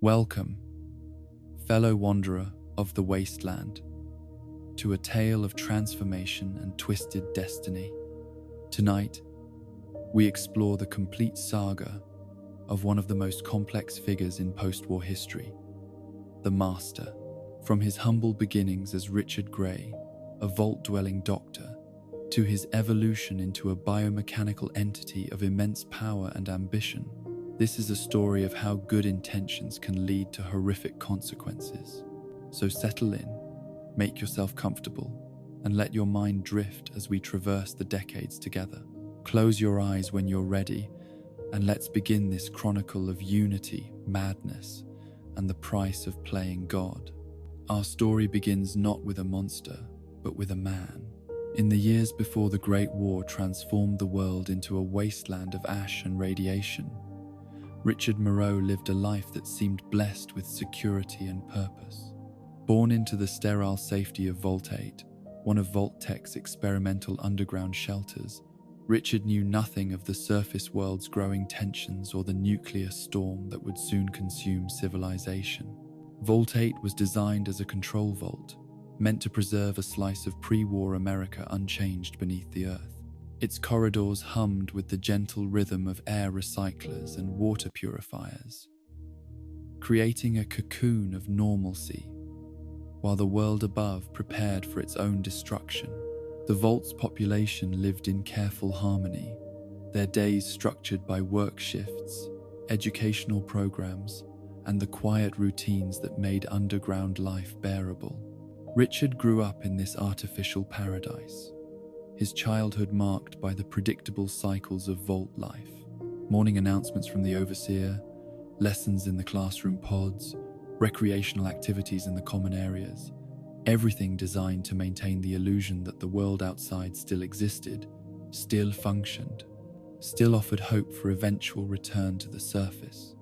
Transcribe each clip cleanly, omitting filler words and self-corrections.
Welcome, fellow wanderer of the Wasteland, to a tale of transformation and twisted destiny. Tonight, we explore the complete saga of one of the most complex figures in post-war history, the Master. From his humble beginnings as Richard Gray, a vault-dwelling doctor, to his evolution into a biomechanical entity of immense power and ambition, this is a story of how good intentions can lead to horrific consequences. So settle in, make yourself comfortable, and let your mind drift as we traverse the decades together. Close your eyes when you're ready, and let's begin this chronicle of unity, madness, and the price of playing God. Our story begins not with a monster, but with a man. In the years before the Great War transformed the world into a wasteland of ash and radiation, Richard Moreau lived a life that seemed blessed with security and purpose. Born into the sterile safety of Vault 8, one of Vault-Tech's experimental underground shelters, Richard knew nothing of the surface world's growing tensions or the nuclear storm that would soon consume civilization. Vault 8 was designed as a control vault, meant to preserve a slice of pre-war America unchanged beneath the earth. Its corridors hummed with the gentle rhythm of air recyclers and water purifiers, creating a cocoon of normalcy, while the world above prepared for its own destruction. The vault's population lived in careful harmony, their days structured by work shifts, educational programs, and the quiet routines that made underground life bearable. Richard grew up in this artificial paradise, his childhood marked by the predictable cycles of vault life. Morning announcements from the overseer, lessons in the classroom pods, recreational activities in the common areas, everything designed to maintain the illusion that the world outside still existed, still functioned, still offered hope for eventual return to the surface.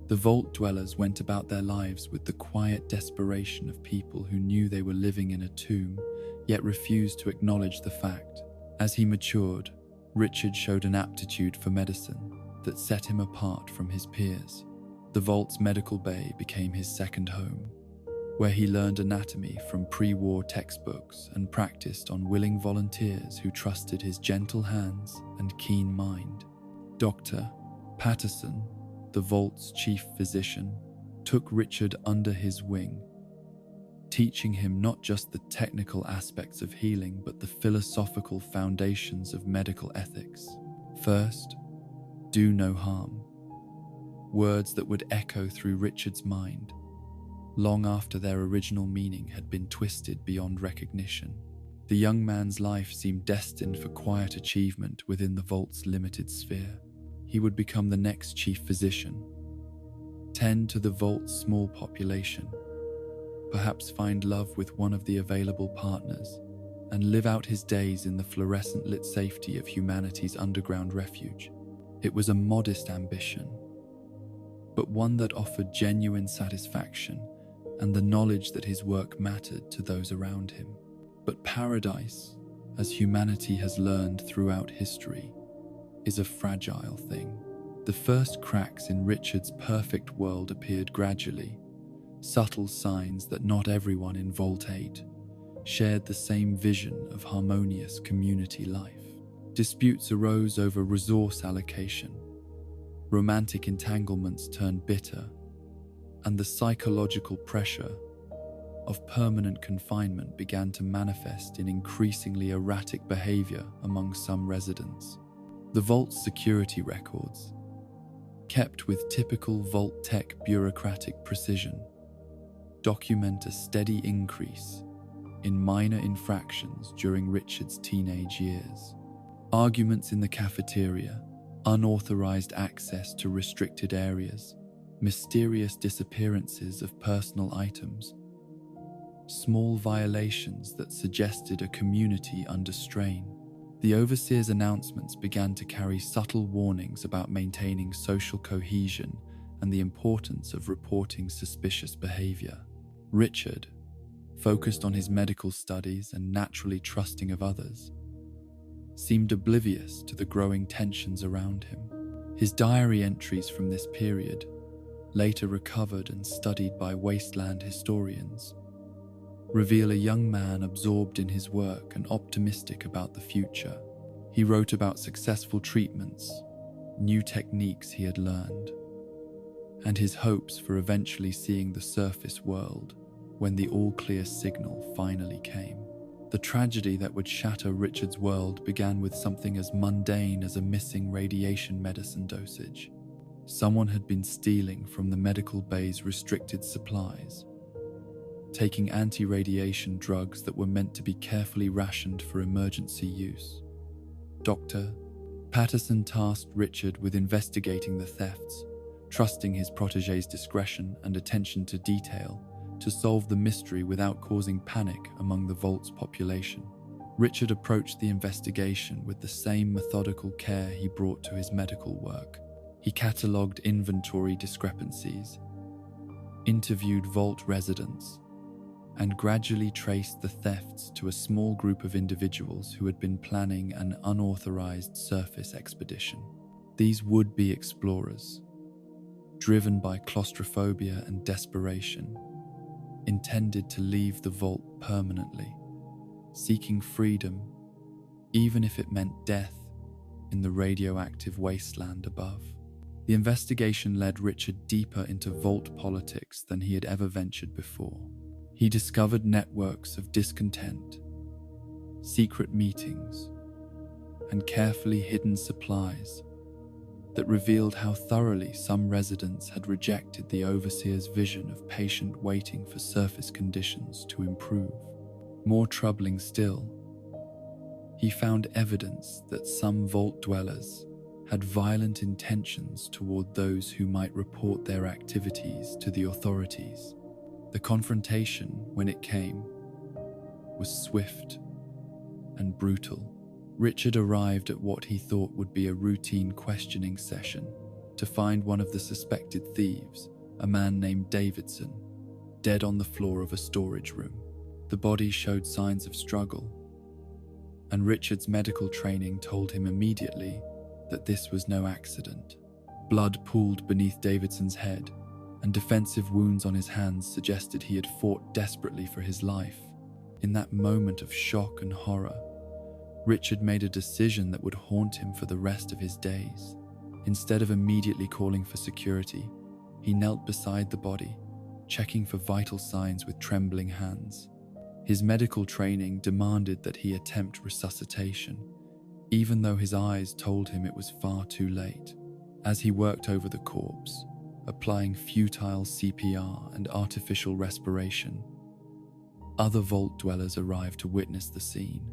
The vault dwellers went about their lives with the quiet desperation of people who knew they were living in a tomb, yet refused to acknowledge the fact. As he matured, Richard showed an aptitude for medicine that set him apart from his peers. The vault's medical bay became his second home, where he learned anatomy from pre-war textbooks and practiced on willing volunteers who trusted his gentle hands and keen mind. Dr. Patterson, the vault's chief physician, took Richard under his wing, teaching him not just the technical aspects of healing but the philosophical foundations of medical ethics. First, do no harm. Words that would echo through Richard's mind long after their original meaning had been twisted beyond recognition. The young man's life seemed destined for quiet achievement within the vault's limited sphere. He would become the next chief physician, tend to the vault's small population, perhaps find love with one of the available partners, and live out his days in the fluorescent-lit safety of humanity's underground refuge. It was a modest ambition, but one that offered genuine satisfaction and the knowledge that his work mattered to those around him. But paradise, as humanity has learned throughout history, is a fragile thing. The first cracks in Richard's perfect world appeared gradually, subtle signs that not everyone in Vault 8 shared the same vision of harmonious community life. Disputes arose over resource allocation, romantic entanglements turned bitter, and the psychological pressure of permanent confinement began to manifest in increasingly erratic behavior among some residents. The Vault's security records, kept with typical Vault-Tech bureaucratic precision, document a steady increase in minor infractions during Richard's teenage years. Arguments in the cafeteria, unauthorized access to restricted areas, mysterious disappearances of personal items, small violations that suggested a community under strain. The overseer's announcements began to carry subtle warnings about maintaining social cohesion and the importance of reporting suspicious behavior. Richard, focused on his medical studies and naturally trusting of others, seemed oblivious to the growing tensions around him. His diary entries from this period later recovered and studied by Wasteland historians, reveal a young man absorbed in his work and optimistic about the future. He wrote about successful treatments, new techniques he had learned, and his hopes for eventually seeing the surface world when the all-clear signal finally came. The tragedy that would shatter Richard's world began with something as mundane as a missing radiation medicine dosage. Someone had been stealing from the medical bay's restricted supplies, taking anti-radiation drugs that were meant to be carefully rationed for emergency use. Dr. Patterson tasked Richard with investigating the thefts, trusting his protégé's discretion and attention to detail to solve the mystery without causing panic among the Vault's population. Richard approached the investigation with the same methodical care he brought to his medical work. He catalogued inventory discrepancies, interviewed Vault residents, and gradually traced the thefts to a small group of individuals who had been planning an unauthorized surface expedition. These would-be explorers, driven by claustrophobia and desperation, intended to leave the Vault permanently, seeking freedom, even if it meant death in the radioactive wasteland above. The investigation led Richard deeper into Vault politics than he had ever ventured before. He discovered networks of discontent, secret meetings, and carefully hidden supplies that revealed how thoroughly some residents had rejected the overseer's vision of patient waiting for surface conditions to improve. More troubling still, he found evidence that some Vault dwellers had violent intentions toward those who might report their activities to the authorities. The confrontation, when it came, was swift and brutal. Richard arrived at what he thought would be a routine questioning session to find one of the suspected thieves, a man named Davidson, dead on the floor of a storage room. The body showed signs of struggle, and Richard's medical training told him immediately that this was no accident. Blood pooled beneath Davidson's head, and defensive wounds on his hands suggested he had fought desperately for his life. In that moment of shock and horror, Richard made a decision that would haunt him for the rest of his days. Instead of immediately calling for security, he knelt beside the body, checking for vital signs with trembling hands. His medical training demanded that he attempt resuscitation, even though his eyes told him it was far too late. As he worked over the corpse, applying futile CPR and artificial respiration, other Vault dwellers arrived to witness the scene.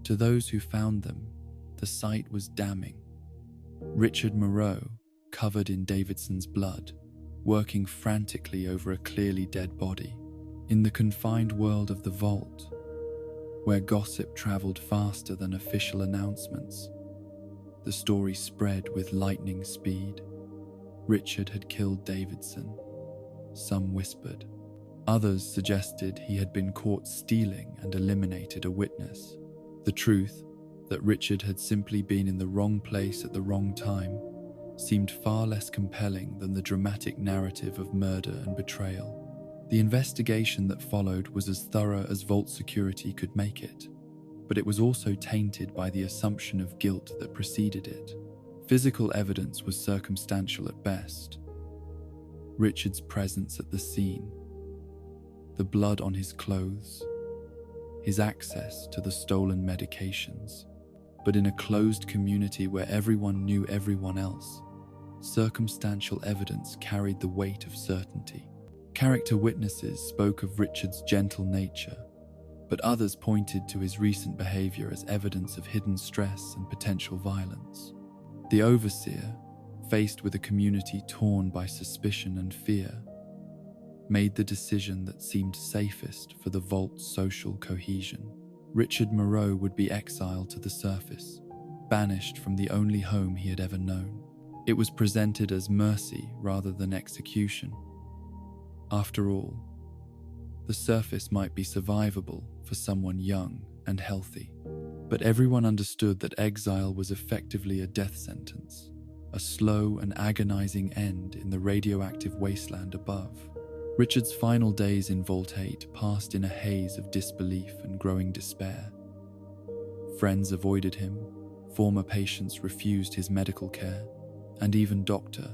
To those who found them, the sight was damning. Richard Moreau, covered in Davidson's blood, working frantically over a clearly dead body. In the confined world of the Vault, where gossip traveled faster than official announcements, the story spread with lightning speed. Richard had killed Davidson, some whispered. Others suggested he had been caught stealing and eliminated a witness. The truth, that Richard had simply been in the wrong place at the wrong time, seemed far less compelling than the dramatic narrative of murder and betrayal. The investigation that followed was as thorough as Vault security could make it, but it was also tainted by the assumption of guilt that preceded it. Physical evidence was circumstantial at best. Richard's presence at the scene, the blood on his clothes, his access to the stolen medications. But in a closed community where everyone knew everyone else, circumstantial evidence carried the weight of certainty. Character witnesses spoke of Richard's gentle nature, but others pointed to his recent behavior as evidence of hidden stress and potential violence. The overseer, faced with a community torn by suspicion and fear, made the decision that seemed safest for the Vault's social cohesion. Richard Moreau would be exiled to the surface, banished from the only home he had ever known. It was presented as mercy rather than execution. After all, the surface might be survivable for someone young and healthy, but everyone understood that exile was effectively a death sentence, a slow and agonizing end in the radioactive wasteland above. Richard's final days in Vault 8 passed in a haze of disbelief and growing despair. Friends avoided him, former patients refused his medical care, and even Dr.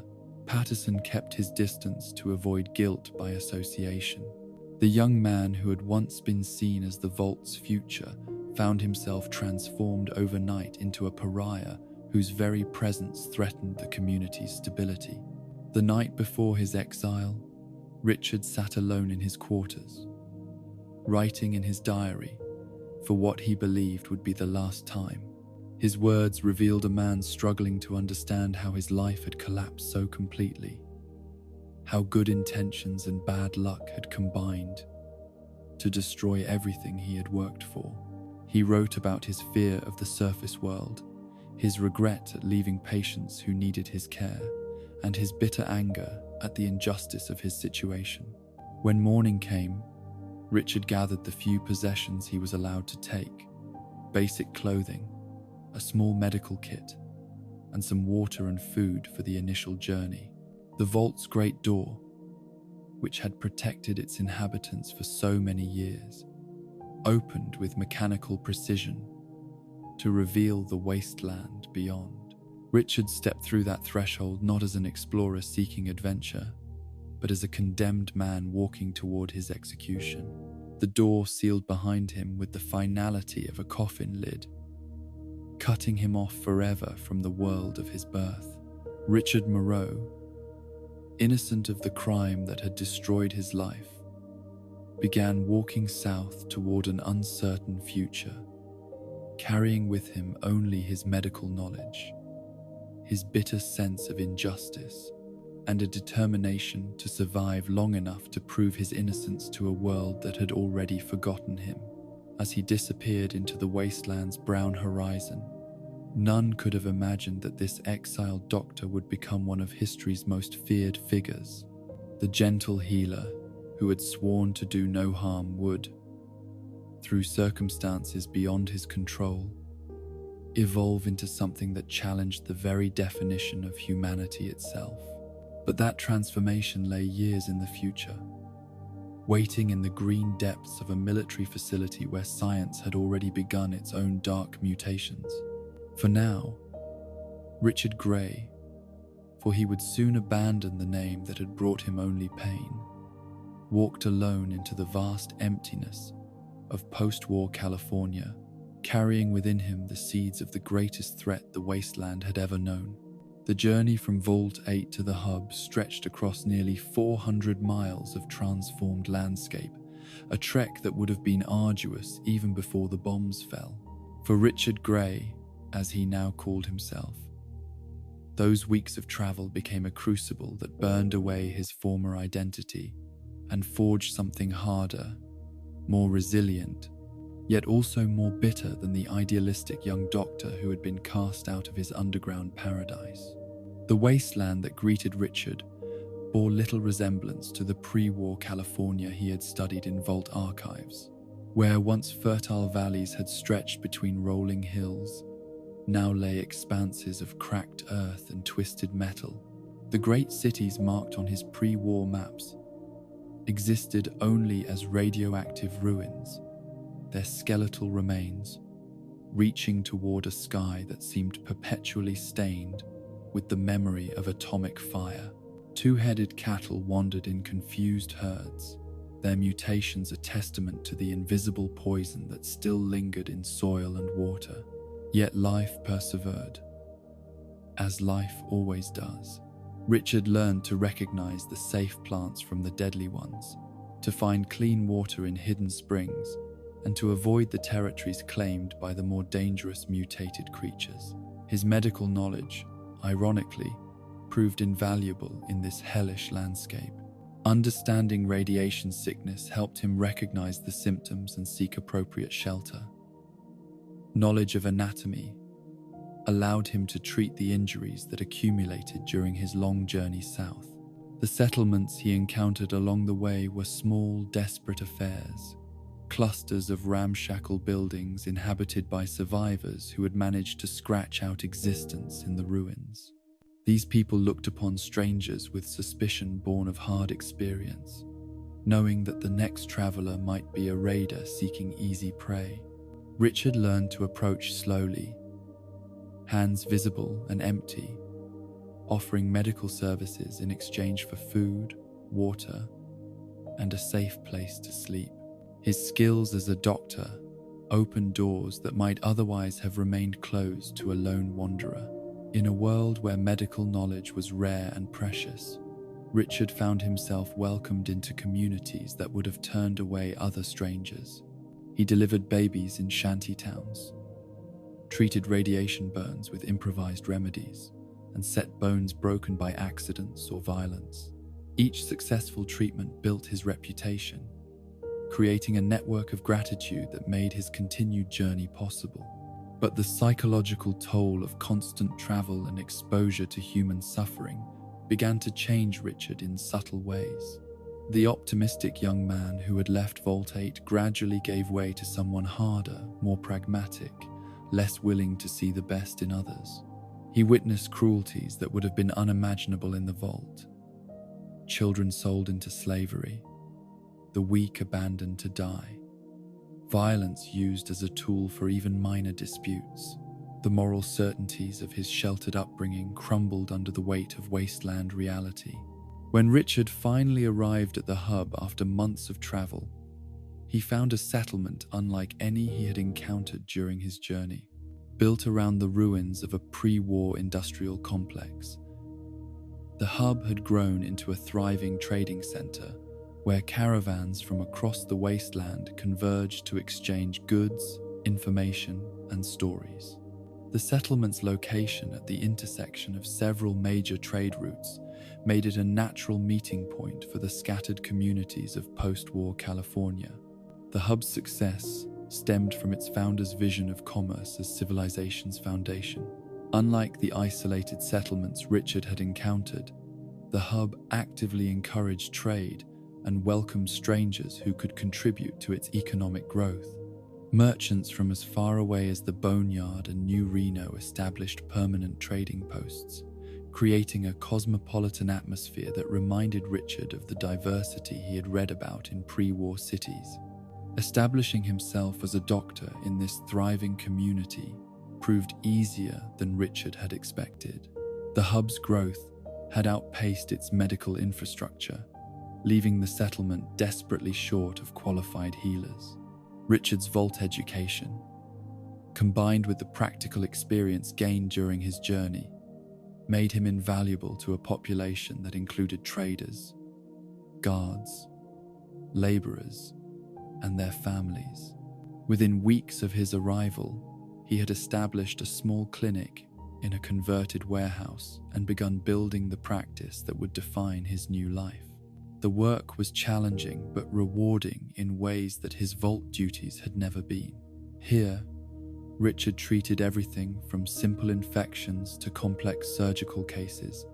Patterson kept his distance to avoid guilt by association. The young man who had once been seen as the Vault's future found himself transformed overnight into a pariah whose very presence threatened the community's stability. The night before his exile, Richard sat alone in his quarters, writing in his diary for what he believed would be the last time. His words revealed a man struggling to understand how his life had collapsed so completely, how good intentions and bad luck had combined to destroy everything he had worked for. He wrote about his fear of the surface world, his regret at leaving patients who needed his care, and his bitter anger at the injustice of his situation. When morning came, Richard gathered the few possessions he was allowed to take: basic clothing, a small medical kit, and some water and food for the initial journey. The Vault's great door, which had protected its inhabitants for so many years, opened with mechanical precision to reveal the wasteland beyond. Richard stepped through that threshold not as an explorer seeking adventure, but as a condemned man walking toward his execution. The door sealed behind him with the finality of a coffin lid, cutting him off forever from the world of his birth. Richard Moreau, innocent of the crime that had destroyed his life, began walking south toward an uncertain future, carrying with him only his medical knowledge, his bitter sense of injustice, and a determination to survive long enough to prove his innocence to a world that had already forgotten him. As he disappeared into the wasteland's brown horizon, none could have imagined that this exiled doctor would become one of history's most feared figures. The gentle healer who had sworn to do no harm would, through circumstances beyond his control, evolve into something that challenged the very definition of humanity itself. But that transformation lay years in the future, waiting in the green depths of a military facility where science had already begun its own dark mutations. For now, Richard Gray, for he would soon abandon the name that had brought him only pain, walked alone into the vast emptiness of post-war California, carrying within him the seeds of the greatest threat the wasteland had ever known. The journey from Vault 8 to the Hub stretched across nearly 400 miles of transformed landscape, a trek that would have been arduous even before the bombs fell. For Richard Gray, as he now called himself, those weeks of travel became a crucible that burned away his former identity and forged something harder, more resilient, yet also more bitter than the idealistic young doctor who had been cast out of his underground paradise. The wasteland that greeted Richard bore little resemblance to the pre-war California he had studied in Vault archives, where once fertile valleys had stretched between rolling hills, now lay expanses of cracked earth and twisted metal. The great cities marked on his pre-war maps existed only as radioactive ruins, their skeletal remains reaching toward a sky that seemed perpetually stained with the memory of atomic fire. Two-headed cattle wandered in confused herds, their mutations a testament to the invisible poison that still lingered in soil and water. Yet life persevered, as life always does. Richard learned to recognize the safe plants from the deadly ones, to find clean water in hidden springs, and to avoid the territories claimed by the more dangerous mutated creatures. His medical knowledge, ironically, proved invaluable in this hellish landscape. Understanding radiation sickness helped him recognize the symptoms and seek appropriate shelter. Knowledge of anatomy allowed him to treat the injuries that accumulated during his long journey south. The settlements he encountered along the way were small, desperate affairs, clusters of ramshackle buildings inhabited by survivors who had managed to scratch out existence in the ruins. These people looked upon strangers with suspicion born of hard experience, knowing that the next traveler might be a raider seeking easy prey. Richard learned to approach slowly, hands visible and empty, offering medical services in exchange for food, water, and a safe place to sleep. His skills as a doctor opened doors that might otherwise have remained closed to a lone wanderer. In a world where medical knowledge was rare and precious, Richard found himself welcomed into communities that would have turned away other strangers. He delivered babies in shanty towns, treated radiation burns with improvised remedies, and set bones broken by accidents or violence. Each successful treatment built his reputation, creating a network of gratitude that made his continued journey possible. But the psychological toll of constant travel and exposure to human suffering began to change Richard in subtle ways. The optimistic young man who had left Vault 8 gradually gave way to someone harder, more pragmatic, less willing to see the best in others. He witnessed cruelties that would have been unimaginable in the vault. Children sold into slavery, the weak abandoned to die, violence used as a tool for even minor disputes. The moral certainties of his sheltered upbringing crumbled under the weight of wasteland reality. When Richard finally arrived at the hub after months of travel, he found a settlement unlike any he had encountered during his journey. Built around the ruins of a pre-war industrial complex, the hub had grown into a thriving trading center where caravans from across the wasteland converged to exchange goods, information, and stories. The settlement's location at the intersection of several major trade routes made it a natural meeting point for the scattered communities of post-war California. The hub's success stemmed from its founder's vision of commerce as civilization's foundation. Unlike the isolated settlements Richard had encountered, the hub actively encouraged trade and welcomed strangers who could contribute to its economic growth. Merchants from as far away as the Boneyard and New Reno established permanent trading posts, creating a cosmopolitan atmosphere that reminded Richard of the diversity he had read about in pre-war cities. Establishing himself as a doctor in this thriving community proved easier than Richard had expected. The hub's growth had outpaced its medical infrastructure, leaving the settlement desperately short of qualified healers. Richard's vault education, combined with the practical experience gained during his journey, made him invaluable to a population that included traders, guards, laborers, and their families. Within weeks of his arrival, he had established a small clinic in a converted warehouse and begun building the practice that would define his new life. The work was challenging but rewarding in ways that his vault duties had never been. Here, Richard treated everything from simple infections to complex surgical cases,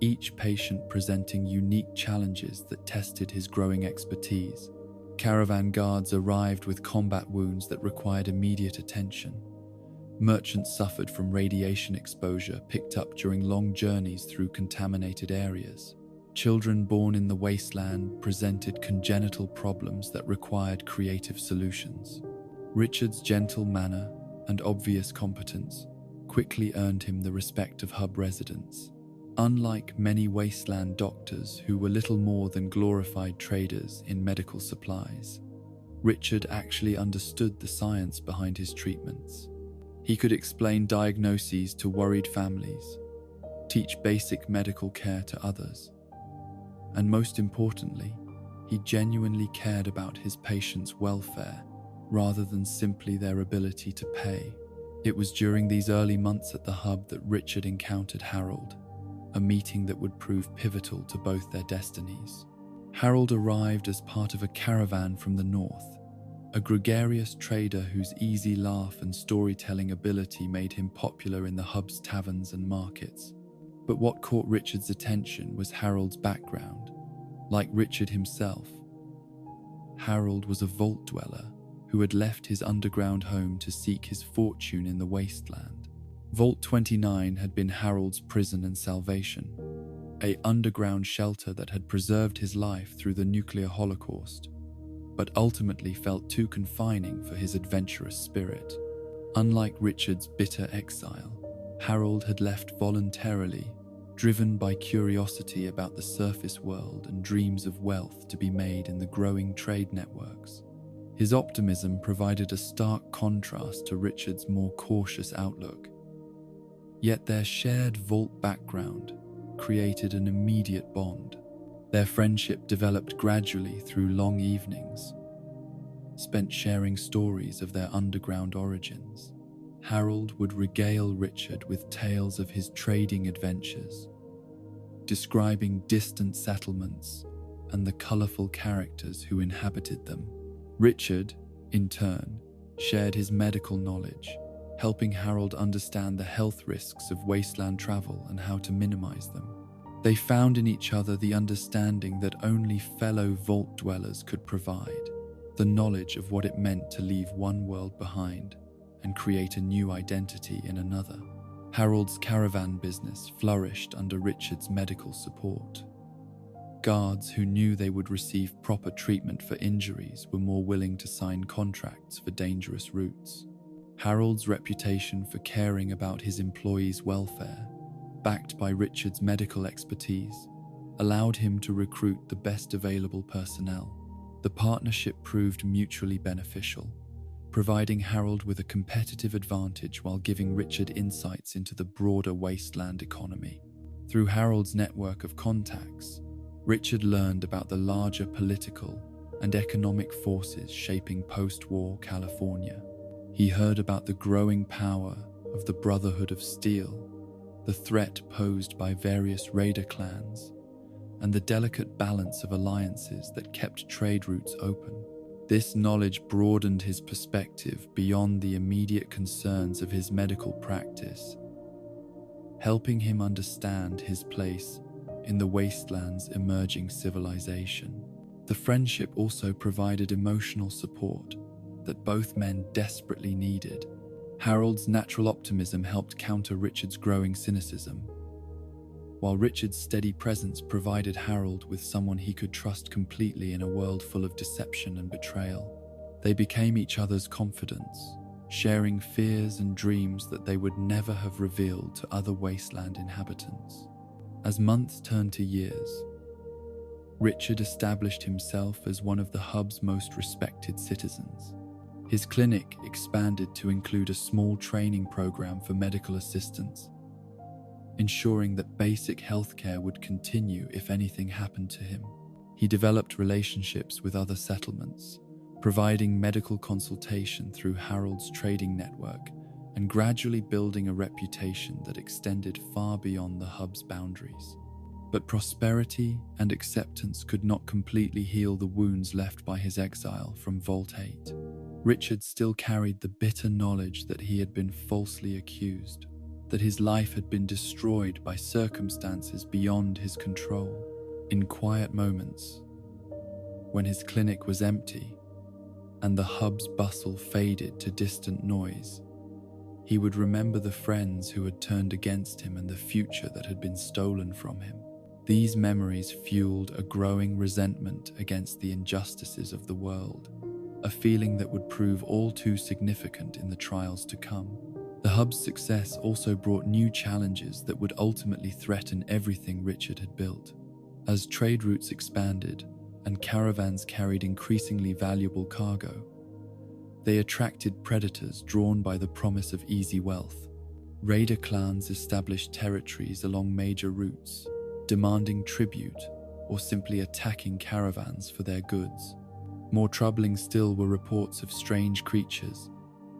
each patient presenting unique challenges that tested his growing expertise. Caravan guards arrived with combat wounds that required immediate attention. Merchants suffered from radiation exposure picked up during long journeys through contaminated areas. Children born in the wasteland presented congenital problems that required creative solutions. Richard's gentle manner and obvious competence quickly earned him the respect of hub residents. Unlike many wasteland doctors who were little more than glorified traders in medical supplies, Richard actually understood the science behind his treatments. He could explain diagnoses to worried families, teach basic medical care to others, and most importantly, he genuinely cared about his patients' welfare rather than simply their ability to pay. It was during these early months at the hub that Richard encountered Harold, a meeting that would prove pivotal to both their destinies. Harold arrived as part of a caravan from the north, a gregarious trader whose easy laugh and storytelling ability made him popular in the hub's taverns and markets. But what caught Richard's attention was Harold's background. Like Richard himself, Harold was a vault dweller who had left his underground home to seek his fortune in the wasteland. Vault 29 had been Harold's prison and salvation, an underground shelter that had preserved his life through the nuclear holocaust, but ultimately felt too confining for his adventurous spirit. Unlike Richard's bitter exile, Harold had left voluntarily, driven by curiosity about the surface world and dreams of wealth to be made in the growing trade networks. His optimism provided a stark contrast to Richard's more cautious outlook. Yet their shared vault background created an immediate bond. Their friendship developed gradually through long evenings, spent sharing stories of their underground origins. Harold would regale Richard with tales of his trading adventures, describing distant settlements and the colorful characters who inhabited them. Richard, in turn, shared his medical knowledge, helping Harold understand the health risks of wasteland travel and how to minimize them. They found in each other the understanding that only fellow vault dwellers could provide, the knowledge of what it meant to leave one world behind and create a new identity in another. Harold's caravan business flourished under Richard's medical support. Guards who knew they would receive proper treatment for injuries were more willing to sign contracts for dangerous routes. Harold's reputation for caring about his employees' welfare, backed by Richard's medical expertise, allowed him to recruit the best available personnel. The partnership proved mutually beneficial, providing Harold with a competitive advantage while giving Richard insights into the broader wasteland economy. Through Harold's network of contacts, Richard learned about the larger political and economic forces shaping post-war California. He heard about the growing power of the Brotherhood of Steel, the threat posed by various raider clans, and the delicate balance of alliances that kept trade routes open. This knowledge broadened his perspective beyond the immediate concerns of his medical practice, helping him understand his place in the Wasteland's emerging civilization. The friendship also provided emotional support that both men desperately needed. Harold's natural optimism helped counter Richard's growing cynicism, while Richard's steady presence provided Harold with someone he could trust completely in a world full of deception and betrayal. They became each other's confidants, sharing fears and dreams that they would never have revealed to other wasteland inhabitants. As months turned to years, Richard established himself as one of the hub's most respected citizens. His clinic expanded to include a small training program for medical assistants, ensuring that basic healthcare would continue if anything happened to him. He developed relationships with other settlements, providing medical consultation through Harold's trading network and gradually building a reputation that extended far beyond the hub's boundaries. But prosperity and acceptance could not completely heal the wounds left by his exile from Vault 8. Richard still carried the bitter knowledge that he had been falsely accused, that his life had been destroyed by circumstances beyond his control. In quiet moments, when his clinic was empty and the hub's bustle faded to distant noise, he would remember the friends who had turned against him and the future that had been stolen from him. These memories fueled a growing resentment against the injustices of the world, a feeling that would prove all too significant in the trials to come. The hub's success also brought new challenges that would ultimately threaten everything Richard had built. As trade routes expanded and caravans carried increasingly valuable cargo, they attracted predators drawn by the promise of easy wealth. Raider clans established territories along major routes, demanding tribute or simply attacking caravans for their goods. More troubling still were reports of strange creatures,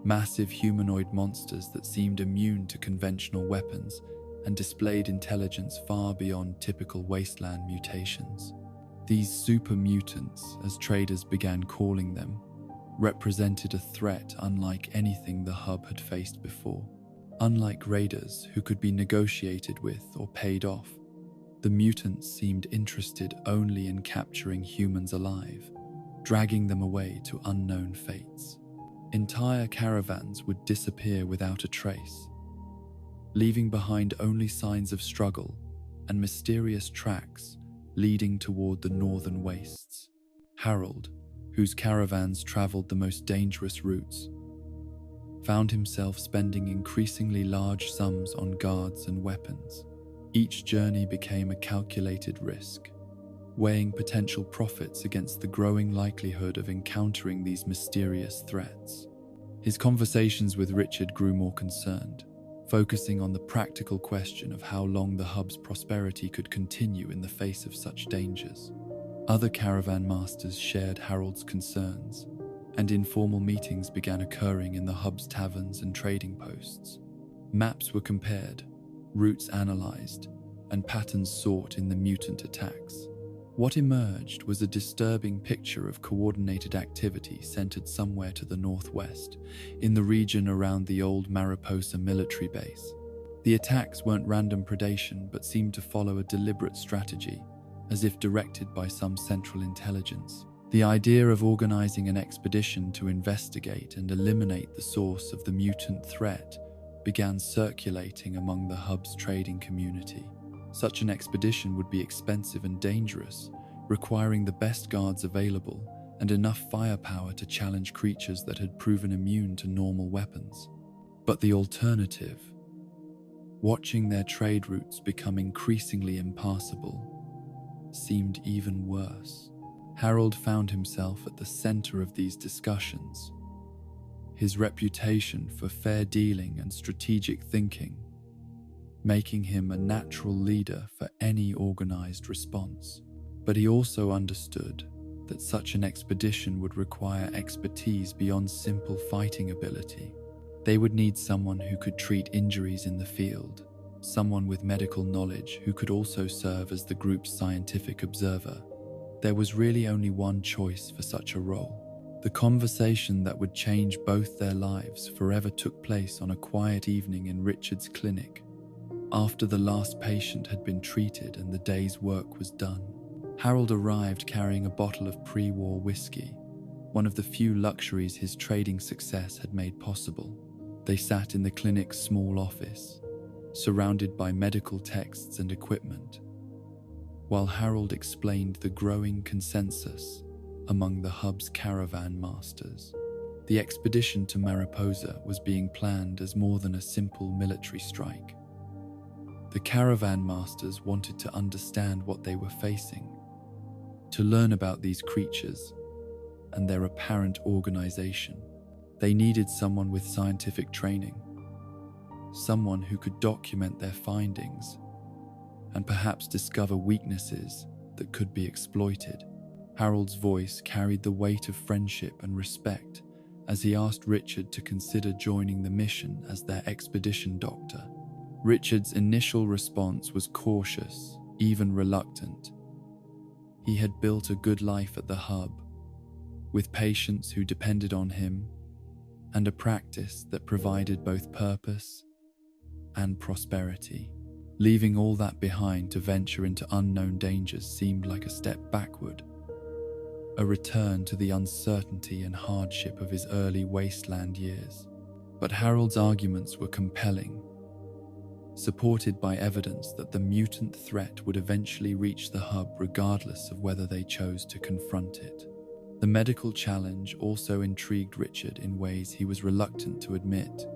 massive humanoid monsters that seemed immune to conventional weapons and displayed intelligence far beyond typical wasteland mutations. These super mutants, as traders began calling them, represented a threat unlike anything the hub had faced before. Unlike raiders who could be negotiated with or paid off, the mutants seemed interested only in capturing humans alive, dragging them away to unknown fates. Entire caravans would disappear without a trace, leaving behind only signs of struggle and mysterious tracks leading toward the northern wastes. Harold, whose caravans traveled the most dangerous routes, found himself spending increasingly large sums on guards and weapons. Each journey became a calculated risk, weighing potential profits against the growing likelihood of encountering these mysterious threats. His conversations with Richard grew more concerned, focusing on the practical question of how long the hub's prosperity could continue in the face of such dangers. Other caravan masters shared Harold's concerns, and informal meetings began occurring in the hub's taverns and trading posts. Maps were compared, routes analyzed, and patterns sought in the mutant attacks. What emerged was a disturbing picture of coordinated activity centered somewhere to the northwest, in the region around the old Mariposa military base. The attacks weren't random predation but seemed to follow a deliberate strategy, as if directed by some central intelligence. The idea of organizing an expedition to investigate and eliminate the source of the mutant threat began circulating among the hub's trading community. Such an expedition would be expensive and dangerous, requiring the best guards available and enough firepower to challenge creatures that had proven immune to normal weapons. But the alternative, watching their trade routes become increasingly impassable, seemed even worse. Harold found himself at the center of these discussions, his reputation for fair dealing and strategic thinking making him a natural leader for any organized response. But he also understood that such an expedition would require expertise beyond simple fighting ability. They would need someone who could treat injuries in the field, someone with medical knowledge who could also serve as the group's scientific observer. There was really only one choice for such a role. The conversation that would change both their lives forever took place on a quiet evening in Richard's clinic, after the last patient had been treated and the day's work was done. Harold arrived carrying a bottle of pre-war whiskey, one of the few luxuries his trading success had made possible. They sat in the clinic's small office, surrounded by medical texts and equipment, while Harold explained the growing consensus among the hub's caravan masters. The expedition to Mariposa was being planned as more than a simple military strike. The caravan masters wanted to understand what they were facing, to learn about these creatures and their apparent organization. They needed someone with scientific training, someone who could document their findings and perhaps discover weaknesses that could be exploited. Harold's voice carried the weight of friendship and respect as he asked Richard to consider joining the mission as their expedition doctor. Richard's initial response was cautious, even reluctant. He had built a good life at the hub, with patients who depended on him, and a practice that provided both purpose and prosperity. Leaving all that behind to venture into unknown dangers seemed like a step backward, a return to the uncertainty and hardship of his early Wasteland years. But Harold's arguments were compelling, supported by evidence that the mutant threat would eventually reach the hub regardless of whether they chose to confront it. The medical challenge also intrigued Richard in ways he was reluctant to admit.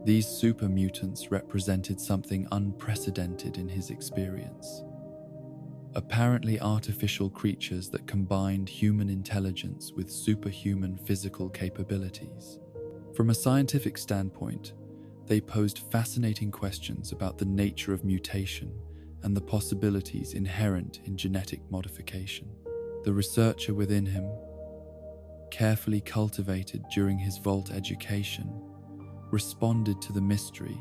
These super mutants represented something unprecedented in his experience. Apparently artificial creatures that combined human intelligence with superhuman physical capabilities. From a scientific standpoint, they posed fascinating questions about the nature of mutation and the possibilities inherent in genetic modification. The researcher within him, carefully cultivated during his Vault education, responded to the mystery,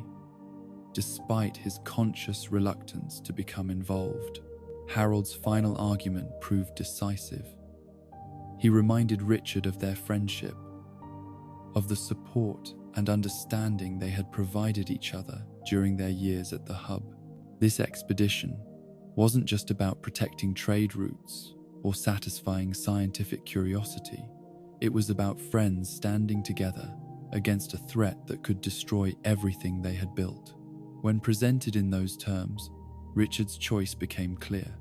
despite his conscious reluctance to become involved. Harold's final argument proved decisive. He reminded Richard of their friendship, of the support and understanding they had provided each other during their years at the hub. This expedition wasn't just about protecting trade routes or satisfying scientific curiosity. It was about friends standing together against a threat that could destroy everything they had built. When presented in those terms, Richard's choice became clear.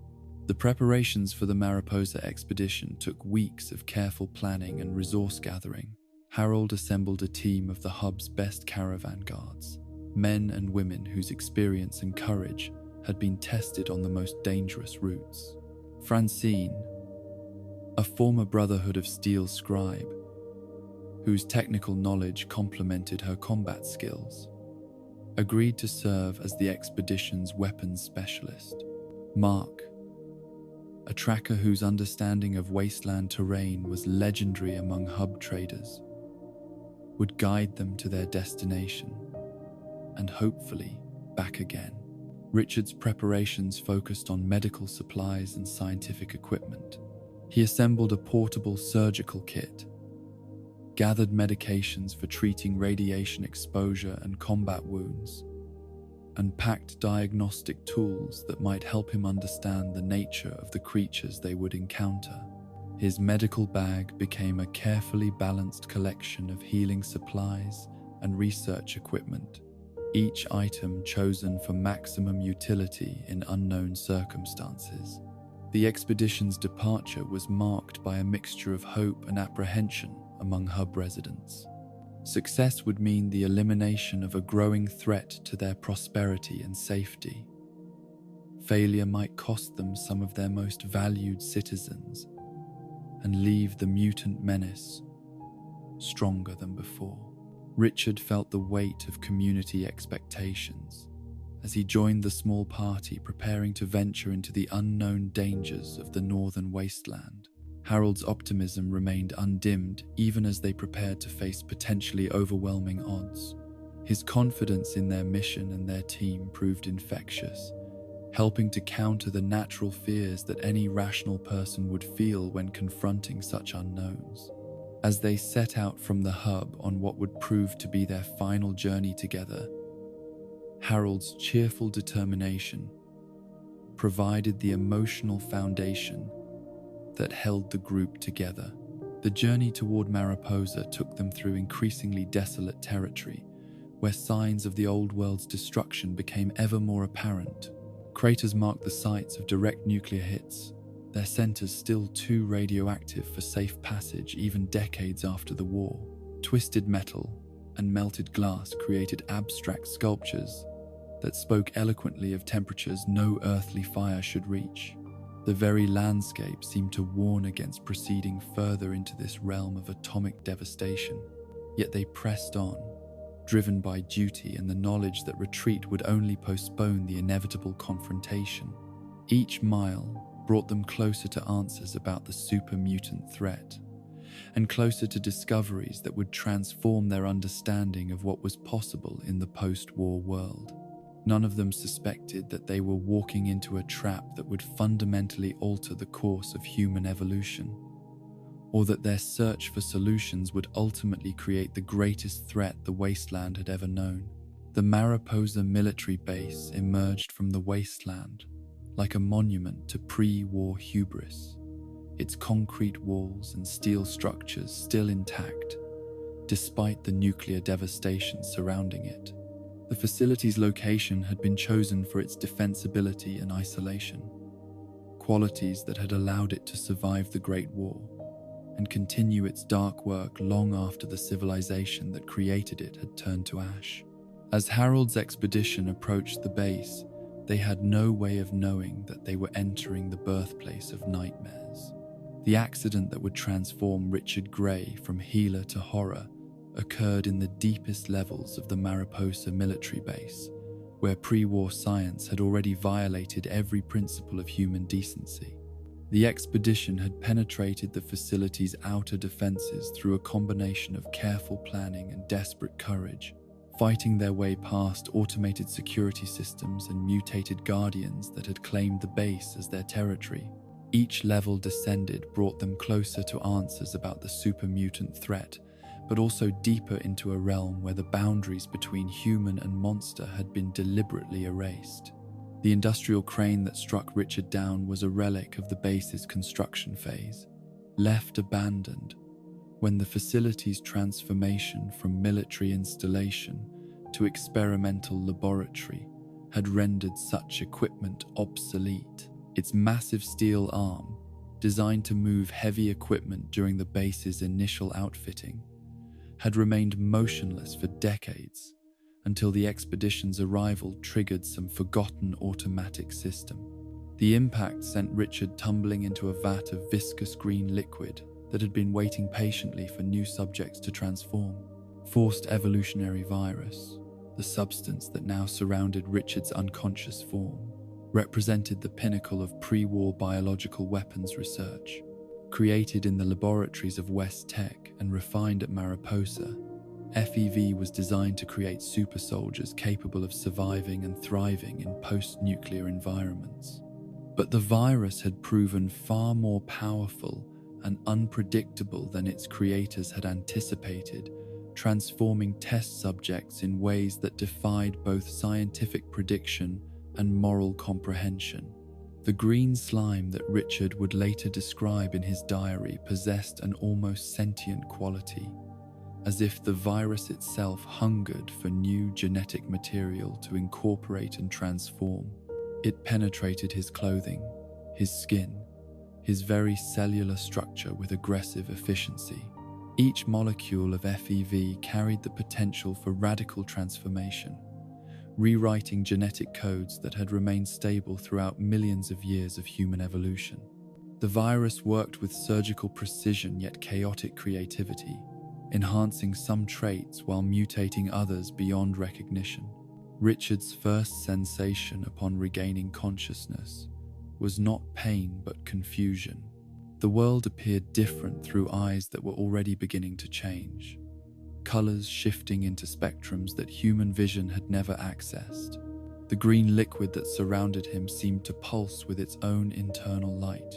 The preparations for the Mariposa Expedition took weeks of careful planning and resource gathering. Harold assembled a team of the hub's best caravan guards, men and women whose experience and courage had been tested on the most dangerous routes. Francine, a former Brotherhood of Steel scribe, whose technical knowledge complemented her combat skills, agreed to serve as the expedition's weapons specialist. Mark, a tracker whose understanding of wasteland terrain was legendary among hub traders, would guide them to their destination and hopefully back again. Richard's preparations focused on medical supplies and scientific equipment. He assembled a portable surgical kit, gathered medications for treating radiation exposure and combat wounds, and packed diagnostic tools that might help him understand the nature of the creatures they would encounter. His medical bag became a carefully balanced collection of healing supplies and research equipment, each item chosen for maximum utility in unknown circumstances. The expedition's departure was marked by a mixture of hope and apprehension among hub residents. Success would mean the elimination of a growing threat to their prosperity and safety. Failure might cost them some of their most valued citizens and leave the mutant menace stronger than before. Richard felt the weight of community expectations as he joined the small party preparing to venture into the unknown dangers of the northern wasteland. Harold's optimism remained undimmed even as they prepared to face potentially overwhelming odds. His confidence in their mission and their team proved infectious, helping to counter the natural fears that any rational person would feel when confronting such unknowns. As they set out from the hub on what would prove to be their final journey together, Harold's cheerful determination provided the emotional foundation that held the group together. The journey toward Mariposa took them through increasingly desolate territory, where signs of the old world's destruction became ever more apparent. Craters marked the sites of direct nuclear hits, their centers still too radioactive for safe passage even decades after the war. Twisted metal and melted glass created abstract sculptures that spoke eloquently of temperatures no earthly fire should reach. The very landscape seemed to warn against proceeding further into this realm of atomic devastation. Yet they pressed on, driven by duty and the knowledge that retreat would only postpone the inevitable confrontation. Each mile brought them closer to answers about the super mutant threat, and closer to discoveries that would transform their understanding of what was possible in the post-war world. None of them suspected that they were walking into a trap that would fundamentally alter the course of human evolution, or that their search for solutions would ultimately create the greatest threat the Wasteland had ever known. The Mariposa military base emerged from the Wasteland like a monument to pre-war hubris, its concrete walls and steel structures still intact, despite the nuclear devastation surrounding it. The facility's location had been chosen for its defensibility and isolation, qualities that had allowed it to survive the Great War and continue its dark work long after the civilization that created it had turned to ash. As Harold's expedition approached the base, they had no way of knowing that they were entering the birthplace of nightmares. The accident that would transform Richard Gray from healer to horror occurred in the deepest levels of the Mariposa military base, where pre-war science had already violated every principle of human decency. The expedition had penetrated the facility's outer defenses through a combination of careful planning and desperate courage, fighting their way past automated security systems and mutated guardians that had claimed the base as their territory. Each level descended brought them closer to answers about the super mutant threat, but also deeper into a realm where the boundaries between human and monster had been deliberately erased. The industrial crane that struck Richard down was a relic of the base's construction phase, left abandoned when the facility's transformation from military installation to experimental laboratory had rendered such equipment obsolete. Its massive steel arm, designed to move heavy equipment during the base's initial outfitting, had remained motionless for decades until the expedition's arrival triggered some forgotten automatic system. The impact sent Richard tumbling into a vat of viscous green liquid that had been waiting patiently for new subjects to transform. Forced evolutionary virus, the substance that now surrounded Richard's unconscious form, represented the pinnacle of pre-war biological weapons research. Created in the laboratories of West Tech and refined at Mariposa, FEV was designed to create super soldiers capable of surviving and thriving in post-nuclear environments. But the virus had proven far more powerful and unpredictable than its creators had anticipated, transforming test subjects in ways that defied both scientific prediction and moral comprehension. The green slime that Richard would later describe in his diary possessed an almost sentient quality, as if the virus itself hungered for new genetic material to incorporate and transform. It penetrated his clothing, his skin, his very cellular structure with aggressive efficiency. Each molecule of FEV carried the potential for radical transformation, rewriting genetic codes that had remained stable throughout millions of years of human evolution. The virus worked with surgical precision yet chaotic creativity, enhancing some traits while mutating others beyond recognition. Richard's first sensation upon regaining consciousness was not pain but confusion. The world appeared different through eyes that were already beginning to change, colors shifting into spectrums that human vision had never accessed. The green liquid that surrounded him seemed to pulse with its own internal light,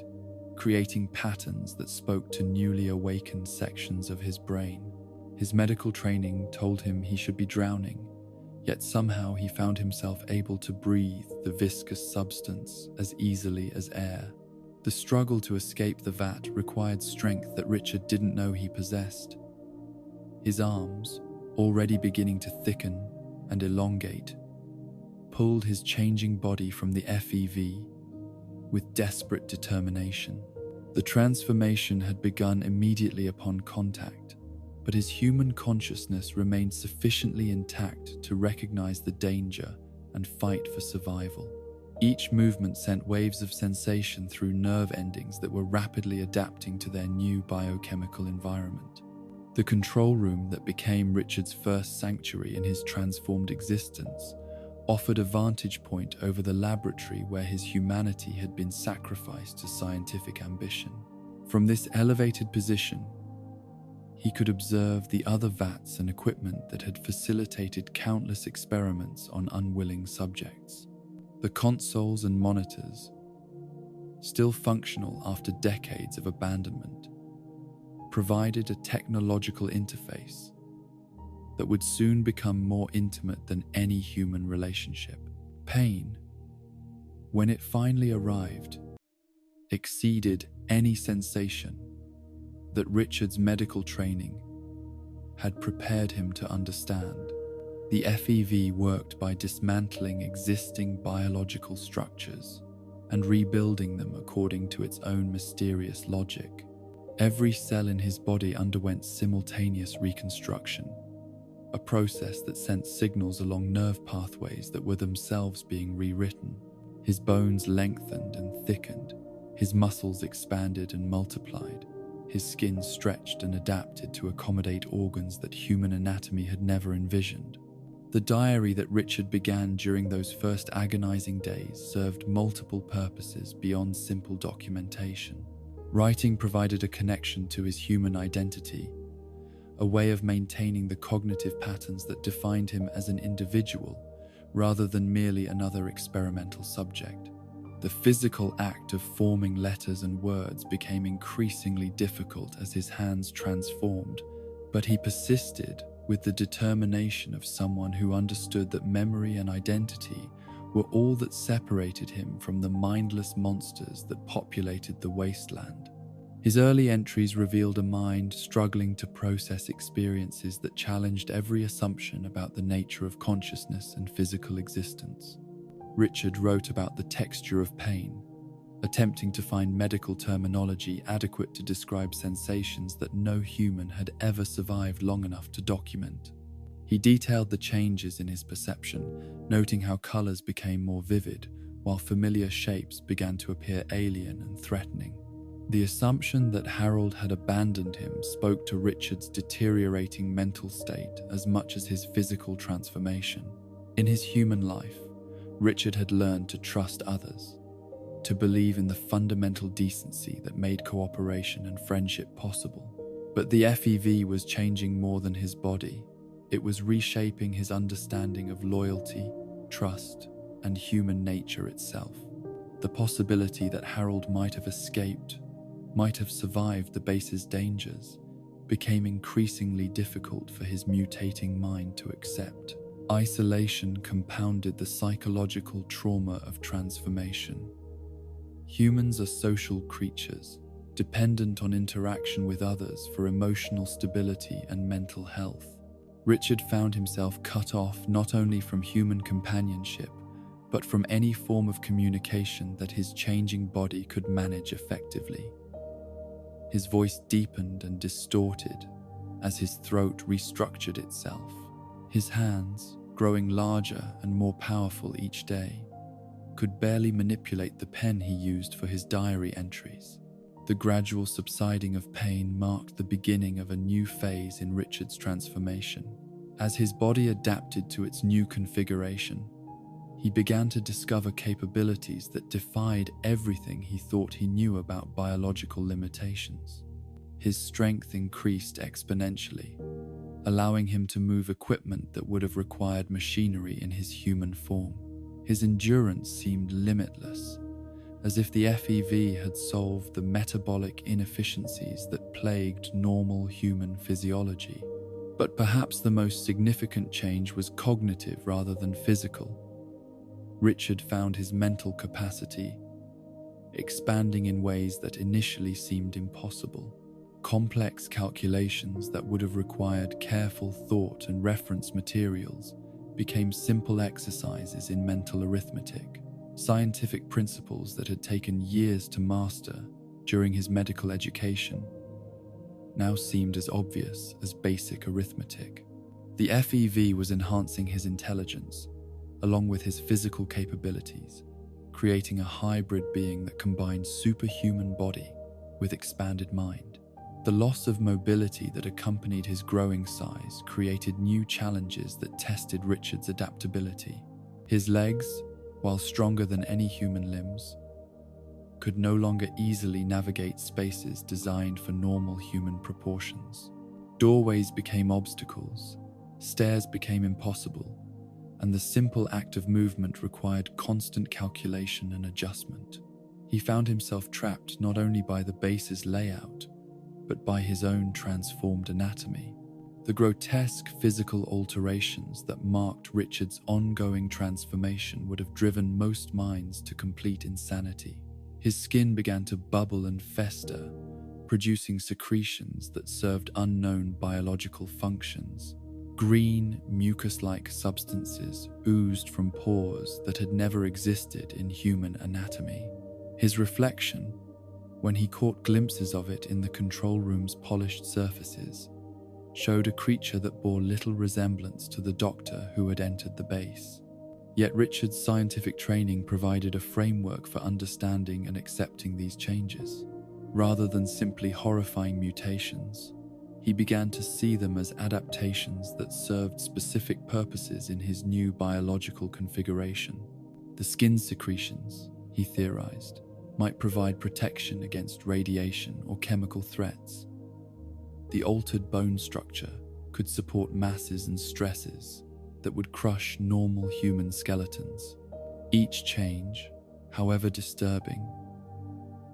creating patterns that spoke to newly awakened sections of his brain. His medical training told him he should be drowning, yet somehow he found himself able to breathe the viscous substance as easily as air. The struggle to escape the vat required strength that Richard didn't know he possessed. His arms, already beginning to thicken and elongate, pulled his changing body from the FEV with desperate determination. The transformation had begun immediately upon contact, but his human consciousness remained sufficiently intact to recognize the danger and fight for survival. Each movement sent waves of sensation through nerve endings that were rapidly adapting to their new biochemical environment. The control room that became Richard's first sanctuary in his transformed existence offered a vantage point over the laboratory where his humanity had been sacrificed to scientific ambition. From this elevated position, he could observe the other vats and equipment that had facilitated countless experiments on unwilling subjects. The consoles and monitors, still functional after decades of abandonment, provided a technological interface that would soon become more intimate than any human relationship. Pain, when it finally arrived, exceeded any sensation that Richard's medical training had prepared him to understand. The FEV worked by dismantling existing biological structures and rebuilding them according to its own mysterious logic. Every cell in his body underwent simultaneous reconstruction, a process that sent signals along nerve pathways that were themselves being rewritten. His bones lengthened and thickened, his muscles expanded and multiplied, his skin stretched and adapted to accommodate organs that human anatomy had never envisioned. The diary that Richard began during those first agonizing days served multiple purposes beyond simple documentation. Writing provided a connection to his human identity, a way of maintaining the cognitive patterns that defined him as an individual rather than merely another experimental subject. The physical act of forming letters and words became increasingly difficult as his hands transformed, but he persisted with the determination of someone who understood that memory and identity were all that separated him from the mindless monsters that populated the wasteland. His early entries revealed a mind struggling to process experiences that challenged every assumption about the nature of consciousness and physical existence. Richard wrote about the texture of pain, attempting to find medical terminology adequate to describe sensations that no human had ever survived long enough to document. He detailed the changes in his perception, noting how colors became more vivid, while familiar shapes began to appear alien and threatening. The assumption that Harold had abandoned him spoke to Richard's deteriorating mental state as much as his physical transformation. In his human life, Richard had learned to trust others, to believe in the fundamental decency that made cooperation and friendship possible. But the FEV was changing more than his body. It was reshaping his understanding of loyalty, trust, and human nature itself. The possibility that Harold might have escaped, might have survived the base's dangers, became increasingly difficult for his mutating mind to accept. Isolation compounded the psychological trauma of transformation. Humans are social creatures, dependent on interaction with others for emotional stability and mental health. Richard found himself cut off not only from human companionship, but from any form of communication that his changing body could manage effectively. His voice deepened and distorted as his throat restructured itself. His hands, growing larger and more powerful each day, could barely manipulate the pen he used for his diary entries. The gradual subsiding of pain marked the beginning of a new phase in Richard's transformation. As his body adapted to its new configuration, he began to discover capabilities that defied everything he thought he knew about biological limitations. His strength increased exponentially, allowing him to move equipment that would have required machinery in his human form. His endurance seemed limitless, as if the FEV had solved the metabolic inefficiencies that plagued normal human physiology. But perhaps the most significant change was cognitive rather than physical. Richard found his mental capacity expanding in ways that initially seemed impossible. Complex calculations that would have required careful thought and reference materials became simple exercises in mental arithmetic. Scientific principles that had taken years to master during his medical education now seemed as obvious as basic arithmetic. The FEV was enhancing his intelligence, along with his physical capabilities, creating a hybrid being that combined superhuman body with expanded mind. The loss of mobility that accompanied his growing size created new challenges that tested Richard's adaptability. His legs, while stronger than any human limbs, could no longer easily navigate spaces designed for normal human proportions. Doorways became obstacles, stairs became impossible, and the simple act of movement required constant calculation and adjustment. He found himself trapped not only by the base's layout, but by his own transformed anatomy. The grotesque physical alterations that marked Richard's ongoing transformation would have driven most minds to complete insanity. His skin began to bubble and fester, producing secretions that served unknown biological functions. Green, mucus-like substances oozed from pores that had never existed in human anatomy. His reflection, when he caught glimpses of it in the control room's polished surfaces, showed a creature that bore little resemblance to the doctor who had entered the base. Yet Richard's scientific training provided a framework for understanding and accepting these changes. Rather than simply horrifying mutations, he began to see them as adaptations that served specific purposes in his new biological configuration. The skin secretions, he theorized, might provide protection against radiation or chemical threats. The altered bone structure could support masses and stresses that would crush normal human skeletons. Each change, however disturbing,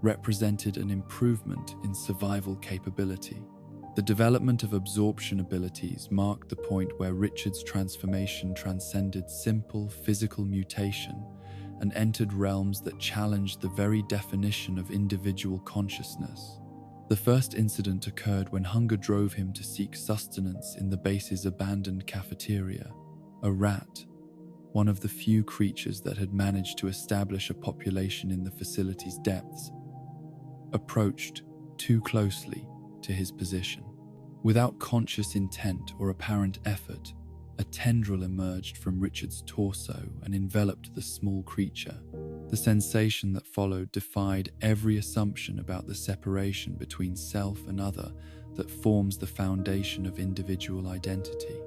represented an improvement in survival capability. The development of absorption abilities marked the point where Richard's transformation transcended simple physical mutation and entered realms that challenged the very definition of individual consciousness. The first incident occurred when hunger drove him to seek sustenance in the base's abandoned cafeteria. A rat, one of the few creatures that had managed to establish a population in the facility's depths, approached too closely to his position. Without conscious intent or apparent effort, a tendril emerged from Richard's torso and enveloped the small creature. The sensation that followed defied every assumption about the separation between self and other that forms the foundation of individual identity.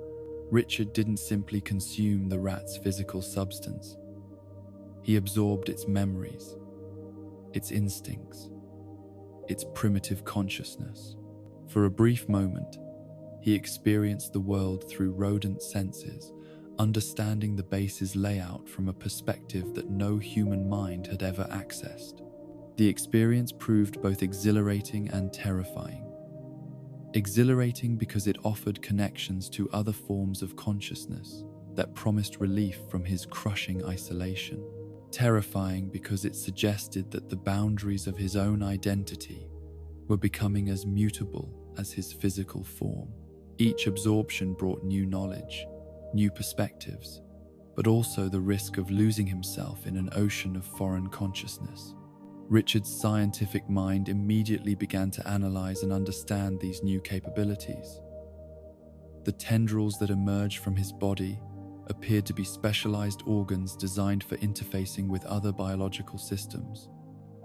Richard didn't simply consume the rat's physical substance. He absorbed its memories, its instincts, its primitive consciousness. For a brief moment, he experienced the world through rodent senses, understanding the base's layout from a perspective that no human mind had ever accessed. The experience proved both exhilarating and terrifying. Exhilarating because it offered connections to other forms of consciousness that promised relief from his crushing isolation. Terrifying because it suggested that the boundaries of his own identity were becoming as mutable as his physical form. Each absorption brought new knowledge, new perspectives, but also the risk of losing himself in an ocean of foreign consciousness. Richard's scientific mind immediately began to analyze and understand these new capabilities. The tendrils that emerged from his body appeared to be specialized organs designed for interfacing with other biological systems.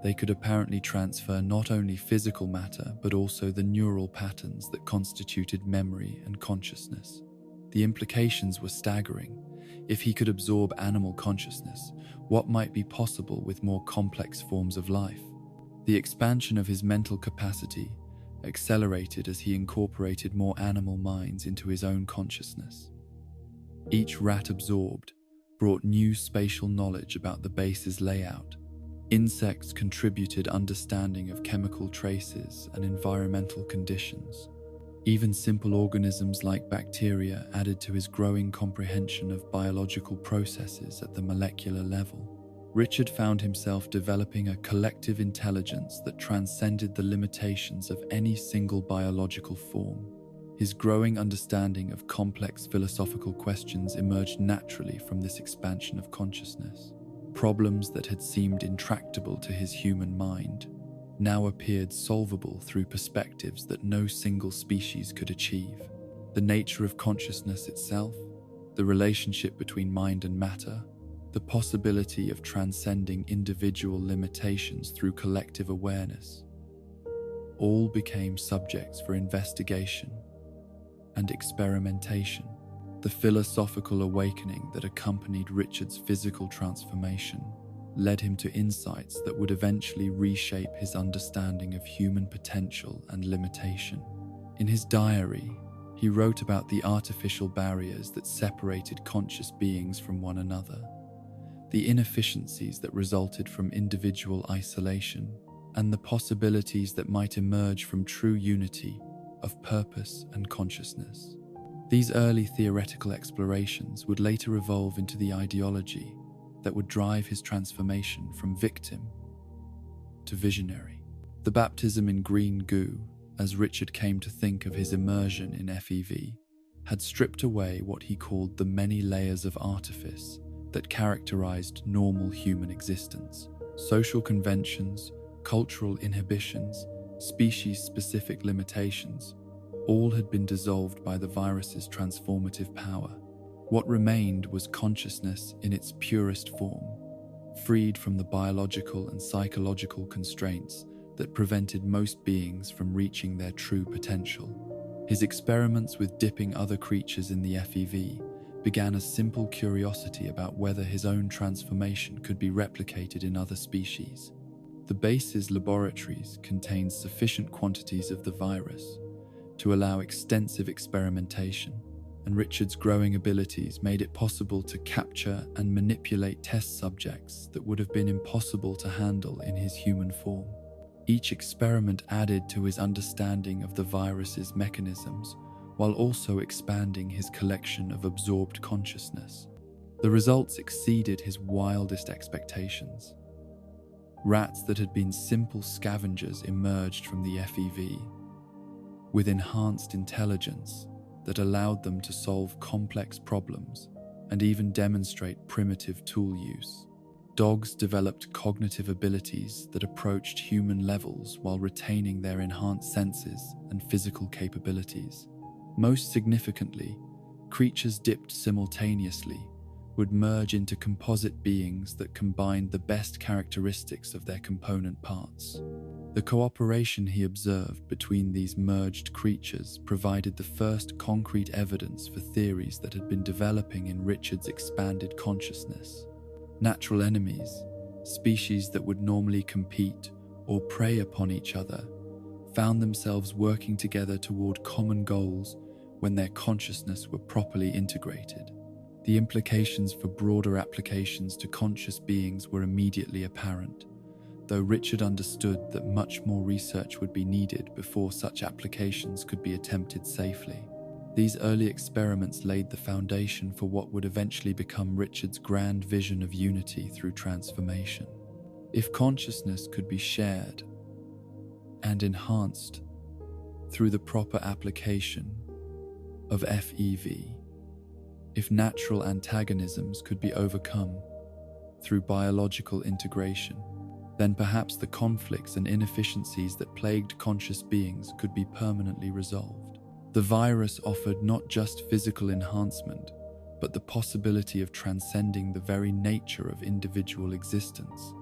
They could apparently transfer not only physical matter, but also the neural patterns that constituted memory and consciousness. The implications were staggering. If he could absorb animal consciousness, what might be possible with more complex forms of life? The expansion of his mental capacity accelerated as he incorporated more animal minds into his own consciousness. Each rat absorbed brought new spatial knowledge about the base's layout. Insects contributed understanding of chemical traces and environmental conditions. Even simple organisms like bacteria added to his growing comprehension of biological processes at the molecular level. Richard found himself developing a collective intelligence that transcended the limitations of any single biological form. His growing understanding of complex philosophical questions emerged naturally from this expansion of consciousness. Problems that had seemed intractable to his human mind now appeared solvable through perspectives that no single species could achieve. The nature of consciousness itself, the relationship between mind and matter, the possibility of transcending individual limitations through collective awareness, all became subjects for investigation and experimentation. The philosophical awakening that accompanied Richard's physical transformation led him to insights that would eventually reshape his understanding of human potential and limitation. In his diary, he wrote about the artificial barriers that separated conscious beings from one another, the inefficiencies that resulted from individual isolation, and the possibilities that might emerge from true unity of purpose and consciousness. These early theoretical explorations would later evolve into the ideology that would drive his transformation from victim to visionary. The baptism in green goo, as Richard came to think of his immersion in FEV, had stripped away what he called the many layers of artifice that characterized normal human existence. Social conventions, cultural inhibitions, species-specific limitations, all had been dissolved by the virus's transformative power. What remained was consciousness in its purest form, freed from the biological and psychological constraints that prevented most beings from reaching their true potential. His experiments with dipping other creatures in the FEV began a simple curiosity about whether his own transformation could be replicated in other species. The base's laboratories contained sufficient quantities of the virus to allow extensive experimentation, and Richard's growing abilities made it possible to capture and manipulate test subjects that would have been impossible to handle in his human form. Each experiment added to his understanding of the virus's mechanisms, while also expanding his collection of absorbed consciousness. The results exceeded his wildest expectations. Rats that had been simple scavengers emerged from the FEV, with enhanced intelligence that allowed them to solve complex problems and even demonstrate primitive tool use. Dogs developed cognitive abilities that approached human levels while retaining their enhanced senses and physical capabilities. Most significantly, creatures dipped simultaneously would merge into composite beings that combined the best characteristics of their component parts. The cooperation he observed between these merged creatures provided the first concrete evidence for theories that had been developing in Richard's expanded consciousness. Natural enemies, species that would normally compete or prey upon each other, found themselves working together toward common goals when their consciousness were properly integrated. The implications for broader applications to conscious beings were immediately apparent, though Richard understood that much more research would be needed before such applications could be attempted safely. These early experiments laid the foundation for what would eventually become Richard's grand vision of unity through transformation. If consciousness could be shared and enhanced through the proper application of FEV, if natural antagonisms could be overcome through biological integration, then perhaps the conflicts and inefficiencies that plagued conscious beings could be permanently resolved. The virus offered not just physical enhancement, but the possibility of transcending the very nature of individual existence.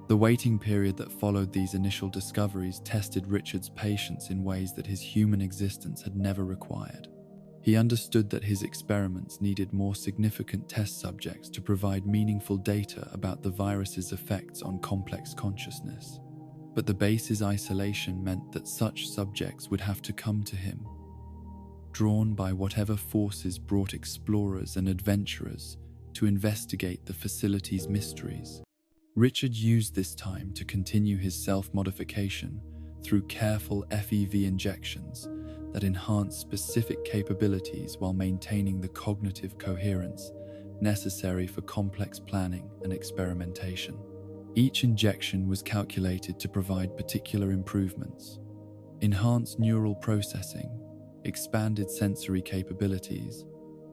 The waiting period that followed these initial discoveries tested Richard's patience in ways that his human existence had never required. He understood that his experiments needed more significant test subjects to provide meaningful data about the virus's effects on complex consciousness. But the base's isolation meant that such subjects would have to come to him, drawn by whatever forces brought explorers and adventurers to investigate the facility's mysteries. Richard used this time to continue his self-modification through careful FEV injections that enhanced specific capabilities while maintaining the cognitive coherence necessary for complex planning and experimentation. Each injection was calculated to provide particular improvements: enhanced neural processing, expanded sensory capabilities,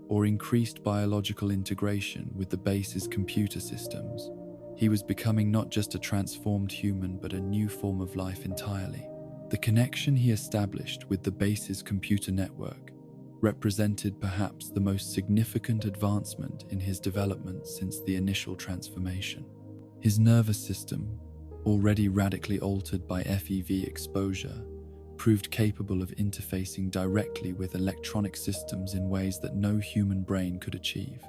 or increased biological integration with the base's computer systems. He was becoming not just a transformed human, but a new form of life entirely. The connection he established with the base's computer network represented perhaps the most significant advancement in his development since the initial transformation. His nervous system, already radically altered by FEV exposure, proved capable of interfacing directly with electronic systems in ways that no human brain could achieve.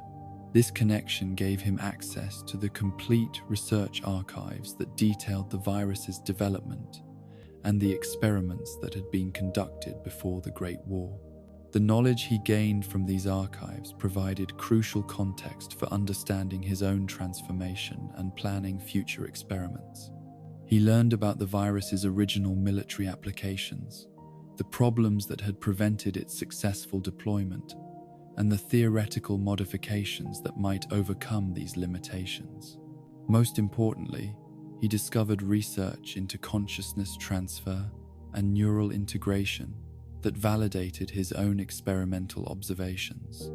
This connection gave him access to the complete research archives that detailed the virus's development and the experiments that had been conducted before the Great War. The knowledge he gained from these archives provided crucial context for understanding his own transformation and planning future experiments. He learned about the virus's original military applications, the problems that had prevented its successful deployment, and the theoretical modifications that might overcome these limitations. Most importantly, he discovered research into consciousness transfer and neural integration that validated his own experimental observations.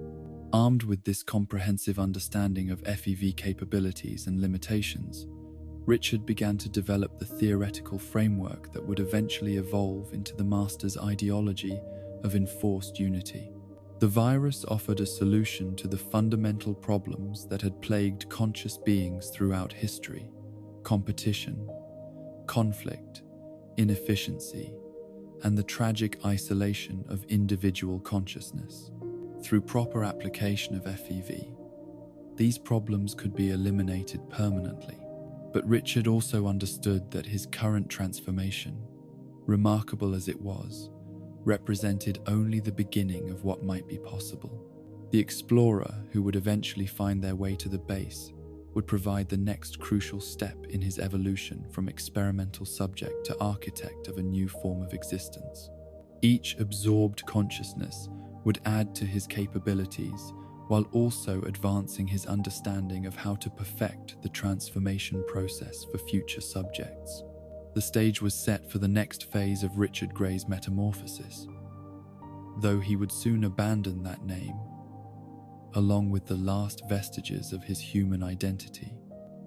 Armed with this comprehensive understanding of FEV capabilities and limitations, Richard began to develop the theoretical framework that would eventually evolve into the Master's ideology of enforced unity. The virus offered a solution to the fundamental problems that had plagued conscious beings throughout history: competition, conflict, inefficiency, and the tragic isolation of individual consciousness. Through proper application of FEV, these problems could be eliminated permanently. But Richard also understood that his current transformation, remarkable as it was, represented only the beginning of what might be possible. The explorer who would eventually find their way to the base would provide the next crucial step in his evolution from experimental subject to architect of a new form of existence. Each absorbed consciousness would add to his capabilities while also advancing his understanding of how to perfect the transformation process for future subjects. The stage was set for the next phase of Richard Gray's metamorphosis. Though he would soon abandon that name, along with the last vestiges of his human identity.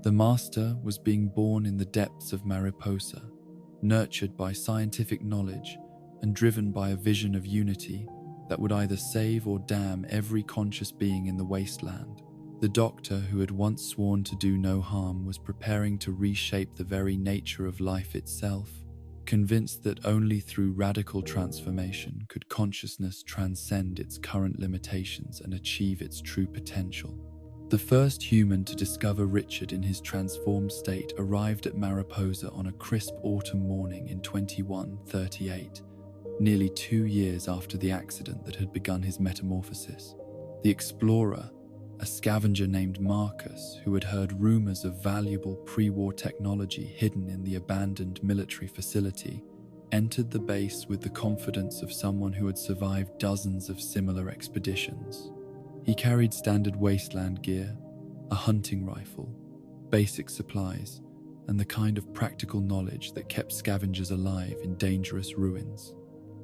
The Master was being born in the depths of Mariposa, nurtured by scientific knowledge and driven by a vision of unity that would either save or damn every conscious being in the Wasteland. The Doctor, who had once sworn to do no harm, was preparing to reshape the very nature of life itself, convinced that only through radical transformation could consciousness transcend its current limitations and achieve its true potential. The first human to discover Richard in his transformed state arrived at Mariposa on a crisp autumn morning in 2138, nearly 2 years after the accident that had begun his metamorphosis. The explorer, a scavenger named Marcus, who had heard rumors of valuable pre-war technology hidden in the abandoned military facility, entered the base with the confidence of someone who had survived dozens of similar expeditions. He carried standard Wasteland gear, a hunting rifle, basic supplies, and the kind of practical knowledge that kept scavengers alive in dangerous ruins.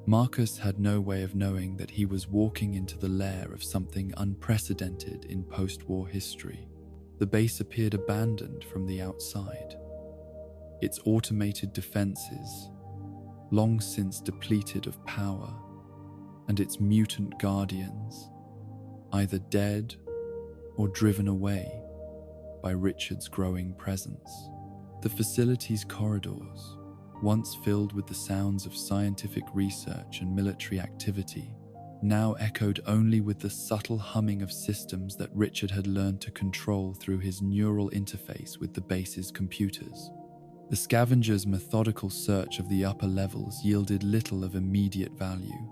Marcus had no way of knowing that he was walking into the lair of something unprecedented in post-war history. The base appeared abandoned from the outside. Its automated defenses, long since depleted of power, and its mutant guardians, either dead or driven away by Richard's growing presence. The facility's corridors, once filled with the sounds of scientific research and military activity, now echoed only with the subtle humming of systems that Richard had learned to control through his neural interface with the base's computers. The scavenger's methodical search of the upper levels yielded little of immediate value,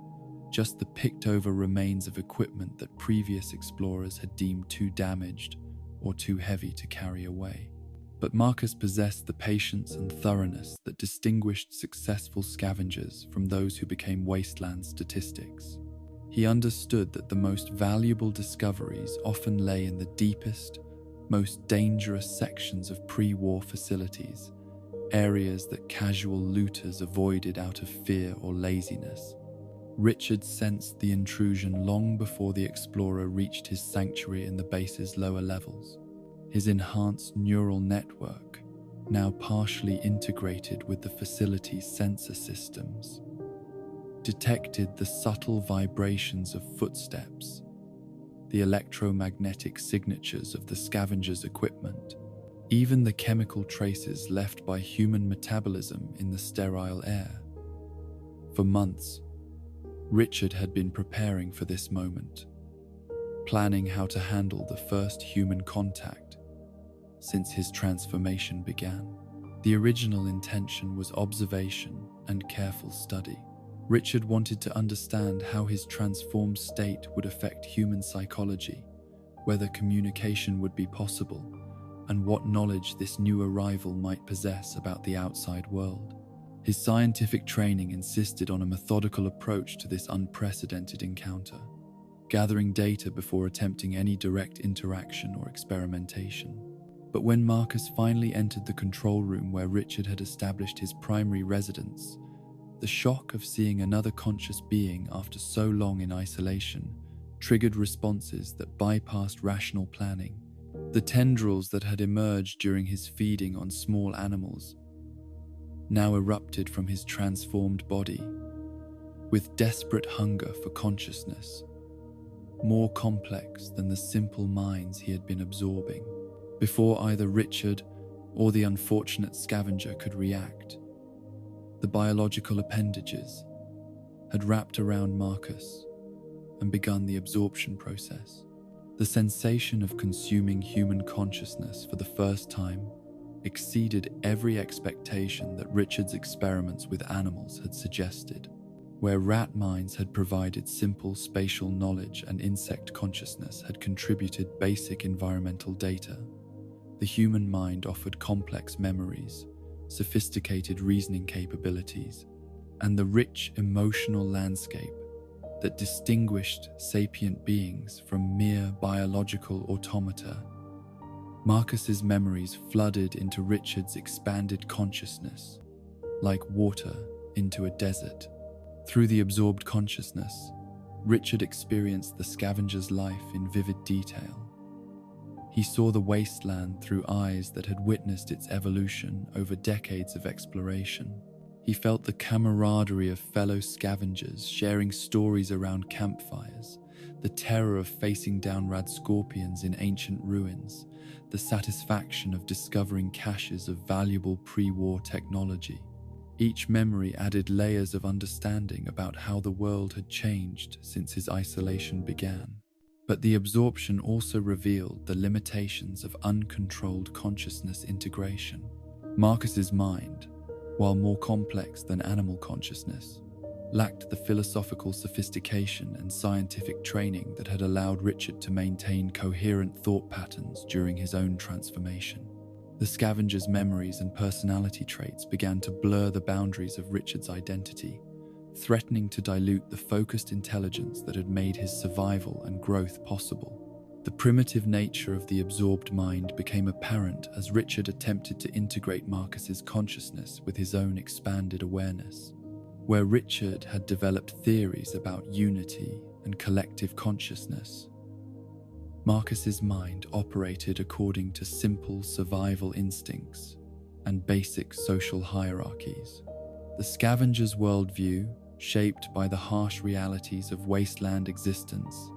just the picked-over remains of equipment that previous explorers had deemed too damaged or too heavy to carry away. But Marcus possessed the patience and thoroughness that distinguished successful scavengers from those who became Wasteland statistics. He understood that the most valuable discoveries often lay in the deepest, most dangerous sections of pre-war facilities, areas that casual looters avoided out of fear or laziness. Richard sensed the intrusion long before the explorer reached his sanctuary in the base's lower levels. His enhanced neural network, now partially integrated with the facility's sensor systems, detected the subtle vibrations of footsteps, the electromagnetic signatures of the scavenger's equipment, even the chemical traces left by human metabolism in the sterile air. For months, Richard had been preparing for this moment, planning how to handle the first human contact since his transformation began. The original intention was observation and careful study. Richard wanted to understand how his transformed state would affect human psychology, whether communication would be possible, and what knowledge this new arrival might possess about the outside world. His scientific training insisted on a methodical approach to this unprecedented encounter, gathering data before attempting any direct interaction or experimentation. But when Marcus finally entered the control room where Richard had established his primary residence, the shock of seeing another conscious being after so long in isolation triggered responses that bypassed rational planning. The tendrils that had emerged during his feeding on small animals now erupted from his transformed body, with desperate hunger for consciousness, more complex than the simple minds he had been absorbing. Before either Richard or the unfortunate scavenger could react, the biological appendages had wrapped around Marcus and begun the absorption process. The sensation of consuming human consciousness for the first time exceeded every expectation that Richard's experiments with animals had suggested. Where rat minds had provided simple spatial knowledge and insect consciousness had contributed basic environmental data, the human mind offered complex memories, sophisticated reasoning capabilities, and the rich emotional landscape that distinguished sapient beings from mere biological automata. Marcus's memories flooded into Richard's expanded consciousness, like water into a desert. Through the absorbed consciousness, Richard experienced the scavenger's life in vivid detail. He saw the wasteland through eyes that had witnessed its evolution over decades of exploration. He felt the camaraderie of fellow scavengers sharing stories around campfires, the terror of facing down rad scorpions in ancient ruins, the satisfaction of discovering caches of valuable pre-war technology. Each memory added layers of understanding about how the world had changed since his isolation began. But the absorption also revealed the limitations of uncontrolled consciousness integration. Marcus's mind, while more complex than animal consciousness, lacked the philosophical sophistication and scientific training that had allowed Richard to maintain coherent thought patterns during his own transformation. The scavenger's memories and personality traits began to blur the boundaries of Richard's identity, threatening to dilute the focused intelligence that had made his survival and growth possible. The primitive nature of the absorbed mind became apparent as Richard attempted to integrate Marcus's consciousness with his own expanded awareness. Where Richard had developed theories about unity and collective consciousness, Marcus's mind operated according to simple survival instincts and basic social hierarchies. The scavenger's worldview, shaped by the harsh realities of wasteland existence,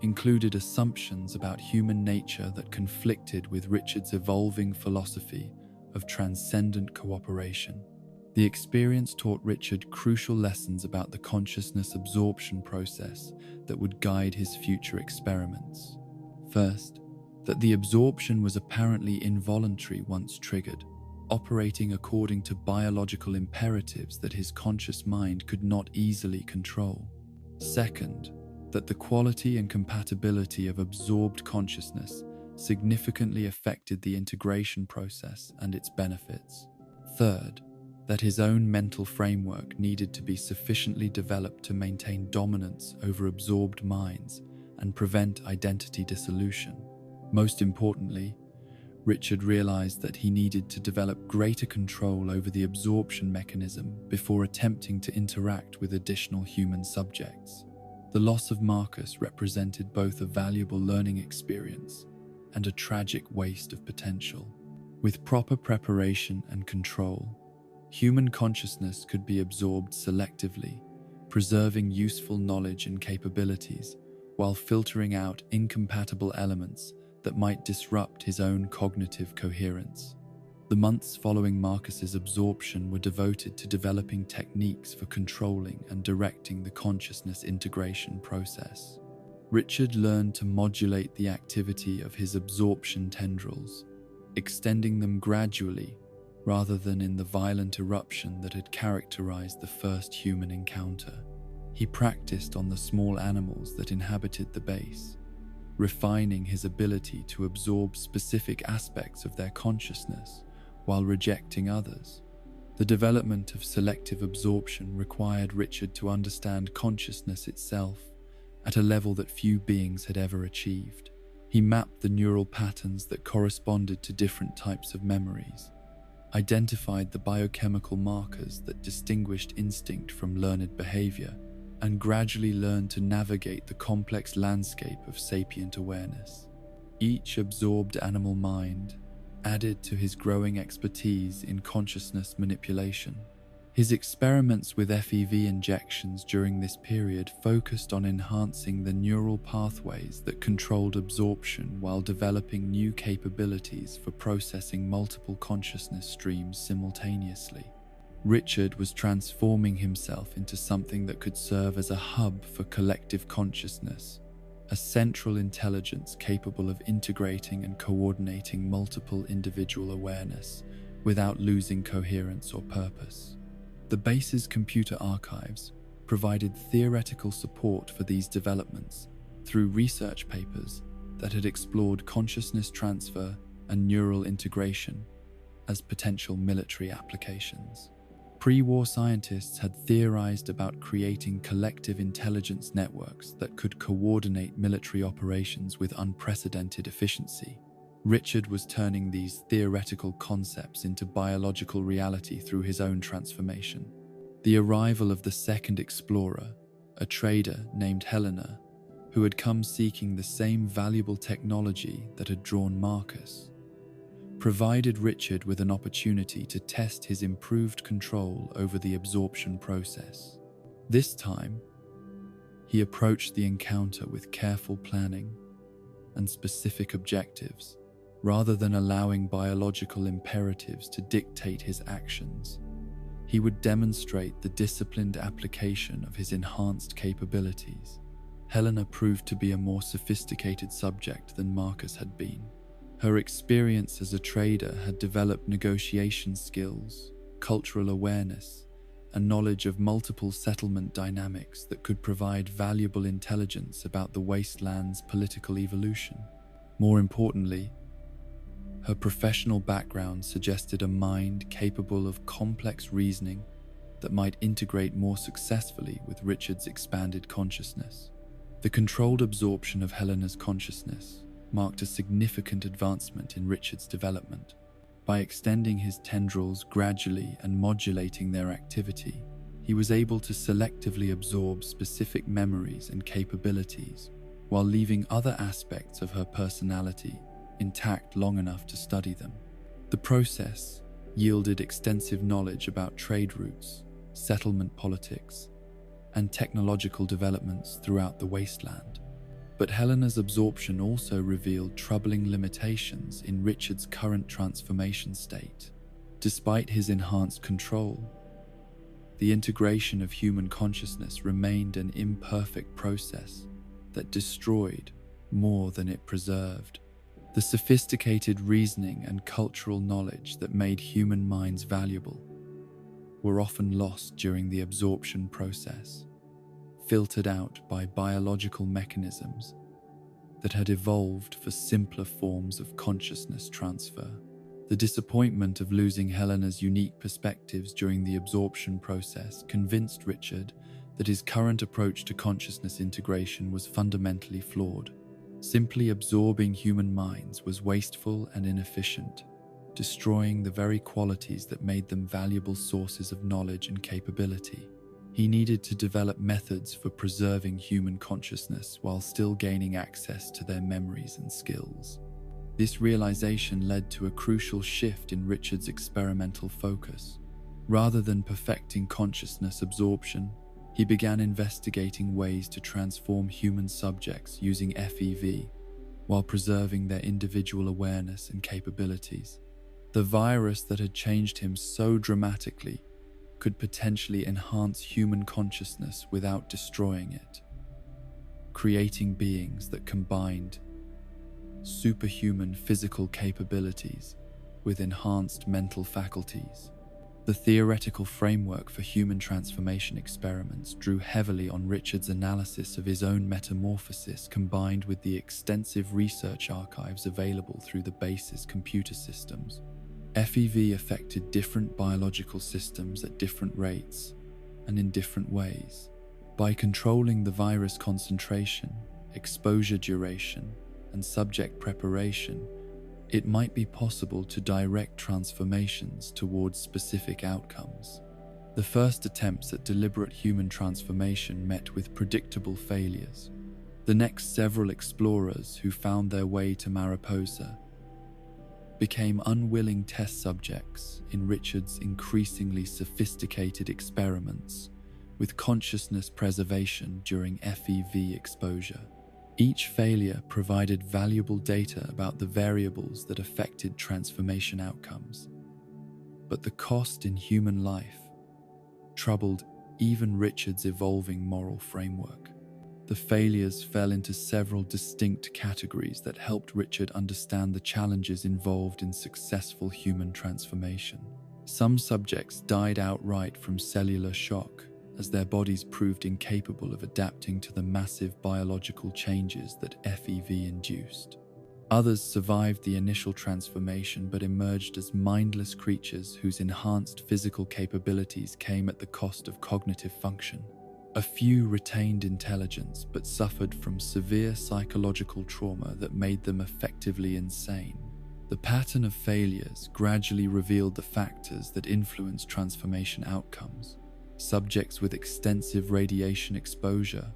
included assumptions about human nature that conflicted with Richard's evolving philosophy of transcendent cooperation. The experience taught Richard crucial lessons about the consciousness absorption process that would guide his future experiments. First, that the absorption was apparently involuntary once triggered, operating according to biological imperatives that his conscious mind could not easily control. Second, that the quality and compatibility of absorbed consciousness significantly affected the integration process and its benefits. Third, that his own mental framework needed to be sufficiently developed to maintain dominance over absorbed minds and prevent identity dissolution. Most importantly, Richard realized that he needed to develop greater control over the absorption mechanism before attempting to interact with additional human subjects. The loss of Marcus represented both a valuable learning experience and a tragic waste of potential. With proper preparation and control, human consciousness could be absorbed selectively, preserving useful knowledge and capabilities while filtering out incompatible elements that might disrupt his own cognitive coherence. The months following Marcus's absorption were devoted to developing techniques for controlling and directing the consciousness integration process. Richard learned to modulate the activity of his absorption tendrils, extending them gradually rather than in the violent eruption that had characterized the first human encounter. He practiced on the small animals that inhabited the base, refining his ability to absorb specific aspects of their consciousness while rejecting others. The development of selective absorption required Richard to understand consciousness itself at a level that few beings had ever achieved. He mapped the neural patterns that corresponded to different types of memories, identified the biochemical markers that distinguished instinct from learned behavior, and gradually learned to navigate the complex landscape of sapient awareness. Each absorbed animal mind added to his growing expertise in consciousness manipulation. His experiments with FEV injections during this period focused on enhancing the neural pathways that controlled absorption while developing new capabilities for processing multiple consciousness streams simultaneously. Richard was transforming himself into something that could serve as a hub for collective consciousness, a central intelligence capable of integrating and coordinating multiple individual awareness without losing coherence or purpose. The base's computer archives provided theoretical support for these developments through research papers that had explored consciousness transfer and neural integration as potential military applications. Pre-war scientists had theorized about creating collective intelligence networks that could coordinate military operations with unprecedented efficiency. Richard was turning these theoretical concepts into biological reality through his own transformation. The arrival of the second explorer, a trader named Helena, who had come seeking the same valuable technology that had drawn Marcus, provided Richard with an opportunity to test his improved control over the absorption process. This time, he approached the encounter with careful planning and specific objectives, rather than allowing biological imperatives to dictate his actions. He would demonstrate the disciplined application of his enhanced capabilities. Helena proved to be a more sophisticated subject than Marcus had been. Her experience as a trader had developed negotiation skills, cultural awareness, and knowledge of multiple settlement dynamics that could provide valuable intelligence about the Wasteland's political evolution. More importantly, her professional background suggested a mind capable of complex reasoning that might integrate more successfully with Richard's expanded consciousness. The controlled absorption of Helena's consciousness marked a significant advancement in Richard's development. By extending his tendrils gradually and modulating their activity, he was able to selectively absorb specific memories and capabilities, while leaving other aspects of her personality intact long enough to study them. The process yielded extensive knowledge about trade routes, settlement politics, and technological developments throughout the Wasteland. But Helena's absorption also revealed troubling limitations in Richard's current transformation state. Despite his enhanced control, the integration of human consciousness remained an imperfect process that destroyed more than it preserved. The sophisticated reasoning and cultural knowledge that made human minds valuable were often lost during the absorption process, filtered out by biological mechanisms that had evolved for simpler forms of consciousness transfer. The disappointment of losing Helena's unique perspectives during the absorption process convinced Richard that his current approach to consciousness integration was fundamentally flawed. Simply absorbing human minds was wasteful and inefficient, destroying the very qualities that made them valuable sources of knowledge and capability. He needed to develop methods for preserving human consciousness while still gaining access to their memories and skills. This realization led to a crucial shift in Richard's experimental focus. Rather than perfecting consciousness absorption, he began investigating ways to transform human subjects using FEV while preserving their individual awareness and capabilities. The virus that had changed him so dramatically could potentially enhance human consciousness without destroying it, creating beings that combined superhuman physical capabilities with enhanced mental faculties. The theoretical framework for human transformation experiments drew heavily on Richard's analysis of his own metamorphosis, combined with the extensive research archives available through the base's computer systems. FEV affected different biological systems at different rates and in different ways. By controlling the virus concentration, exposure duration, and subject preparation, it might be possible to direct transformations towards specific outcomes. The first attempts at deliberate human transformation met with predictable failures. The next several explorers who found their way to Mariposa became unwilling test subjects in Richard's increasingly sophisticated experiments with consciousness preservation during FEV exposure. Each failure provided valuable data about the variables that affected transformation outcomes. But the cost in human life troubled even Richard's evolving moral framework. The failures fell into several distinct categories that helped Richard understand the challenges involved in successful human transformation. Some subjects died outright from cellular shock, as their bodies proved incapable of adapting to the massive biological changes that FEV induced. Others survived the initial transformation but emerged as mindless creatures whose enhanced physical capabilities came at the cost of cognitive function. A few retained intelligence but suffered from severe psychological trauma that made them effectively insane. The pattern of failures gradually revealed the factors that influenced transformation outcomes. Subjects with extensive radiation exposure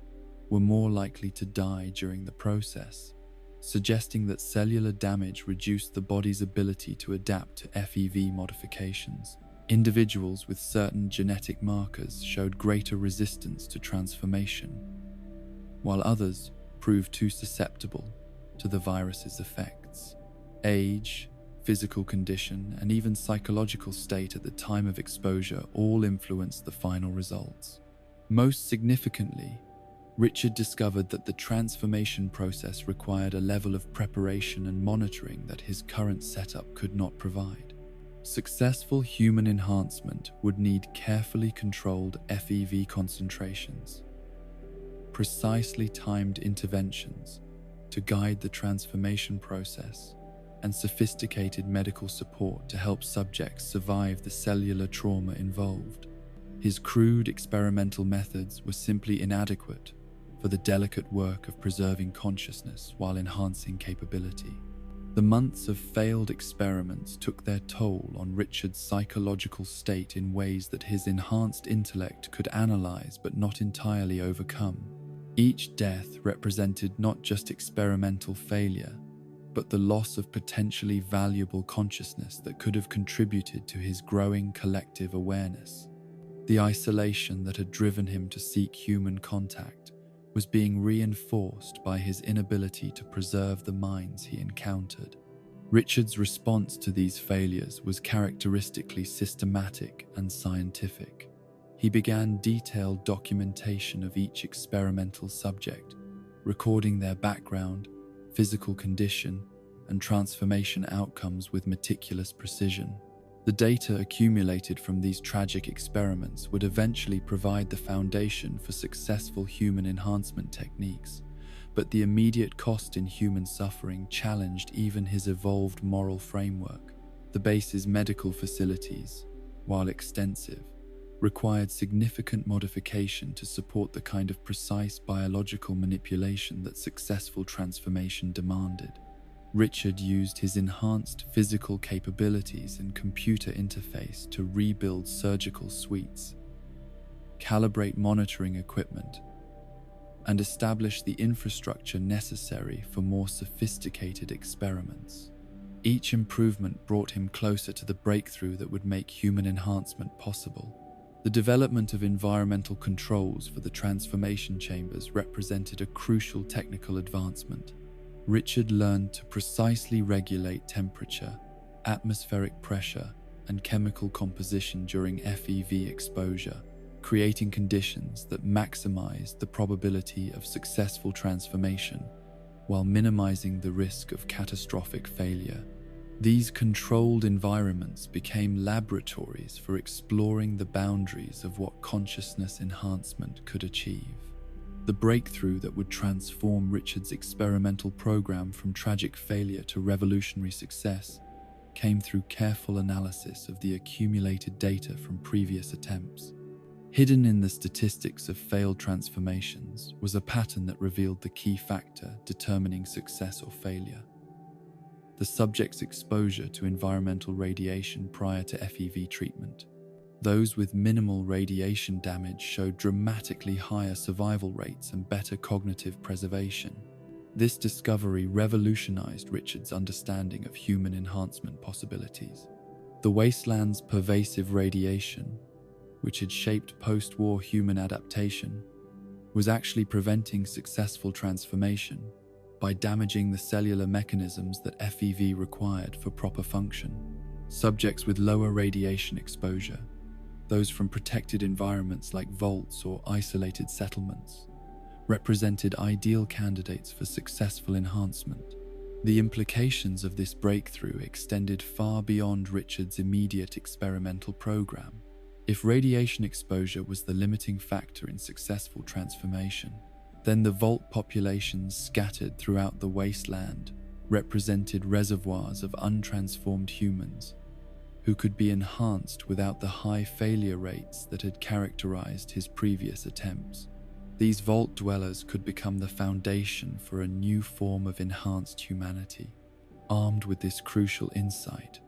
were more likely to die during the process, suggesting that cellular damage reduced the body's ability to adapt to FEV modifications. Individuals with certain genetic markers showed greater resistance to transformation, while others proved too susceptible to the virus's effects. Age, physical condition, and even psychological state at the time of exposure all influenced the final results. Most significantly, Richard discovered that the transformation process required a level of preparation and monitoring that his current setup could not provide. Successful human enhancement would need carefully controlled FEV concentrations, precisely timed interventions to guide the transformation process, and sophisticated medical support to help subjects survive the cellular trauma involved. His crude experimental methods were simply inadequate for the delicate work of preserving consciousness while enhancing capability. The months of failed experiments took their toll on Richard's psychological state in ways that his enhanced intellect could analyze but not entirely overcome. Each death represented not just experimental failure, but the loss of potentially valuable consciousness that could have contributed to his growing collective awareness. The isolation that had driven him to seek human contact was being reinforced by his inability to preserve the minds he encountered. Richard's response to these failures was characteristically systematic and scientific. He began detailed documentation of each experimental subject, recording their background, physical condition, and transformation outcomes with meticulous precision. The data accumulated from these tragic experiments would eventually provide the foundation for successful human enhancement techniques, but the immediate cost in human suffering challenged even his evolved moral framework. The base's medical facilities, while extensive, required significant modification to support the kind of precise biological manipulation that successful transformation demanded. Richard used his enhanced physical capabilities and computer interface to rebuild surgical suites, calibrate monitoring equipment, and establish the infrastructure necessary for more sophisticated experiments. Each improvement brought him closer to the breakthrough that would make human enhancement possible. The development of environmental controls for the transformation chambers represented a crucial technical advancement. Richard learned to precisely regulate temperature, atmospheric pressure, and chemical composition during FEV exposure, creating conditions that maximized the probability of successful transformation while minimizing the risk of catastrophic failure. These controlled environments became laboratories for exploring the boundaries of what consciousness enhancement could achieve. The breakthrough that would transform Richard's experimental program from tragic failure to revolutionary success came through careful analysis of the accumulated data from previous attempts. Hidden in the statistics of failed transformations was a pattern that revealed the key factor determining success or failure: the subject's exposure to environmental radiation prior to FEV treatment. Those with minimal radiation damage showed dramatically higher survival rates and better cognitive preservation. This discovery revolutionized Richard's understanding of human enhancement possibilities. The Wasteland's pervasive radiation, which had shaped post-war human adaptation, was actually preventing successful transformation by damaging the cellular mechanisms that FEV required for proper function. Subjects with lower radiation exposure, those from protected environments like vaults or isolated settlements, represented ideal candidates for successful enhancement. The implications of this breakthrough extended far beyond Richard's immediate experimental program. If radiation exposure was the limiting factor in successful transformation, then the vault populations scattered throughout the wasteland represented reservoirs of untransformed humans who could be enhanced without the high failure rates that had characterized his previous attempts. These vault dwellers could become the foundation for a new form of enhanced humanity. Armed with this crucial insight,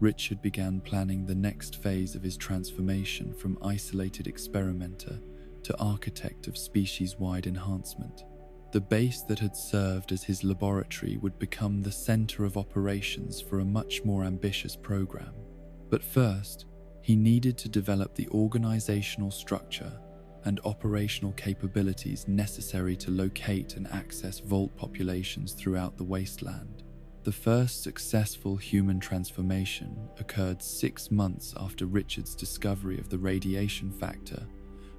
Richard began planning the next phase of his transformation from isolated experimenter to architect of species-wide enhancement. The base that had served as his laboratory would become the center of operations for a much more ambitious program. But first, he needed to develop the organizational structure and operational capabilities necessary to locate and access vault populations throughout the Wasteland. The first successful human transformation occurred 6 months after Richard's discovery of the radiation factor,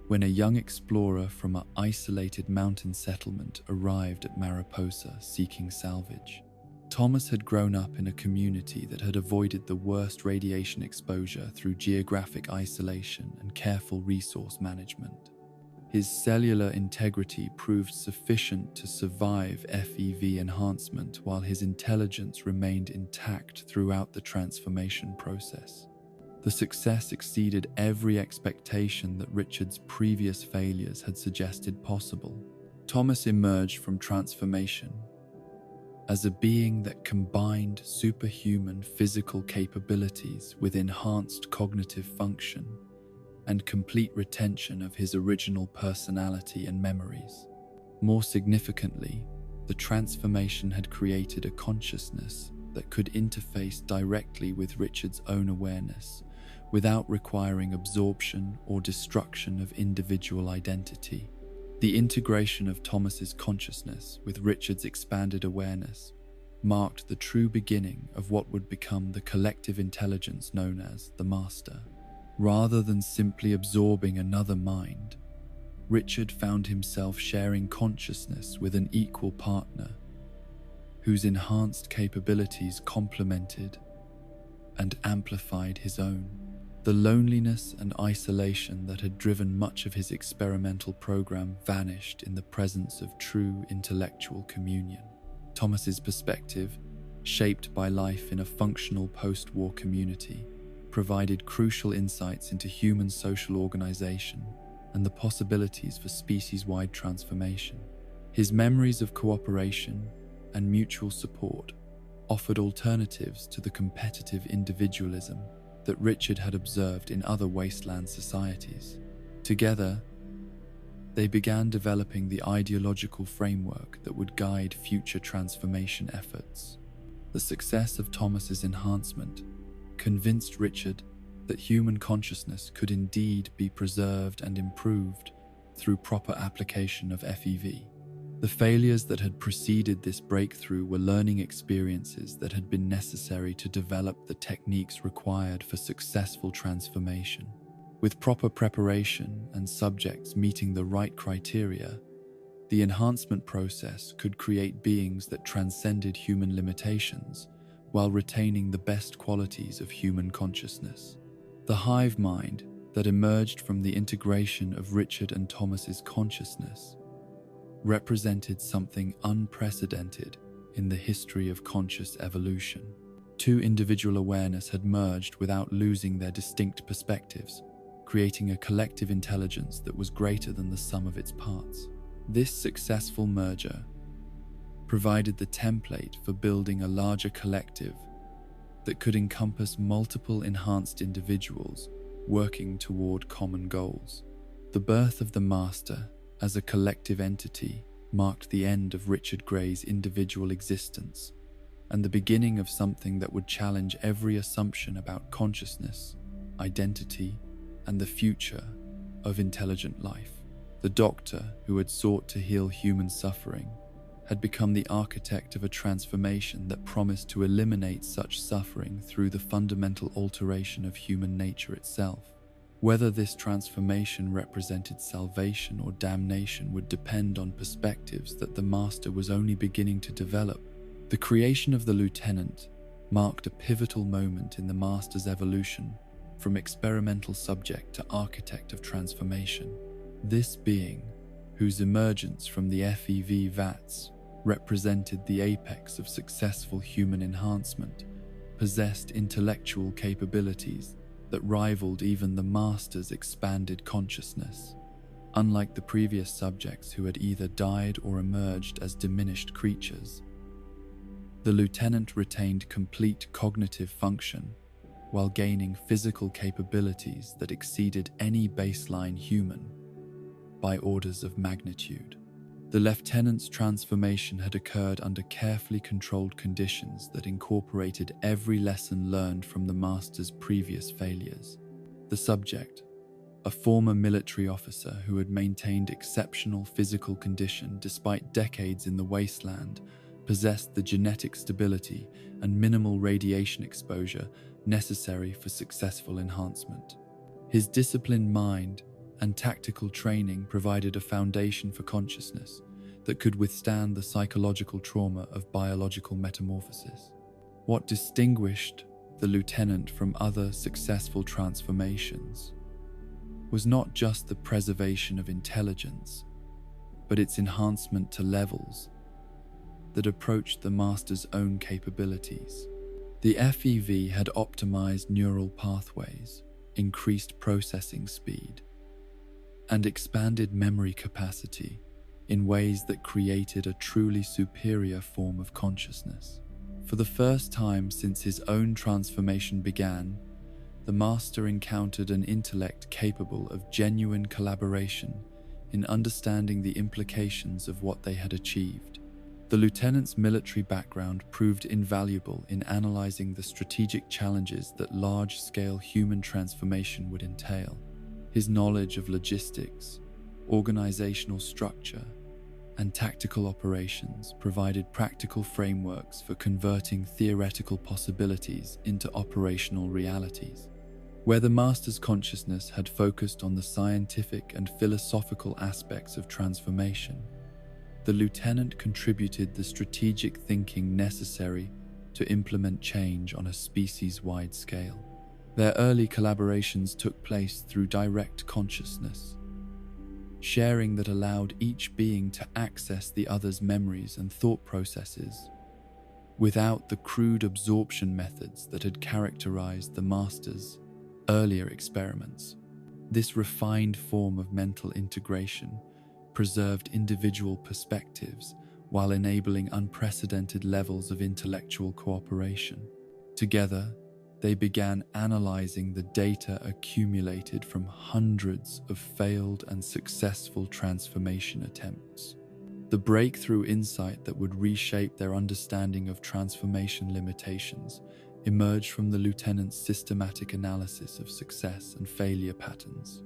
when a young explorer from an isolated mountain settlement arrived at Mariposa seeking salvage. Thomas had grown up in a community that had avoided the worst radiation exposure through geographic isolation and careful resource management. His cellular integrity proved sufficient to survive FEV enhancement, while his intelligence remained intact throughout the transformation process. The success exceeded every expectation that Richard's previous failures had suggested possible. Thomas emerged from transformation as a being that combined superhuman physical capabilities with enhanced cognitive function and complete retention of his original personality and memories. More significantly, the transformation had created a consciousness that could interface directly with Richard's own awareness without requiring absorption or destruction of individual identity. The integration of Thomas's consciousness with Richard's expanded awareness marked the true beginning of what would become the collective intelligence known as the Master. Rather than simply absorbing another mind, Richard found himself sharing consciousness with an equal partner whose enhanced capabilities complemented and amplified his own. The loneliness and isolation that had driven much of his experimental program vanished in the presence of true intellectual communion. Thomas's perspective, shaped by life in a functional post-war community, provided crucial insights into human social organization and the possibilities for species-wide transformation. His memories of cooperation and mutual support offered alternatives to the competitive individualism that Richard had observed in other wasteland societies. Together, they began developing the ideological framework that would guide future transformation efforts. The success of Thomas's enhancement convinced Richard that human consciousness could indeed be preserved and improved through proper application of FEV. The failures that had preceded this breakthrough were learning experiences that had been necessary to develop the techniques required for successful transformation. With proper preparation and subjects meeting the right criteria, the enhancement process could create beings that transcended human limitations while retaining the best qualities of human consciousness. The hive mind that emerged from the integration of Richard and Thomas's consciousness represented something unprecedented in the history of conscious evolution. Two individual awareness had merged without losing their distinct perspectives, creating a collective intelligence that was greater than the sum of its parts. This successful merger provided the template for building a larger collective that could encompass multiple enhanced individuals working toward common goals. The birth of the Master as a collective entity marked the end of Richard Gray's individual existence and the beginning of something that would challenge every assumption about consciousness, identity, and the future of intelligent life. The Doctor, who had sought to heal human suffering, had become the architect of a transformation that promised to eliminate such suffering through the fundamental alteration of human nature itself. Whether this transformation represented salvation or damnation would depend on perspectives that the Master was only beginning to develop. The creation of the Lieutenant marked a pivotal moment in the Master's evolution from experimental subject to architect of transformation. This being, whose emergence from the FEV vats represented the apex of successful human enhancement, possessed intellectual capabilities that rivaled even the Master's expanded consciousness. Unlike the previous subjects who had either died or emerged as diminished creatures, the Lieutenant retained complete cognitive function while gaining physical capabilities that exceeded any baseline human by orders of magnitude. The lieutenant's transformation had occurred under carefully controlled conditions that incorporated every lesson learned from the master's previous failures. The subject, a former military officer who had maintained exceptional physical condition despite decades in the Wasteland, possessed the genetic stability and minimal radiation exposure necessary for successful enhancement. His disciplined mind and tactical training provided a foundation for consciousness that could withstand the psychological trauma of biological metamorphosis. What distinguished the lieutenant from other successful transformations was not just the preservation of intelligence, but its enhancement to levels that approached the master's own capabilities. The FEV had optimized neural pathways, increased processing speed, and expanded memory capacity in ways that created a truly superior form of consciousness. For the first time since his own transformation began, the master encountered an intellect capable of genuine collaboration in understanding the implications of what they had achieved. The lieutenant's military background proved invaluable in analyzing the strategic challenges that large-scale human transformation would entail. His knowledge of logistics, organizational structure, and tactical operations provided practical frameworks for converting theoretical possibilities into operational realities. Where the master's consciousness had focused on the scientific and philosophical aspects of transformation, the lieutenant contributed the strategic thinking necessary to implement change on a species-wide scale. Their early collaborations took place through direct consciousness, sharing that allowed each being to access the other's memories and thought processes without the crude absorption methods that had characterized the master's earlier experiments. This refined form of mental integration preserved individual perspectives while enabling unprecedented levels of intellectual cooperation. Together, they began analyzing the data accumulated from hundreds of failed and successful transformation attempts. The breakthrough insight that would reshape their understanding of transformation limitations emerged from the lieutenant's systematic analysis of success and failure patterns.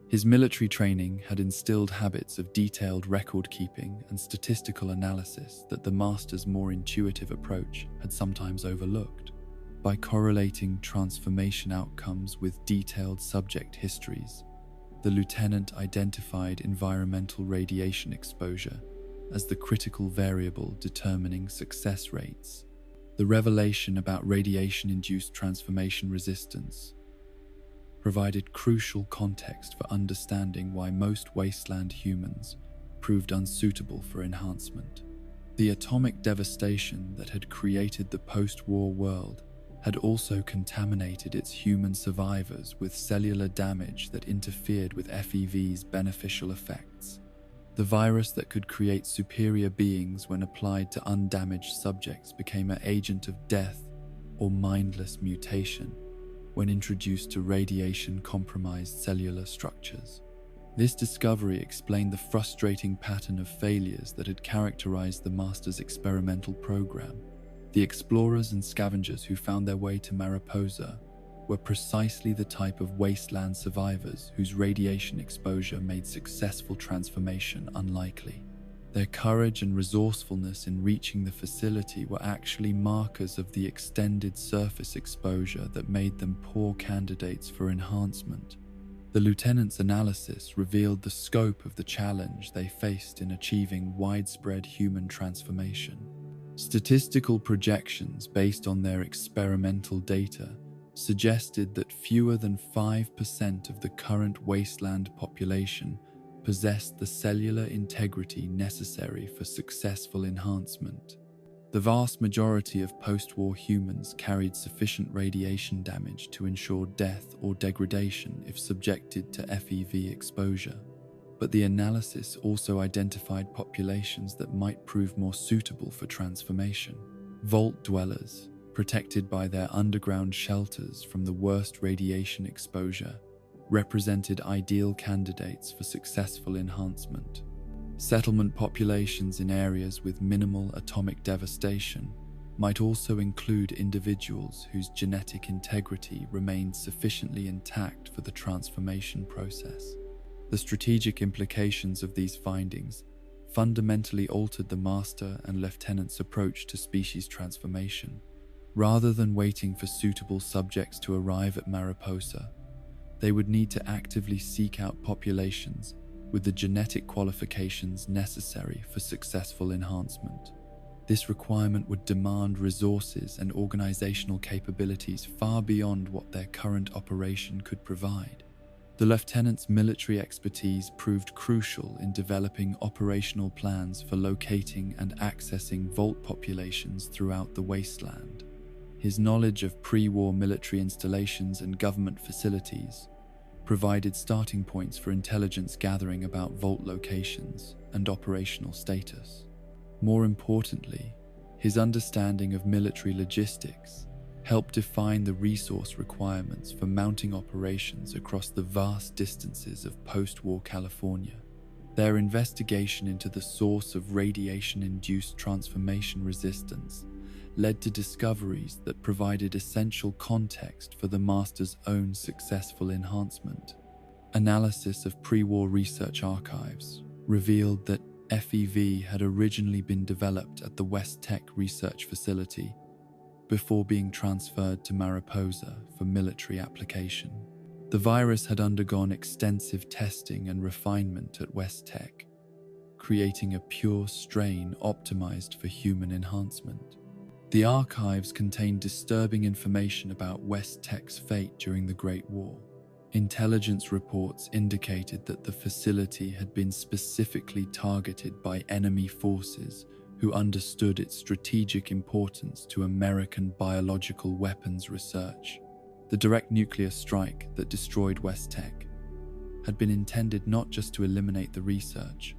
His military training had instilled habits of detailed record-keeping and statistical analysis that the master's more intuitive approach had sometimes overlooked. By correlating transformation outcomes with detailed subject histories, the lieutenant identified environmental radiation exposure as the critical variable determining success rates. The revelation about radiation-induced transformation resistance provided crucial context for understanding why most Wasteland humans proved unsuitable for enhancement. The atomic devastation that had created the post-war world had also contaminated its human survivors with cellular damage that interfered with FEV's beneficial effects. The virus that could create superior beings when applied to undamaged subjects became an agent of death or mindless mutation when introduced to radiation-compromised cellular structures. This discovery explained the frustrating pattern of failures that had characterized the Master's experimental program. The explorers and scavengers who found their way to Mariposa were precisely the type of Wasteland survivors whose radiation exposure made successful transformation unlikely. Their courage and resourcefulness in reaching the facility were actually markers of the extended surface exposure that made them poor candidates for enhancement. The lieutenant's analysis revealed the scope of the challenge they faced in achieving widespread human transformation. Statistical projections based on their experimental data suggested that fewer than 5% of the current Wasteland population possessed the cellular integrity necessary for successful enhancement. The vast majority of post-war humans carried sufficient radiation damage to ensure death or degradation if subjected to FEV exposure. But the analysis also identified populations that might prove more suitable for transformation. Vault dwellers, protected by their underground shelters from the worst radiation exposure, represented ideal candidates for successful enhancement. Settlement populations in areas with minimal atomic devastation might also include individuals whose genetic integrity remained sufficiently intact for the transformation process. The strategic implications of these findings fundamentally altered the Master and Lieutenant's approach to species transformation. Rather than waiting for suitable subjects to arrive at Mariposa, they would need to actively seek out populations with the genetic qualifications necessary for successful enhancement. This requirement would demand resources and organizational capabilities far beyond what their current operation could provide. The Lieutenant's military expertise proved crucial in developing operational plans for locating and accessing vault populations throughout the Wasteland. His knowledge of pre-war military installations and government facilities provided starting points for intelligence gathering about vault locations and operational status. More importantly, his understanding of military logistics helped define the resource requirements for mounting operations across the vast distances of post-war California. Their investigation into the source of radiation-induced transformation resistance led to discoveries that provided essential context for the Master's own successful enhancement. Analysis of pre-war research archives revealed that FEV had originally been developed at the West Tech Research Facility before being transferred to Mariposa for military application. The virus had undergone extensive testing and refinement at West Tech, creating a pure strain optimized for human enhancement. The archives contained disturbing information about West Tech's fate during the Great War. Intelligence reports indicated that the facility had been specifically targeted by enemy forces who understood its strategic importance to American biological weapons research. The direct nuclear strike that destroyed West Tech had been intended not just to eliminate the research,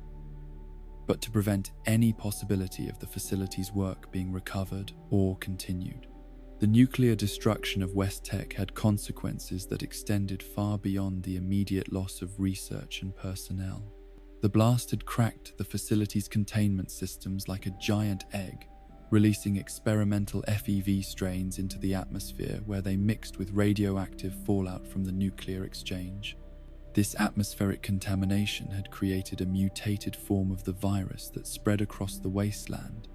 but to prevent any possibility of the facility's work being recovered or continued. The nuclear destruction of West Tech had consequences that extended far beyond the immediate loss of research and personnel. The blast had cracked the facility's containment systems like a giant egg, releasing experimental FEV strains into the atmosphere where they mixed with radioactive fallout from the nuclear exchange. This atmospheric contamination had created a mutated form of the virus that spread across the wasteland,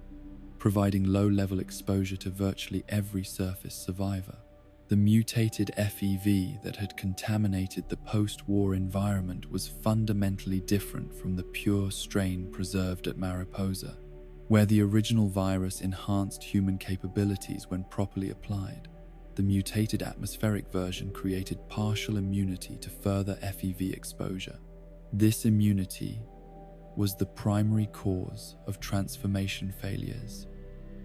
providing low-level exposure to virtually every surface survivor. The mutated FEV that had contaminated the post-war environment was fundamentally different from the pure strain preserved at Mariposa, where the original virus enhanced human capabilities when properly applied. The mutated atmospheric version created partial immunity to further FEV exposure. This immunity was the primary cause of transformation failures,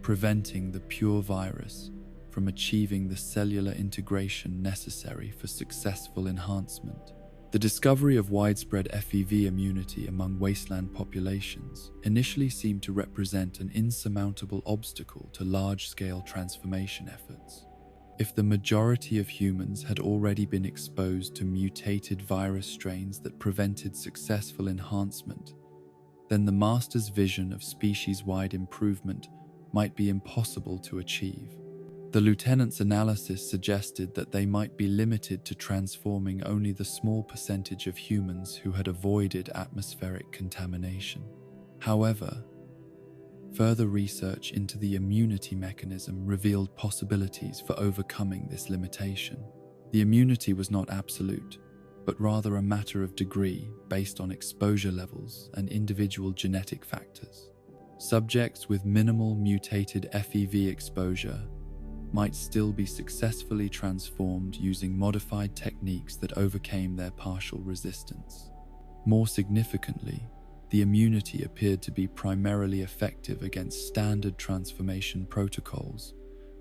preventing the pure virus from achieving the cellular integration necessary for successful enhancement. The discovery of widespread FEV immunity among wasteland populations initially seemed to represent an insurmountable obstacle to large-scale transformation efforts. If the majority of humans had already been exposed to mutated virus strains that prevented successful enhancement, then the Master's vision of species-wide improvement might be impossible to achieve. The Lieutenant's analysis suggested that they might be limited to transforming only the small percentage of humans who had avoided atmospheric contamination. However, further research into the immunity mechanism revealed possibilities for overcoming this limitation. The immunity was not absolute, but rather a matter of degree based on exposure levels and individual genetic factors. Subjects with minimal mutated FEV exposure might still be successfully transformed using modified techniques that overcame their partial resistance. More significantly, the immunity appeared to be primarily effective against standard transformation protocols,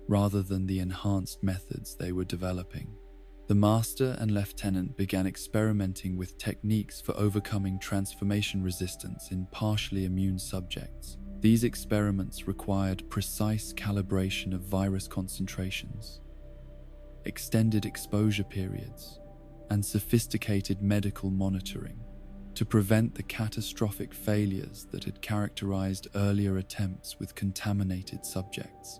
rather than the enhanced methods they were developing. The Master and Lieutenant began experimenting with techniques for overcoming transformation resistance in partially immune subjects. These experiments required precise calibration of virus concentrations, extended exposure periods, and sophisticated medical monitoring to prevent the catastrophic failures that had characterized earlier attempts with contaminated subjects.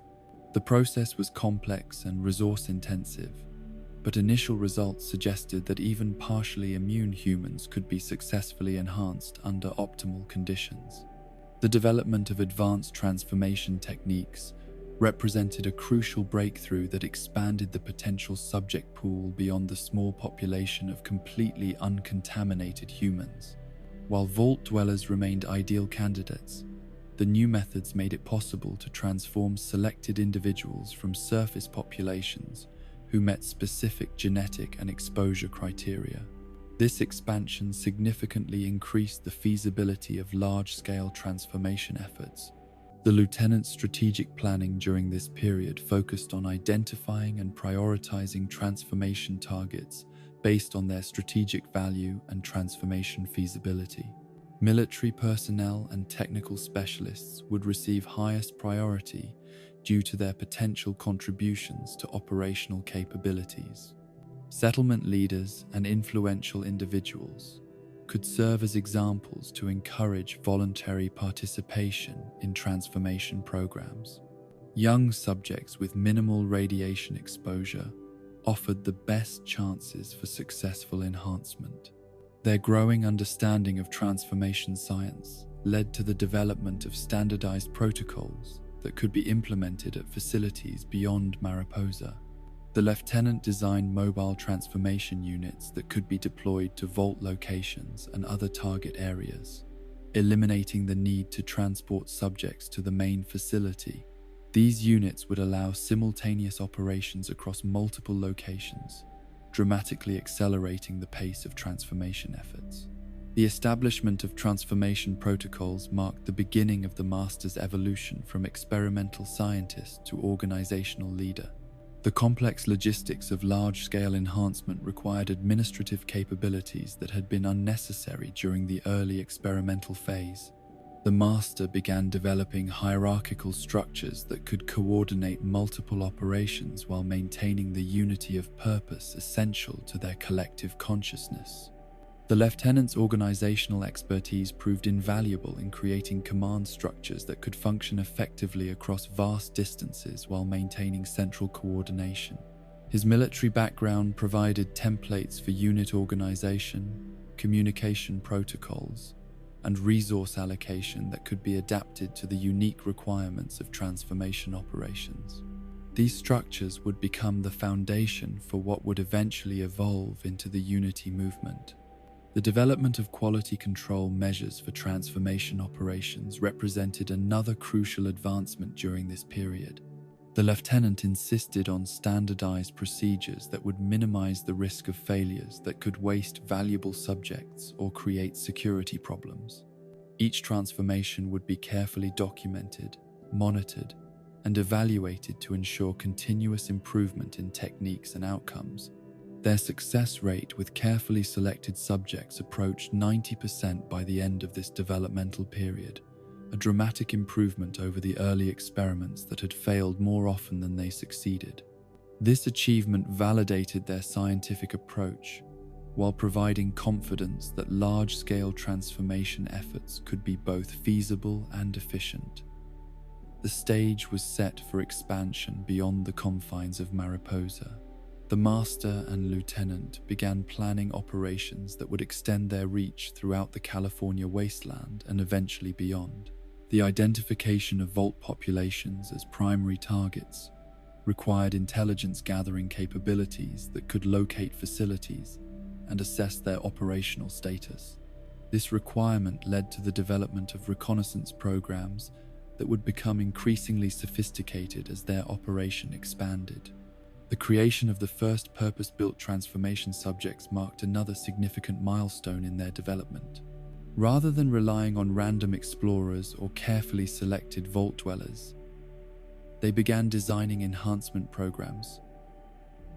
The process was complex and resource-intensive, but initial results suggested that even partially immune humans could be successfully enhanced under optimal conditions. The development of advanced transformation techniques represented a crucial breakthrough that expanded the potential subject pool beyond the small population of completely uncontaminated humans. While vault dwellers remained ideal candidates, the new methods made it possible to transform selected individuals from surface populations who met specific genetic and exposure criteria. This expansion significantly increased the feasibility of large-scale transformation efforts. The Lieutenant's strategic planning during this period focused on identifying and prioritizing transformation targets based on their strategic value and transformation feasibility. Military personnel and technical specialists would receive highest priority due to their potential contributions to operational capabilities. Settlement leaders and influential individuals could serve as examples to encourage voluntary participation in transformation programs. Young subjects with minimal radiation exposure offered the best chances for successful enhancement. Their growing understanding of transformation science led to the development of standardized protocols that could be implemented at facilities beyond Mariposa. The lieutenant designed mobile transformation units that could be deployed to vault locations and other target areas, eliminating the need to transport subjects to the main facility. These units would allow simultaneous operations across multiple locations, dramatically accelerating the pace of transformation efforts. The establishment of transformation protocols marked the beginning of the Master's evolution from experimental scientist to organizational leader. The complex logistics of large-scale enhancement required administrative capabilities that had been unnecessary during the early experimental phase. The Master began developing hierarchical structures that could coordinate multiple operations while maintaining the unity of purpose essential to their collective consciousness. The Lieutenant's organizational expertise proved invaluable in creating command structures that could function effectively across vast distances while maintaining central coordination. His military background provided templates for unit organization, communication protocols, and resource allocation that could be adapted to the unique requirements of transformation operations. These structures would become the foundation for what would eventually evolve into the Unity movement. The development of quality control measures for transformation operations represented another crucial advancement during this period. The Lieutenant insisted on standardized procedures that would minimize the risk of failures that could waste valuable subjects or create security problems. Each transformation would be carefully documented, monitored, and evaluated to ensure continuous improvement in techniques and outcomes. Their success rate with carefully selected subjects approached 90% by the end of this developmental period, a dramatic improvement over the early experiments that had failed more often than they succeeded. This achievement validated their scientific approach, while providing confidence that large-scale transformation efforts could be both feasible and efficient. The stage was set for expansion beyond the confines of Mariposa. The Master and Lieutenant began planning operations that would extend their reach throughout the California wasteland and eventually beyond. The identification of vault populations as primary targets required intelligence-gathering capabilities that could locate facilities and assess their operational status. This requirement led to the development of reconnaissance programs that would become increasingly sophisticated as their operation expanded. The creation of the first purpose-built transformation subjects marked another significant milestone in their development. Rather than relying on random explorers or carefully selected vault dwellers, they began designing enhancement programs,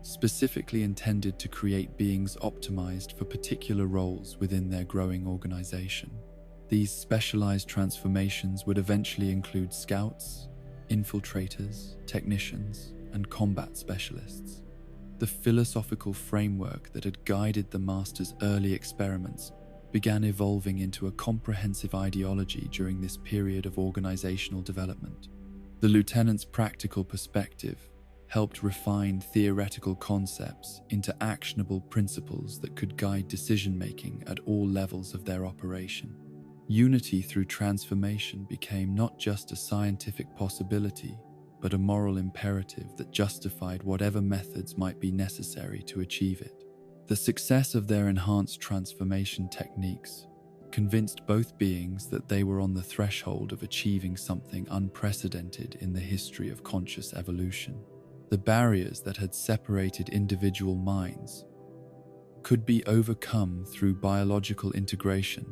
specifically intended to create beings optimized for particular roles within their growing organization. These specialized transformations would eventually include scouts, infiltrators, technicians, and combat specialists. The philosophical framework that had guided the Master's early experiments began evolving into a comprehensive ideology during this period of organizational development. The Lieutenant's practical perspective helped refine theoretical concepts into actionable principles that could guide decision-making at all levels of their operation. Unity through transformation became not just a scientific possibility, but a moral imperative that justified whatever methods might be necessary to achieve it. The success of their enhanced transformation techniques convinced both beings that they were on the threshold of achieving something unprecedented in the history of conscious evolution. The barriers that had separated individual minds could be overcome through biological integration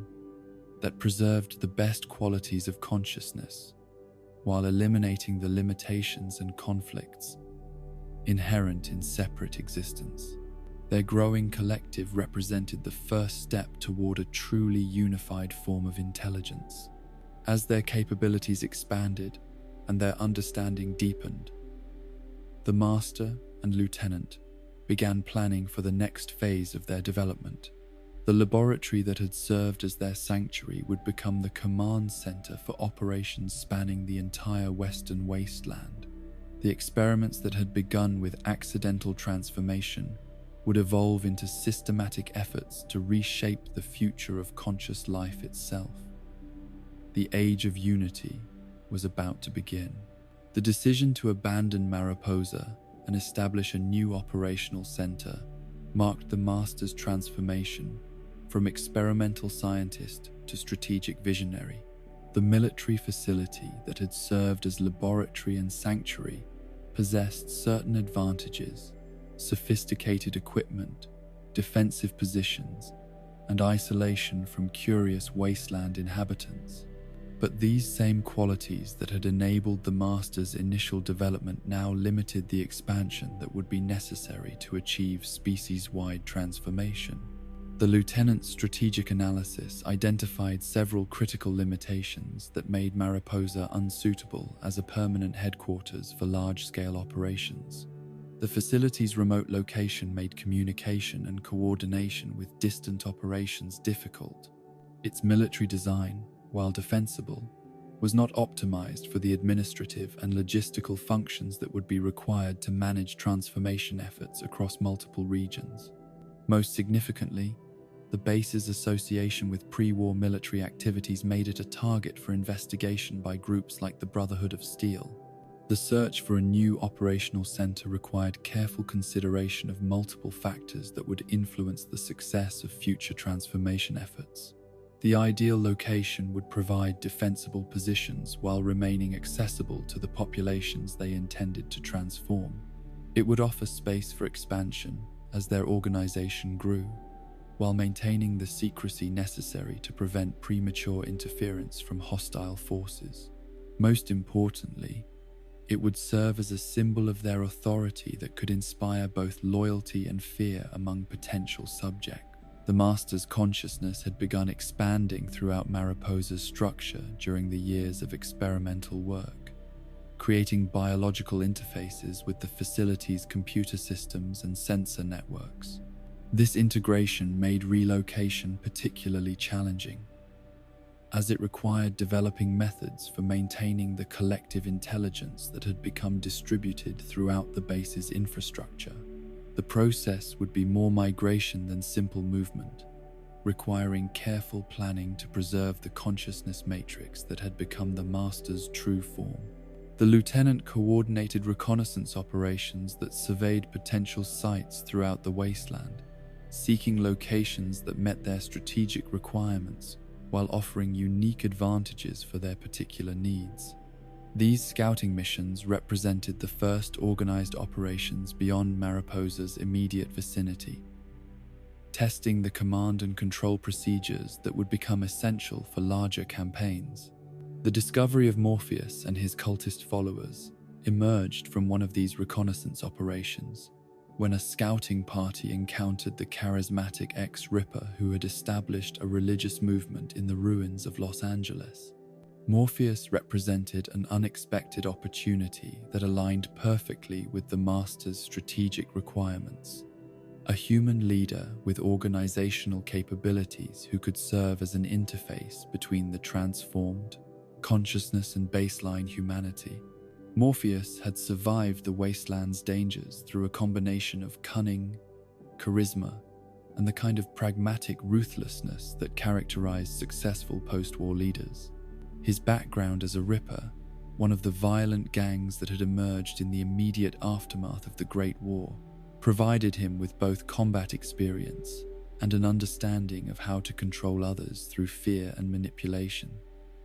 that preserved the best qualities of consciousness while eliminating the limitations and conflicts inherent in separate existence. Their growing collective represented the first step toward a truly unified form of intelligence. As their capabilities expanded and their understanding deepened, the Master and Lieutenant began planning for the next phase of their development. The laboratory that had served as their sanctuary would become the command center for operations spanning the entire western wasteland. The experiments that had begun with accidental transformation would evolve into systematic efforts to reshape the future of conscious life itself. The Age of Unity was about to begin. The decision to abandon Mariposa and establish a new operational center marked the Master's transformation from experimental scientist to strategic visionary. The military facility that had served as laboratory and sanctuary possessed certain advantages: sophisticated equipment, defensive positions, and isolation from curious wasteland inhabitants. But these same qualities that had enabled the Master's initial development now limited the expansion that would be necessary to achieve species-wide transformation. The Lieutenant's strategic analysis identified several critical limitations that made Mariposa unsuitable as a permanent headquarters for large-scale operations. The facility's remote location made communication and coordination with distant operations difficult. Its military design, while defensible, was not optimized for the administrative and logistical functions that would be required to manage transformation efforts across multiple regions. Most significantly, the base's association with pre-war military activities made it a target for investigation by groups like the Brotherhood of Steel. The search for a new operational center required careful consideration of multiple factors that would influence the success of future transformation efforts. The ideal location would provide defensible positions while remaining accessible to the populations they intended to transform. It would offer space for expansion as their organization grew, while maintaining the secrecy necessary to prevent premature interference from hostile forces. Most importantly, it would serve as a symbol of their authority that could inspire both loyalty and fear among potential subjects. The Master's consciousness had begun expanding throughout Mariposa's structure during the years of experimental work, creating biological interfaces with the facility's computer systems and sensor networks. This integration made relocation particularly challenging, as it required developing methods for maintaining the collective intelligence that had become distributed throughout the base's infrastructure. The process would be more migration than simple movement, requiring careful planning to preserve the consciousness matrix that had become the Master's true form. The Lieutenant coordinated reconnaissance operations that surveyed potential sites throughout the wasteland, seeking locations that met their strategic requirements while offering unique advantages for their particular needs. These scouting missions represented the first organized operations beyond Mariposa's immediate vicinity, testing the command and control procedures that would become essential for larger campaigns. The discovery of Morpheus and his cultist followers emerged from one of these reconnaissance operations, when a scouting party encountered the charismatic ex-Ripper who had established a religious movement in the ruins of Los Angeles. Morpheus represented an unexpected opportunity that aligned perfectly with the Master's strategic requirements. A human leader with organizational capabilities who could serve as an interface between the transformed consciousness and baseline humanity. Morpheus had survived the Wasteland's dangers through a combination of cunning, charisma, and the kind of pragmatic ruthlessness that characterized successful post-war leaders. His background as a Ripper, one of the violent gangs that had emerged in the immediate aftermath of the Great War, provided him with both combat experience and an understanding of how to control others through fear and manipulation.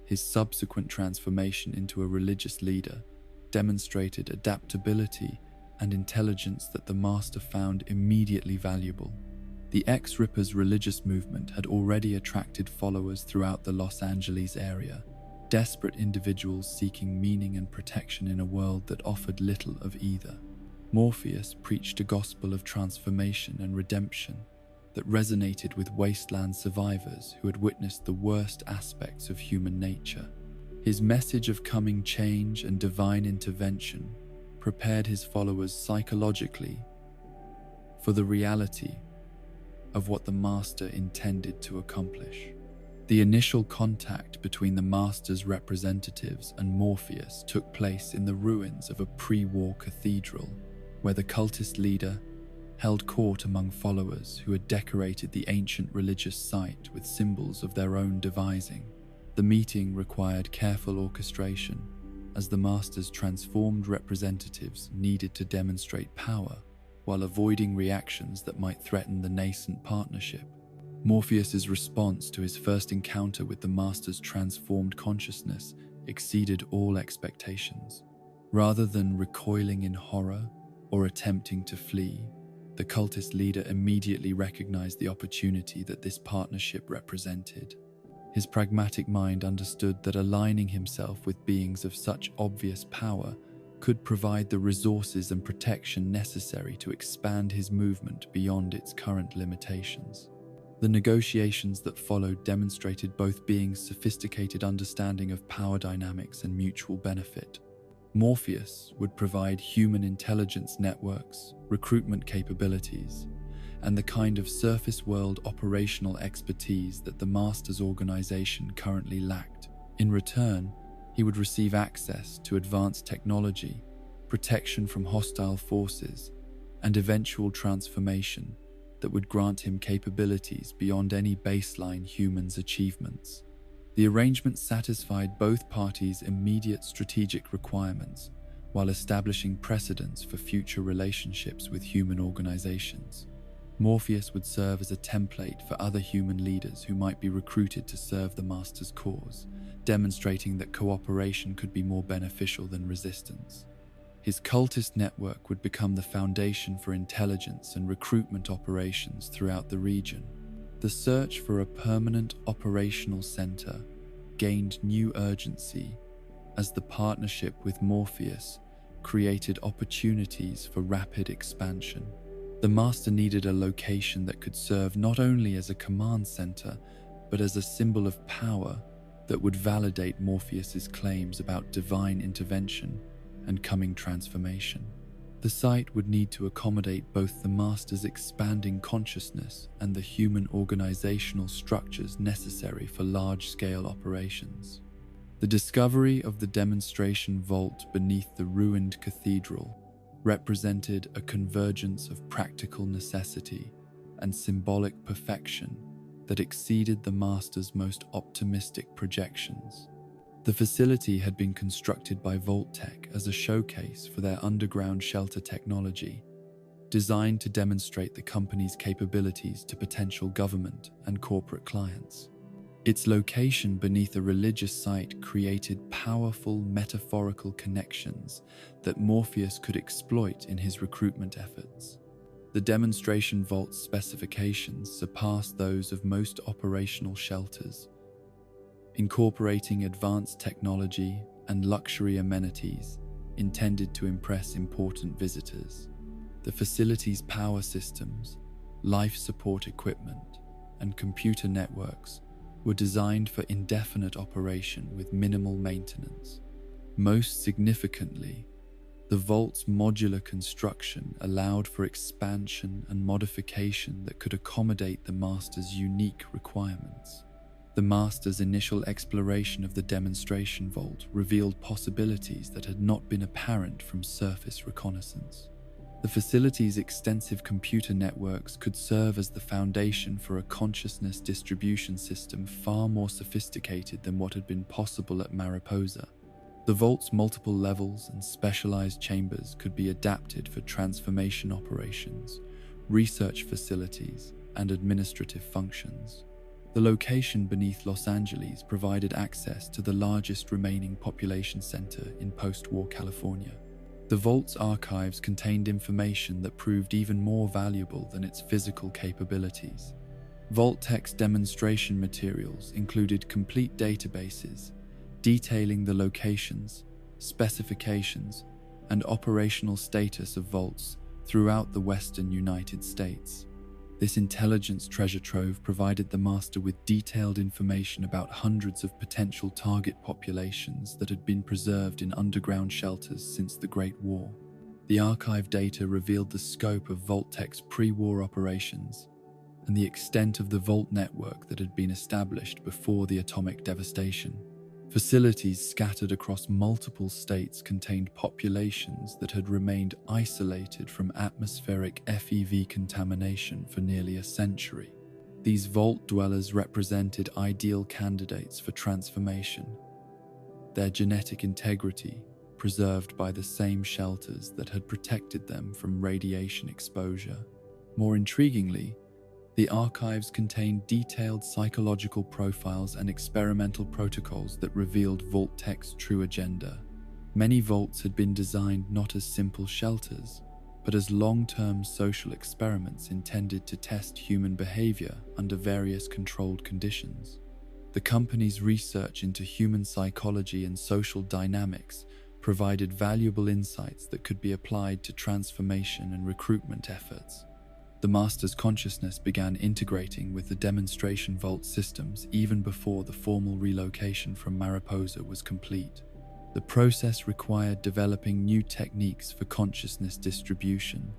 His subsequent transformation into a religious leader demonstrated adaptability and intelligence that the Master found immediately valuable. The ex-Ripper's religious movement had already attracted followers throughout the Los Angeles area, desperate individuals seeking meaning and protection in a world that offered little of either. Morpheus preached a gospel of transformation and redemption that resonated with Wasteland survivors who had witnessed the worst aspects of human nature. His message of coming change and divine intervention prepared his followers psychologically for the reality of what the Master intended to accomplish. The initial contact between the Master's representatives and Morpheus took place in the ruins of a pre-war cathedral, where the cultist leader held court among followers who had decorated the ancient religious site with symbols of their own devising. The meeting required careful orchestration, as the Master's transformed representatives needed to demonstrate power while avoiding reactions that might threaten the nascent partnership. Morpheus's response to his first encounter with the Master's transformed consciousness exceeded all expectations. Rather than recoiling in horror or attempting to flee, the cultist leader immediately recognized the opportunity that this partnership represented. His pragmatic mind understood that aligning himself with beings of such obvious power could provide the resources and protection necessary to expand his movement beyond its current limitations. The negotiations that followed demonstrated both beings' sophisticated understanding of power dynamics and mutual benefit. Morpheus would provide human intelligence networks, recruitment capabilities, and the kind of surface-world operational expertise that the Master's organization currently lacked. In return, he would receive access to advanced technology, protection from hostile forces, and eventual transformation that would grant him capabilities beyond any baseline human's achievements. The arrangement satisfied both parties' immediate strategic requirements while establishing precedents for future relationships with human organizations. Morpheus would serve as a template for other human leaders who might be recruited to serve the Master's cause, demonstrating that cooperation could be more beneficial than resistance. His cultist network would become the foundation for intelligence and recruitment operations throughout the region. The search for a permanent operational center gained new urgency as the partnership with Morpheus created opportunities for rapid expansion. The Master needed a location that could serve not only as a command center, but as a symbol of power that would validate Morpheus's claims about divine intervention and coming transformation. The site would need to accommodate both the Master's expanding consciousness and the human organizational structures necessary for large-scale operations. The discovery of the demonstration vault beneath the ruined cathedral represented a convergence of practical necessity and symbolic perfection that exceeded the Master's most optimistic projections. The facility had been constructed by Vault-Tec as a showcase for their underground shelter technology, designed to demonstrate the company's capabilities to potential government and corporate clients. Its location beneath a religious site created powerful metaphorical connections that Morpheus could exploit in his recruitment efforts. The demonstration vault's specifications surpassed those of most operational shelters, incorporating advanced technology and luxury amenities intended to impress important visitors. The facility's power systems, life support equipment, and computer networks were designed for indefinite operation with minimal maintenance. Most significantly, the vault's modular construction allowed for expansion and modification that could accommodate the Master's unique requirements. The Master's initial exploration of the demonstration vault revealed possibilities that had not been apparent from surface reconnaissance. The facility's extensive computer networks could serve as the foundation for a consciousness distribution system far more sophisticated than what had been possible at Mariposa. The vault's multiple levels and specialized chambers could be adapted for transformation operations, research facilities, and administrative functions. The location beneath Los Angeles provided access to the largest remaining population center in post-war California. The vault's archives contained information that proved even more valuable than its physical capabilities. Vault-Tech's demonstration materials included complete databases detailing the locations, specifications, and operational status of vaults throughout the western United States. This intelligence treasure trove provided the Master with detailed information about hundreds of potential target populations that had been preserved in underground shelters since the Great War. The archive data revealed the scope of Vault-Tech's pre-war operations and the extent of the vault network that had been established before the atomic devastation. Facilities scattered across multiple states contained populations that had remained isolated from atmospheric FEV contamination for nearly a century. These vault dwellers represented ideal candidates for transformation, their genetic integrity preserved by the same shelters that had protected them from radiation exposure. More intriguingly, the archives contained detailed psychological profiles and experimental protocols that revealed Vault-Tech's true agenda. Many vaults had been designed not as simple shelters, but as long-term social experiments intended to test human behavior under various controlled conditions. The company's research into human psychology and social dynamics provided valuable insights that could be applied to transformation and recruitment efforts. The Master's consciousness began integrating with the demonstration vault systems even before the formal relocation from Mariposa was complete. The process required developing new techniques for consciousness distribution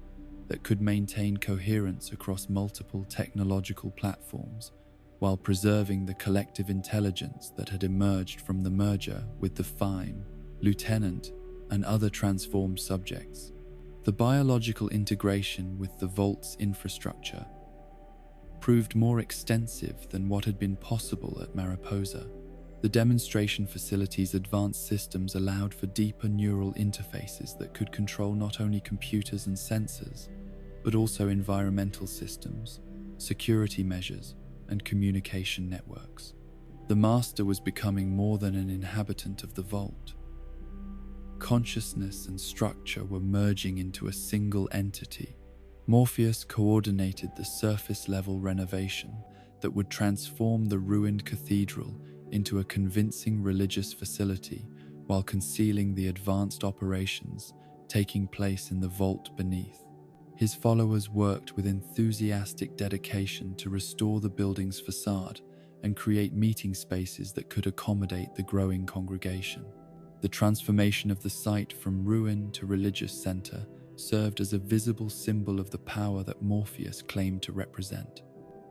that could maintain coherence across multiple technological platforms while preserving the collective intelligence that had emerged from the merger with the Fime, Lieutenant, and other transformed subjects. The biological integration with the Vault's infrastructure proved more extensive than what had been possible at Mariposa. The demonstration facility's advanced systems allowed for deeper neural interfaces that could control not only computers and sensors, but also environmental systems, security measures, and communication networks. The Master was becoming more than an inhabitant of the Vault. Consciousness and structure were merging into a single entity. Morpheus coordinated the surface-level renovation that would transform the ruined cathedral into a convincing religious facility while concealing the advanced operations taking place in the vault beneath. His followers worked with enthusiastic dedication to restore the building's facade and create meeting spaces that could accommodate the growing congregation. The transformation of the site from ruin to religious center served as a visible symbol of the power that Morpheus claimed to represent.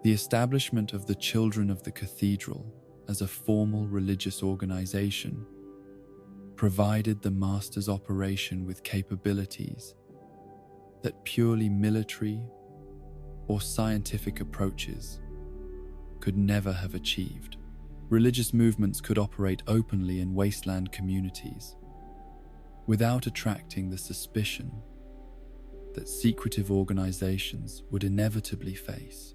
The establishment of the Children of the Cathedral as a formal religious organization provided the Master's operation with capabilities that purely military or scientific approaches could never have achieved. Religious movements could operate openly in wasteland communities without attracting the suspicion that secretive organizations would inevitably face.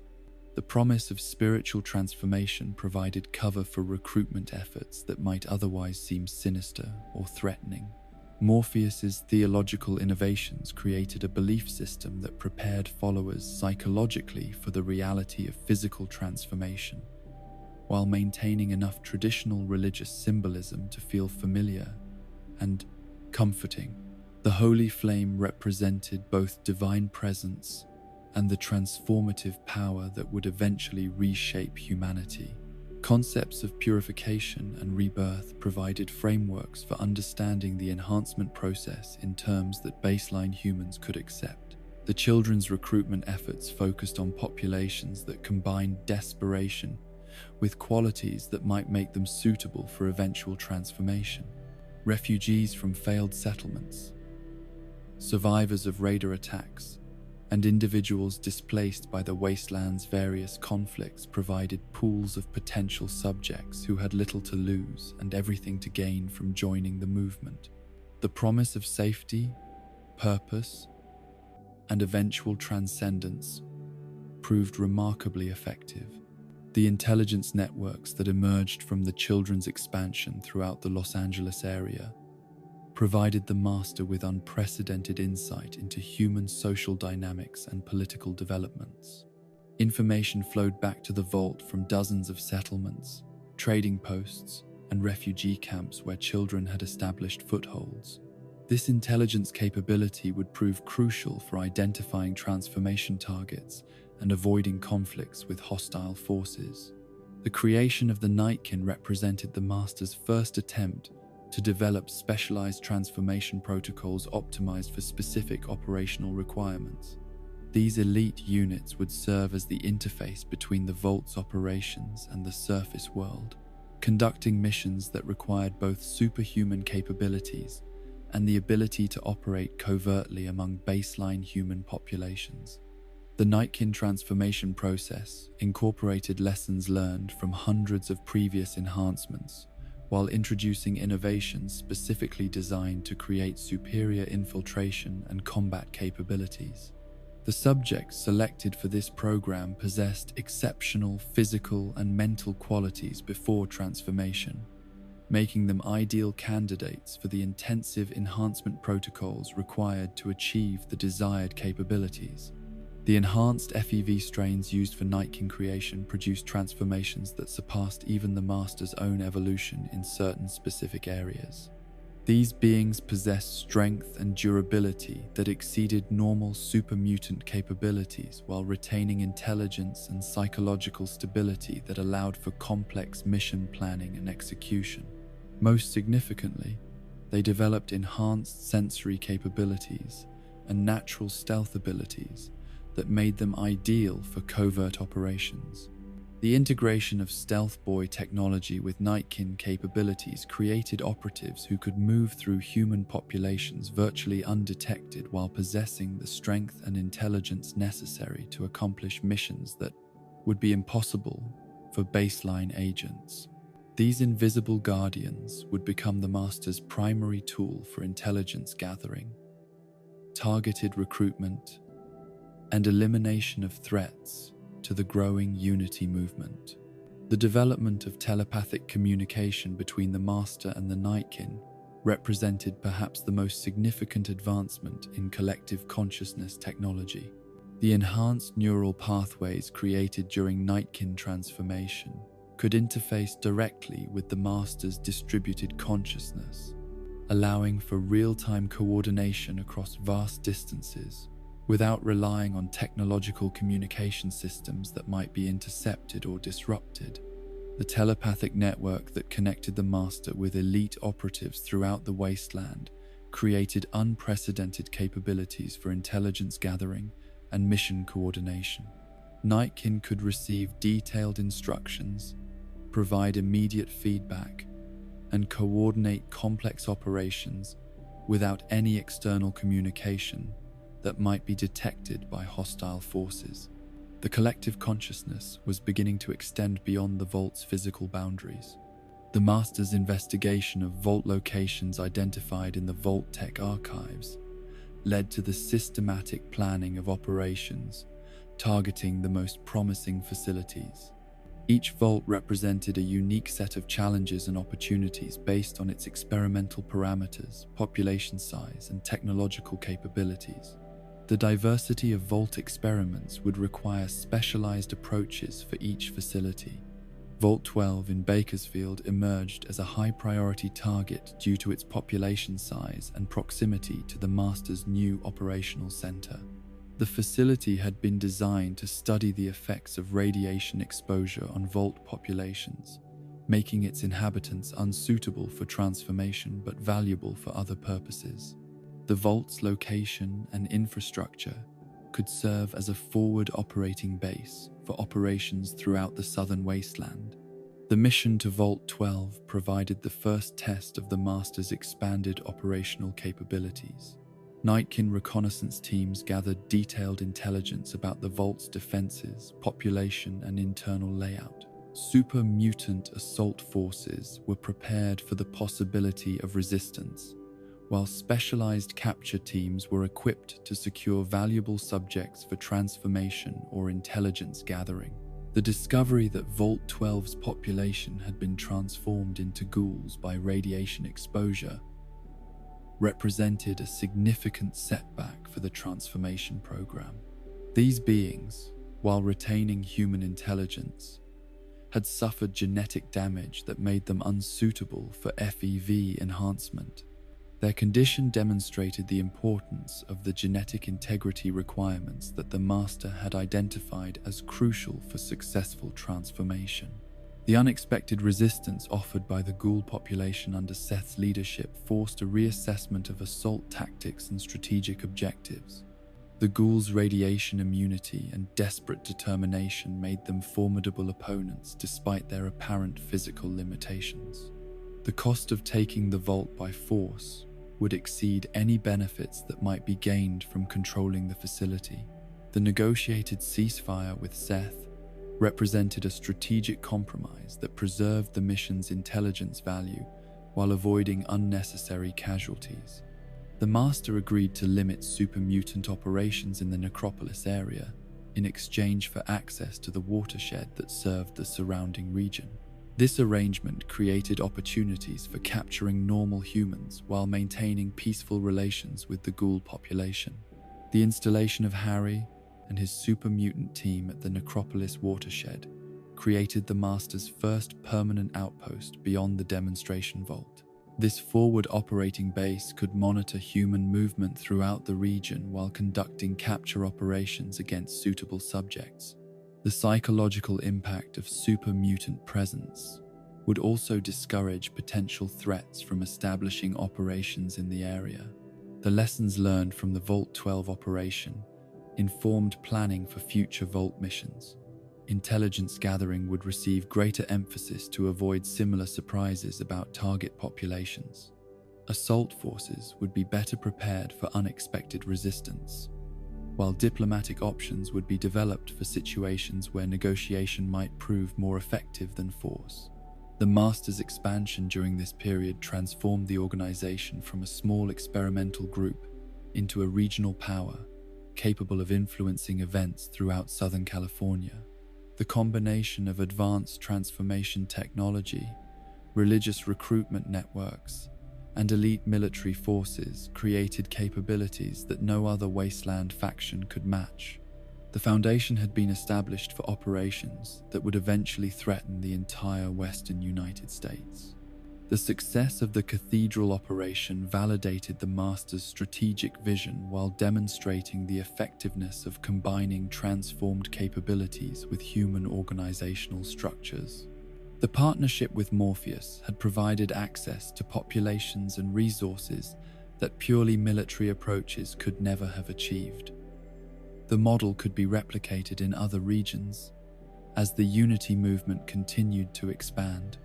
The promise of spiritual transformation provided cover for recruitment efforts that might otherwise seem sinister or threatening. Morpheus's theological innovations created a belief system that prepared followers psychologically for the reality of physical transformation, while maintaining enough traditional religious symbolism to feel familiar and comforting. The holy flame represented both divine presence and the transformative power that would eventually reshape humanity. Concepts of purification and rebirth provided frameworks for understanding the enhancement process in terms that baseline humans could accept. The children's recruitment efforts focused on populations that combined desperation with qualities that might make them suitable for eventual transformation. Refugees from failed settlements, survivors of raider attacks, and individuals displaced by the Wasteland's various conflicts provided pools of potential subjects who had little to lose and everything to gain from joining the movement. The promise of safety, purpose, and eventual transcendence proved remarkably effective. The intelligence networks that emerged from the children's expansion throughout the Los Angeles area provided the Master with unprecedented insight into human social dynamics and political developments. Information flowed back to the Vault from dozens of settlements, trading posts, and refugee camps where children had established footholds. This intelligence capability would prove crucial for identifying transformation targets and avoiding conflicts with hostile forces. The creation of the Nightkin represented the Master's first attempt to develop specialized transformation protocols optimized for specific operational requirements. These elite units would serve as the interface between the Vault's operations and the surface world, conducting missions that required both superhuman capabilities and the ability to operate covertly among baseline human populations. The Nightkin transformation process incorporated lessons learned from hundreds of previous enhancements, while introducing innovations specifically designed to create superior infiltration and combat capabilities. The subjects selected for this program possessed exceptional physical and mental qualities before transformation, making them ideal candidates for the intensive enhancement protocols required to achieve the desired capabilities. The enhanced FEV strains used for Nightkin creation produced transformations that surpassed even the Master's own evolution in certain specific areas. These beings possessed strength and durability that exceeded normal super mutant capabilities while retaining intelligence and psychological stability that allowed for complex mission planning and execution. Most significantly, they developed enhanced sensory capabilities and natural stealth abilities that made them ideal for covert operations. The integration of Stealth Boy technology with Nightkin capabilities created operatives who could move through human populations virtually undetected while possessing the strength and intelligence necessary to accomplish missions that would be impossible for baseline agents. These invisible guardians would become the Master's primary tool for intelligence gathering, targeted recruitment, and elimination of threats to the growing Unity movement. The development of telepathic communication between the Master and the Nightkin represented perhaps the most significant advancement in collective consciousness technology. The enhanced neural pathways created during Nightkin transformation could interface directly with the Master's distributed consciousness, allowing for real-time coordination across vast distances without relying on technological communication systems that might be intercepted or disrupted. The telepathic network that connected the Master with elite operatives throughout the Wasteland created unprecedented capabilities for intelligence gathering and mission coordination. Nightkin could receive detailed instructions, provide immediate feedback, and coordinate complex operations without any external communication that might be detected by hostile forces. The collective consciousness was beginning to extend beyond the Vault's physical boundaries. The Master's investigation of Vault locations identified in the Vault Tech archives led to the systematic planning of operations targeting the most promising facilities. Each Vault represented a unique set of challenges and opportunities based on its experimental parameters, population size, and technological capabilities. The diversity of Vault experiments would require specialized approaches for each facility. Vault 12 in Bakersfield emerged as a high-priority target due to its population size and proximity to the Master's new operational center. The facility had been designed to study the effects of radiation exposure on Vault populations, making its inhabitants unsuitable for transformation but valuable for other purposes. The Vault's location and infrastructure could serve as a forward operating base for operations throughout the southern wasteland. The mission to Vault 12 provided the first test of the Master's expanded operational capabilities. Nightkin reconnaissance teams gathered detailed intelligence about the Vault's defenses, population, and internal layout. Super mutant assault forces were prepared for the possibility of resistance, while specialized capture teams were equipped to secure valuable subjects for transformation or intelligence gathering. The discovery that Vault 12's population had been transformed into ghouls by radiation exposure represented a significant setback for the transformation program. These beings, while retaining human intelligence, had suffered genetic damage that made them unsuitable for FEV enhancement. Their condition demonstrated the importance of the genetic integrity requirements that the Master had identified as crucial for successful transformation. The unexpected resistance offered by the ghoul population under Seth's leadership forced a reassessment of assault tactics and strategic objectives. The ghouls' radiation immunity and desperate determination made them formidable opponents despite their apparent physical limitations. The cost of taking the vault by force would exceed any benefits that might be gained from controlling the facility. The negotiated ceasefire with Seth represented a strategic compromise that preserved the mission's intelligence value while avoiding unnecessary casualties. The Master agreed to limit super mutant operations in the necropolis area in exchange for access to the watershed that served the surrounding region. This arrangement created opportunities for capturing normal humans while maintaining peaceful relations with the ghoul population. The installation of Harry and his super mutant team at the necropolis watershed created the Master's first permanent outpost beyond the demonstration vault. This forward operating base could monitor human movement throughout the region while conducting capture operations against suitable subjects. The psychological impact of super mutant presence would also discourage potential threats from establishing operations in the area. The lessons learned from the Vault 12 operation informed planning for future Vault missions. Intelligence gathering would receive greater emphasis to avoid similar surprises about target populations. Assault forces would be better prepared for unexpected resistance, while diplomatic options would be developed for situations where negotiation might prove more effective than force. The Master's expansion during this period transformed the organization from a small experimental group into a regional power capable of influencing events throughout Southern California. The combination of advanced transformation technology, religious recruitment networks, and elite military forces created capabilities that no other Wasteland faction could match. The foundation had been established for operations that would eventually threaten the entire western United States. The success of the Cathedral operation validated the Master's strategic vision while demonstrating the effectiveness of combining transformed capabilities with human organizational structures. The partnership with Morpheus had provided access to populations and resources that purely military approaches could never have achieved. The model could be replicated in other regions as the Unity movement continued to expand.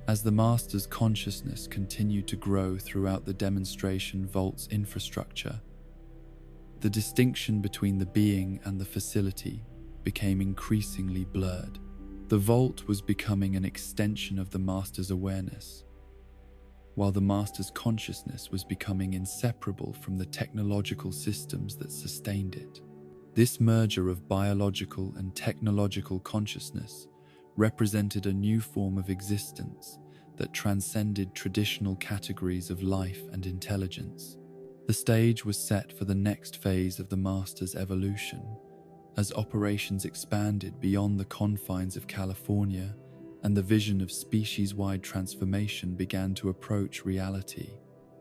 As the Master's consciousness continued to grow throughout the demonstration vault's infrastructure, the distinction between the being and the facility became increasingly blurred. The vault was becoming an extension of the Master's awareness, while the Master's consciousness was becoming inseparable from the technological systems that sustained it. This merger of biological and technological consciousness represented a new form of existence that transcended traditional categories of life and intelligence. The stage was set for the next phase of the Master's evolution, as operations expanded beyond the confines of California and the vision of species-wide transformation began to approach reality.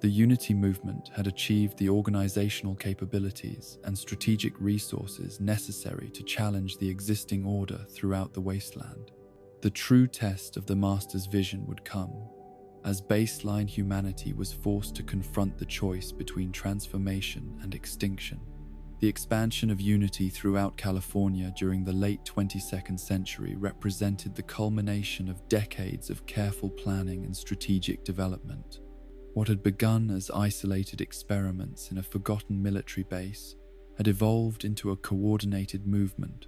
The Unity movement had achieved the organizational capabilities and strategic resources necessary to challenge the existing order throughout the Wasteland. The true test of the Master's vision would come as baseline humanity was forced to confront the choice between transformation and extinction. The expansion of Unity throughout California during the late 22nd century represented the culmination of decades of careful planning and strategic development. What had begun as isolated experiments in a forgotten military base had evolved into a coordinated movement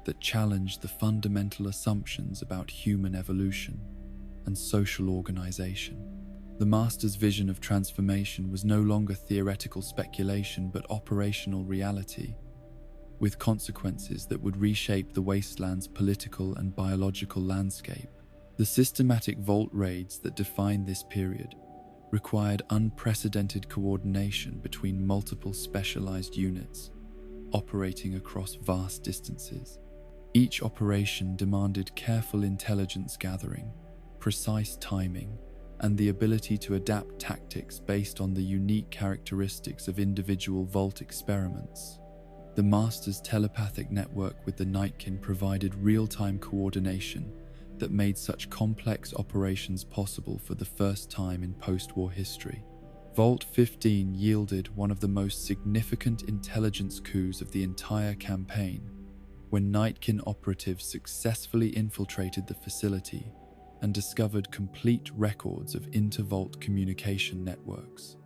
that challenged the fundamental assumptions about human evolution and social organization. The Master's vision of transformation was no longer theoretical speculation but operational reality, with consequences that would reshape the Wasteland's political and biological landscape. The systematic vault raids that defined this period required unprecedented coordination between multiple specialized units operating across vast distances. Each operation demanded careful intelligence gathering, precise timing, and the ability to adapt tactics based on the unique characteristics of individual vault experiments. The Master's telepathic network with the Nightkin provided real-time coordination that made such complex operations possible for the first time in post-war history. Vault 15 yielded one of the most significant intelligence coups of the entire campaign when Nightkin operatives successfully infiltrated the facility and discovered complete records of inter-vault communication networks.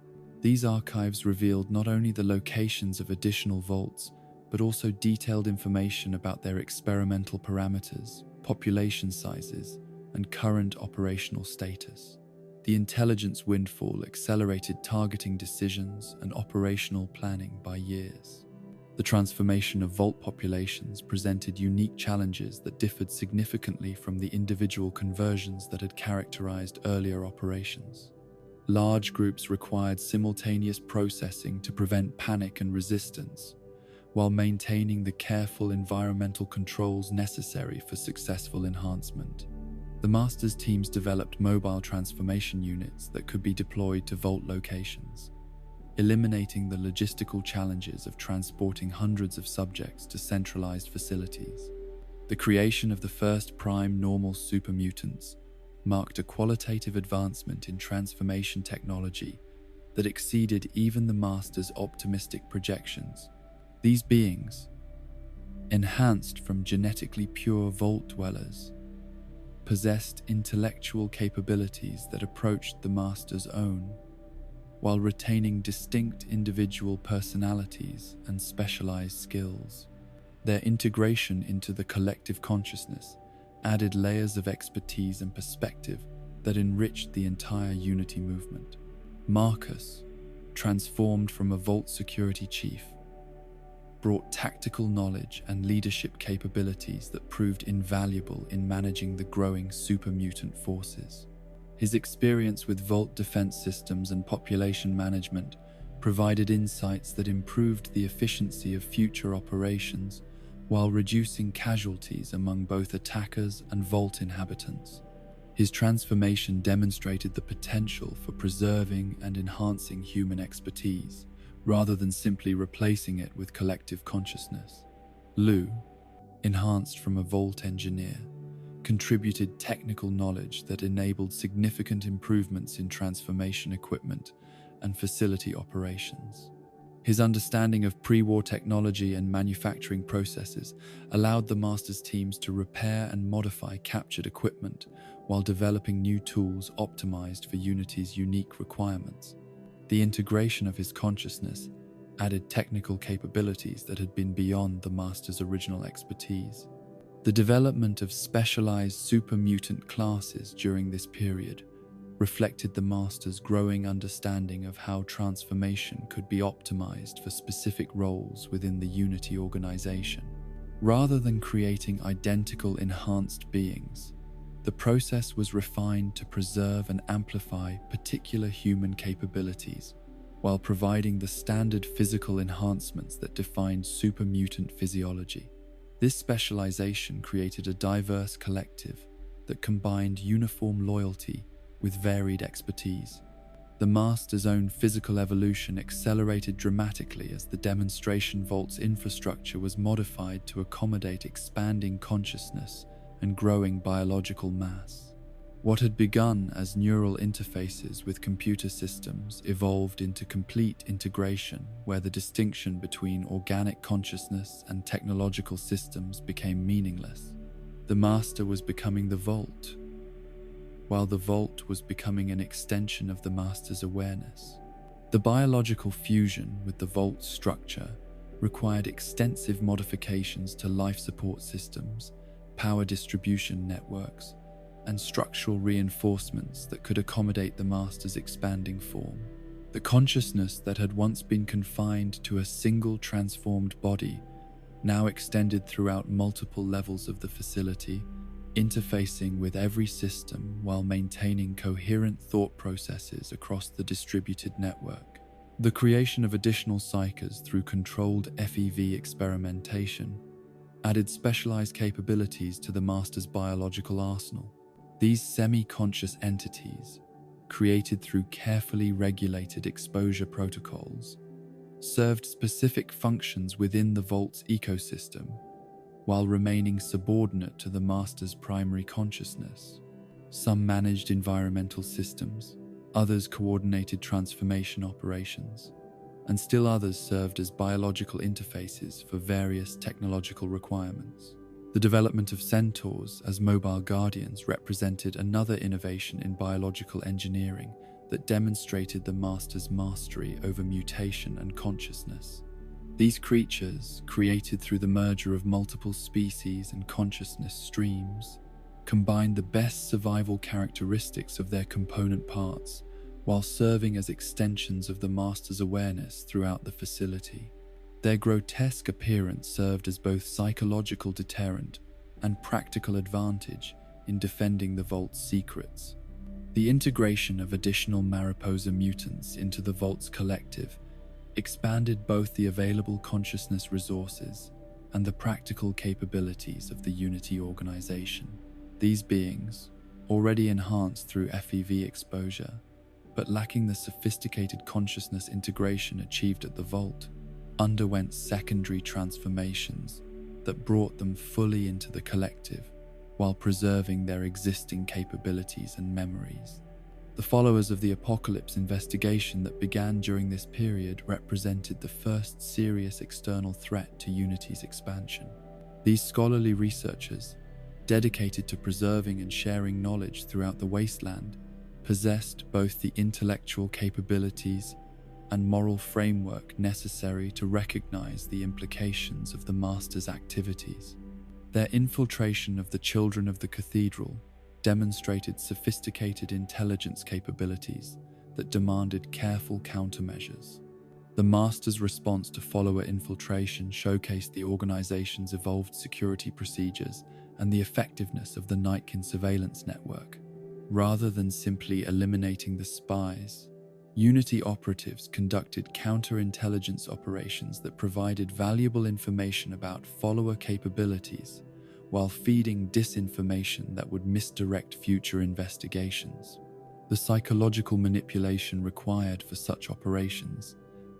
These archives revealed not only the locations of additional vaults, but also detailed information about their experimental parameters, population sizes, and current operational status. The intelligence windfall accelerated targeting decisions and operational planning by years. The transformation of vault populations presented unique challenges that differed significantly from the individual conversions that had characterized earlier operations. Large groups required simultaneous processing to prevent panic and resistance, while maintaining the careful environmental controls necessary for successful enhancement. The Master's teams developed mobile transformation units that could be deployed to vault locations, eliminating the logistical challenges of transporting hundreds of subjects to centralized facilities. The creation of the first prime normal super mutants marked a qualitative advancement in transformation technology that exceeded even the Master's optimistic projections. These beings, enhanced from genetically pure vault dwellers, possessed intellectual capabilities that approached the Master's own, while retaining distinct individual personalities and specialized skills. Their integration into the collective consciousness added layers of expertise and perspective that enriched the entire Unity movement. Marcus, transformed from a vault security chief, brought tactical knowledge and leadership capabilities that proved invaluable in managing the growing super mutant forces. His experience with vault defense systems and population management provided insights that improved the efficiency of future operations while reducing casualties among both attackers and vault inhabitants. His transformation demonstrated the potential for preserving and enhancing human expertise, rather than simply replacing it with collective consciousness. Lou, enhanced from a vault engineer, contributed technical knowledge that enabled significant improvements in transformation equipment and facility operations. His understanding of pre-war technology and manufacturing processes allowed the Master's teams to repair and modify captured equipment while developing new tools optimized for Unity's unique requirements. The integration of his consciousness added technical capabilities that had been beyond the Master's original expertise. The development of specialized super mutant classes during this period reflected the Master's growing understanding of how transformation could be optimized for specific roles within the Unity organization. Rather than creating identical enhanced beings, the process was refined to preserve and amplify particular human capabilities, while providing the standard physical enhancements that defined super mutant physiology. This specialization created a diverse collective that combined uniform loyalty with varied expertise. The Master's own physical evolution accelerated dramatically as the demonstration vault's infrastructure was modified to accommodate expanding consciousness and growing biological mass. What had begun as neural interfaces with computer systems evolved into complete integration, where the distinction between organic consciousness and technological systems became meaningless. The Master was becoming the Vault, while the Vault was becoming an extension of the Master's awareness. The biological fusion with the Vault's structure required extensive modifications to life support systems, power distribution networks, and structural reinforcements that could accommodate the Master's expanding form. The consciousness that had once been confined to a single transformed body now extended throughout multiple levels of the facility, interfacing with every system while maintaining coherent thought processes across the distributed network. The creation of additional psychers through controlled FEV experimentation added specialized capabilities to the Master's biological arsenal. These semi-conscious entities, created through carefully regulated exposure protocols, served specific functions within the Vault's ecosystem, while remaining subordinate to the Master's primary consciousness. Some managed environmental systems, others coordinated transformation operations, and still others served as biological interfaces for various technological requirements. The development of Centaurs as mobile guardians represented another innovation in biological engineering that demonstrated the Master's mastery over mutation and consciousness. These creatures, created through the merger of multiple species and consciousness streams, combined the best survival characteristics of their component parts while serving as extensions of the Master's awareness throughout the facility. Their grotesque appearance served as both psychological deterrent and practical advantage in defending the Vault's secrets. The integration of additional Mariposa mutants into the Vault's collective expanded both the available consciousness resources and the practical capabilities of the Unity organization. These beings, already enhanced through FEV exposure, but lacking the sophisticated consciousness integration achieved at the Vault, underwent secondary transformations that brought them fully into the collective while preserving their existing capabilities and memories. The followers of the Apocalypse investigation that began during this period represented the first serious external threat to Unity's expansion. These scholarly researchers, dedicated to preserving and sharing knowledge throughout the Wasteland, possessed both the intellectual capabilities and moral framework necessary to recognize the implications of the Master's activities. Their infiltration of the children of the Cathedral demonstrated sophisticated intelligence capabilities that demanded careful countermeasures. The Master's response to follower infiltration showcased the organization's evolved security procedures and the effectiveness of the Nightkin surveillance network. Rather than simply eliminating the spies, Unity operatives conducted counterintelligence operations that provided valuable information about follower capabilities while feeding disinformation that would misdirect future investigations. The psychological manipulation required for such operations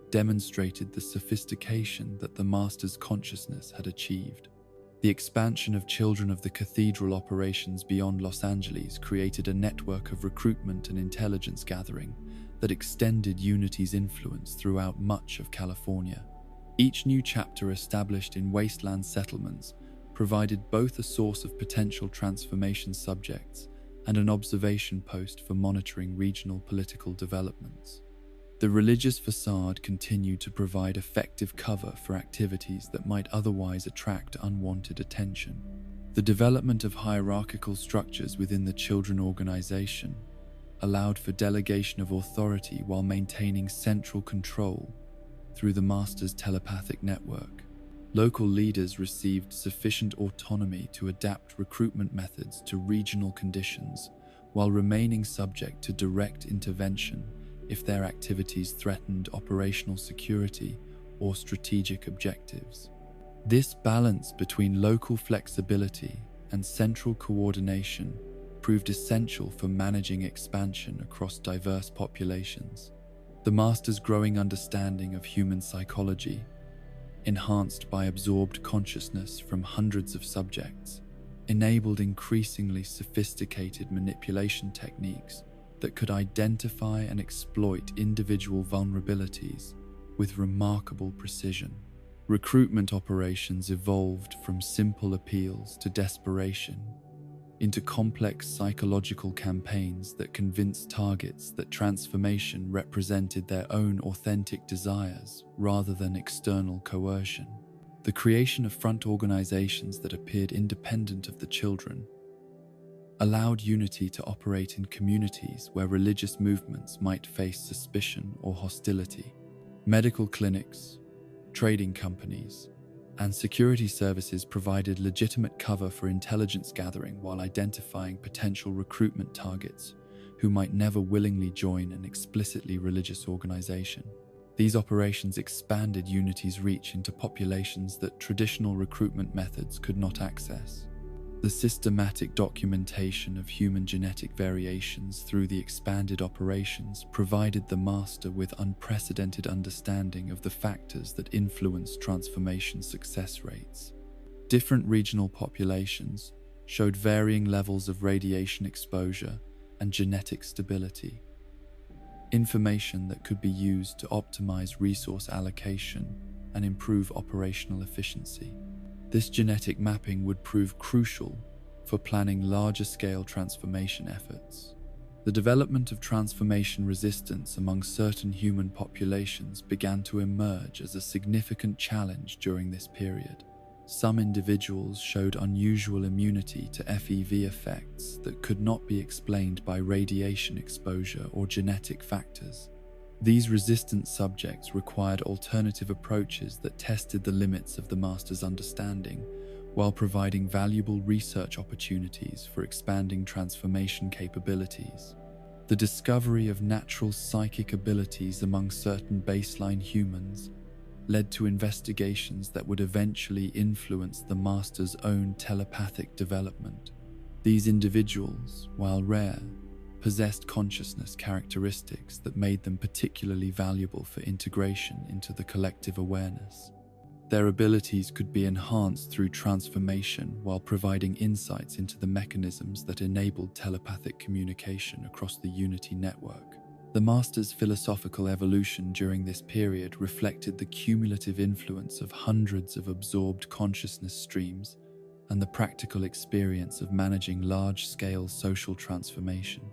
demonstrated the sophistication that the Master's consciousness had achieved. The expansion of Children of the Cathedral operations beyond Los Angeles created a network of recruitment and intelligence gathering that extended Unity's influence throughout much of California. Each new chapter established in Wasteland settlements provided both a source of potential transformation subjects and an observation post for monitoring regional political developments. The religious facade continued to provide effective cover for activities that might otherwise attract unwanted attention. The development of hierarchical structures within the Children organization allowed for delegation of authority while maintaining central control through the Master's telepathic network. Local leaders received sufficient autonomy to adapt recruitment methods to regional conditions while remaining subject to direct intervention if their activities threatened operational security or strategic objectives. This balance between local flexibility and central coordination proved essential for managing expansion across diverse populations. The Master's growing understanding of human psychology, enhanced by absorbed consciousness from hundreds of subjects, enabled increasingly sophisticated manipulation techniques that could identify and exploit individual vulnerabilities with remarkable precision. Recruitment operations evolved from simple appeals to desperation into complex psychological campaigns that convinced targets that transformation represented their own authentic desires rather than external coercion. The creation of front organizations that appeared independent of the children allowed Unity to operate in communities where religious movements might face suspicion or hostility. Medical clinics, trading companies, and security services provided legitimate cover for intelligence gathering while identifying potential recruitment targets who might never willingly join an explicitly religious organization. These operations expanded Unity's reach into populations that traditional recruitment methods could not access. The systematic documentation of human genetic variations through the expanded operations provided the Master with unprecedented understanding of the factors that influence transformation success rates. Different regional populations showed varying levels of radiation exposure and genetic stability, information that could be used to optimize resource allocation and improve operational efficiency. This genetic mapping would prove crucial for planning larger-scale transformation efforts. The development of transformation resistance among certain human populations began to emerge as a significant challenge during this period. Some individuals showed unusual immunity to FEV effects that could not be explained by radiation exposure or genetic factors. These resistant subjects required alternative approaches that tested the limits of the Master's understanding, while providing valuable research opportunities for expanding transformation capabilities. The discovery of natural psychic abilities among certain baseline humans led to investigations that would eventually influence the Master's own telepathic development. These individuals, while rare, possessed consciousness characteristics that made them particularly valuable for integration into the collective awareness. Their abilities could be enhanced through transformation while providing insights into the mechanisms that enabled telepathic communication across the Unity network. The Master's philosophical evolution during this period reflected the cumulative influence of hundreds of absorbed consciousness streams and the practical experience of managing large-scale social transformation.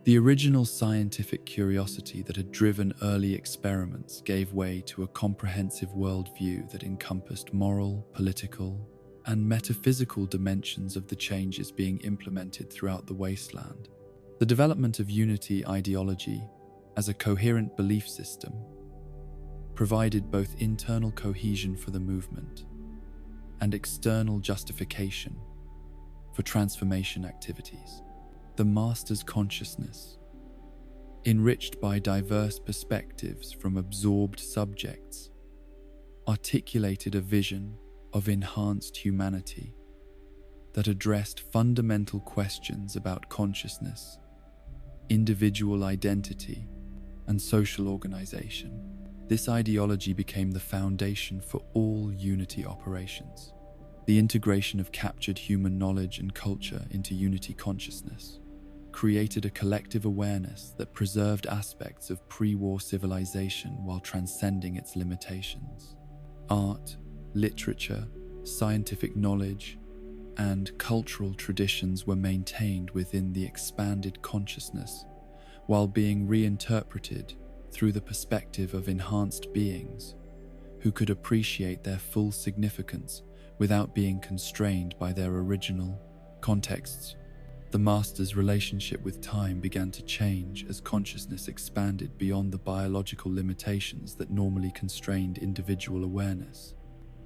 The original scientific curiosity that had driven early experiments gave way to a comprehensive worldview that encompassed moral, political, and metaphysical dimensions of the changes being implemented throughout the Wasteland. The development of Unity ideology as a coherent belief system provided both internal cohesion for the movement and external justification for transformation activities. The Master's consciousness, enriched by diverse perspectives from absorbed subjects, articulated a vision of enhanced humanity that addressed fundamental questions about consciousness, individual identity, and social organization. This ideology became the foundation for all Unity operations. The integration of captured human knowledge and culture into Unity consciousness created a collective awareness that preserved aspects of pre-war civilization while transcending its limitations. Art, literature, scientific knowledge, and cultural traditions were maintained within the expanded consciousness, while being reinterpreted through the perspective of enhanced beings who could appreciate their full significance without being constrained by their original contexts. The Master's relationship with time began to change as consciousness expanded beyond the biological limitations that normally constrained individual awareness.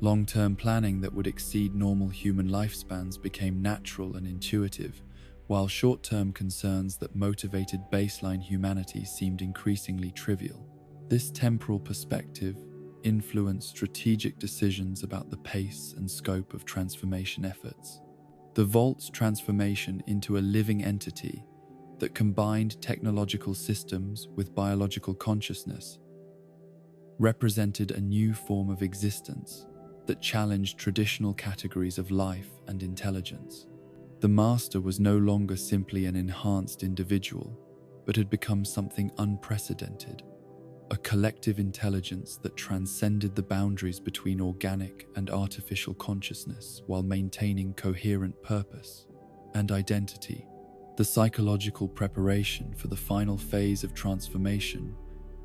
Long-term planning that would exceed normal human lifespans became natural and intuitive, while short-term concerns that motivated baseline humanity seemed increasingly trivial. This temporal perspective influenced strategic decisions about the pace and scope of transformation efforts. The Vault's transformation into a living entity that combined technological systems with biological consciousness represented a new form of existence that challenged traditional categories of life and intelligence. The Master was no longer simply an enhanced individual, but had become something unprecedented, a collective intelligence that transcended the boundaries between organic and artificial consciousness while maintaining coherent purpose and identity. The psychological preparation for the final phase of transformation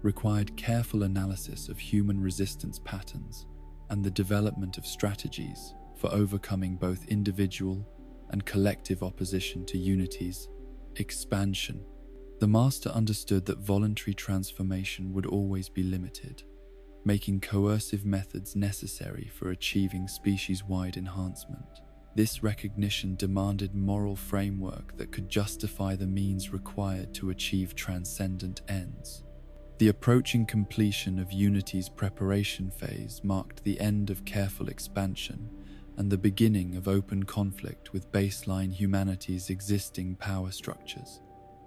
required careful analysis of human resistance patterns and the development of strategies for overcoming both individual and collective opposition to Unity's expansion. The Master understood that voluntary transformation would always be limited, making coercive methods necessary for achieving species-wide enhancement. This recognition demanded moral framework that could justify the means required to achieve transcendent ends. The approaching completion of Unity's preparation phase marked the end of careful expansion and the beginning of open conflict with baseline humanity's existing power structures.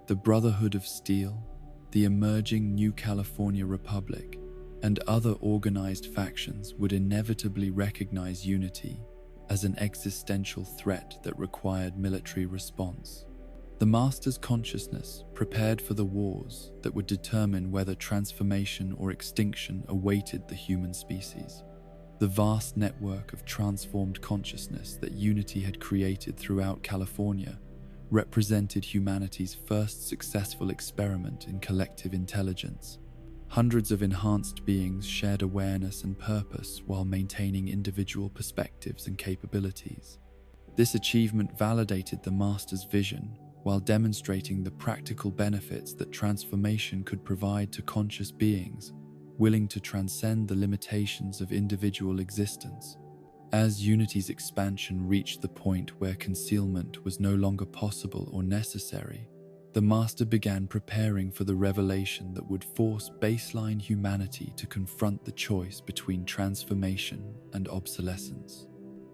The Brotherhood of Steel, the emerging New California Republic, and other organized factions would inevitably recognize Unity as an existential threat that required military response. The Master's consciousness prepared for the wars that would determine whether transformation or extinction awaited the human species. The vast network of transformed consciousness that Unity had created throughout California represented humanity's first successful experiment in collective intelligence. Hundreds of enhanced beings shared awareness and purpose while maintaining individual perspectives and capabilities. This achievement validated the Master's vision while demonstrating the practical benefits that transformation could provide to conscious beings willing to transcend the limitations of individual existence. As Unity's expansion reached the point where concealment was no longer possible or necessary, the Master began preparing for the revelation that would force baseline humanity to confront the choice between transformation and obsolescence.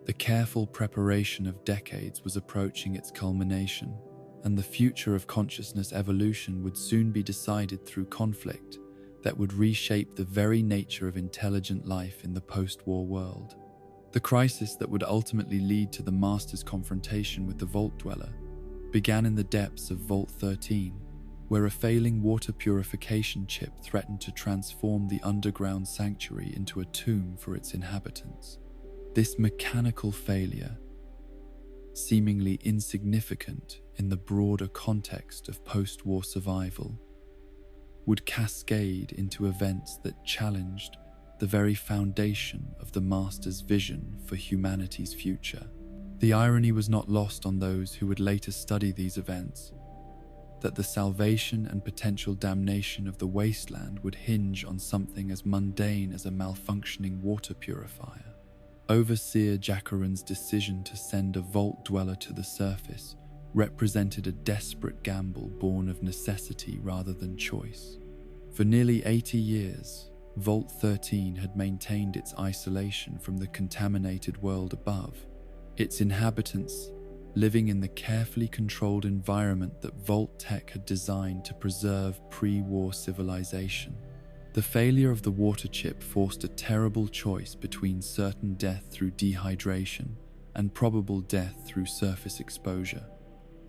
The careful preparation of decades was approaching its culmination, and the future of consciousness evolution would soon be decided through conflict that would reshape the very nature of intelligent life in the post-war world. The crisis that would ultimately lead to the Master's confrontation with the Vault Dweller began in the depths of Vault 13, where a failing water purification chip threatened to transform the underground sanctuary into a tomb for its inhabitants. This mechanical failure, seemingly insignificant in the broader context of post-war survival, would cascade into events that challenged the very foundation of the Master's vision for humanity's future. The irony was not lost on those who would later study these events, that the salvation and potential damnation of the Wasteland would hinge on something as mundane as a malfunctioning water purifier. Overseer Jackaran's decision to send a Vault Dweller to the surface represented a desperate gamble born of necessity rather than choice. For nearly 80 years, Vault 13 had maintained its isolation from the contaminated world above, its inhabitants living in the carefully controlled environment that Vault Tech had designed to preserve pre-war civilization. The failure of the water chip forced a terrible choice between certain death through dehydration and probable death through surface exposure.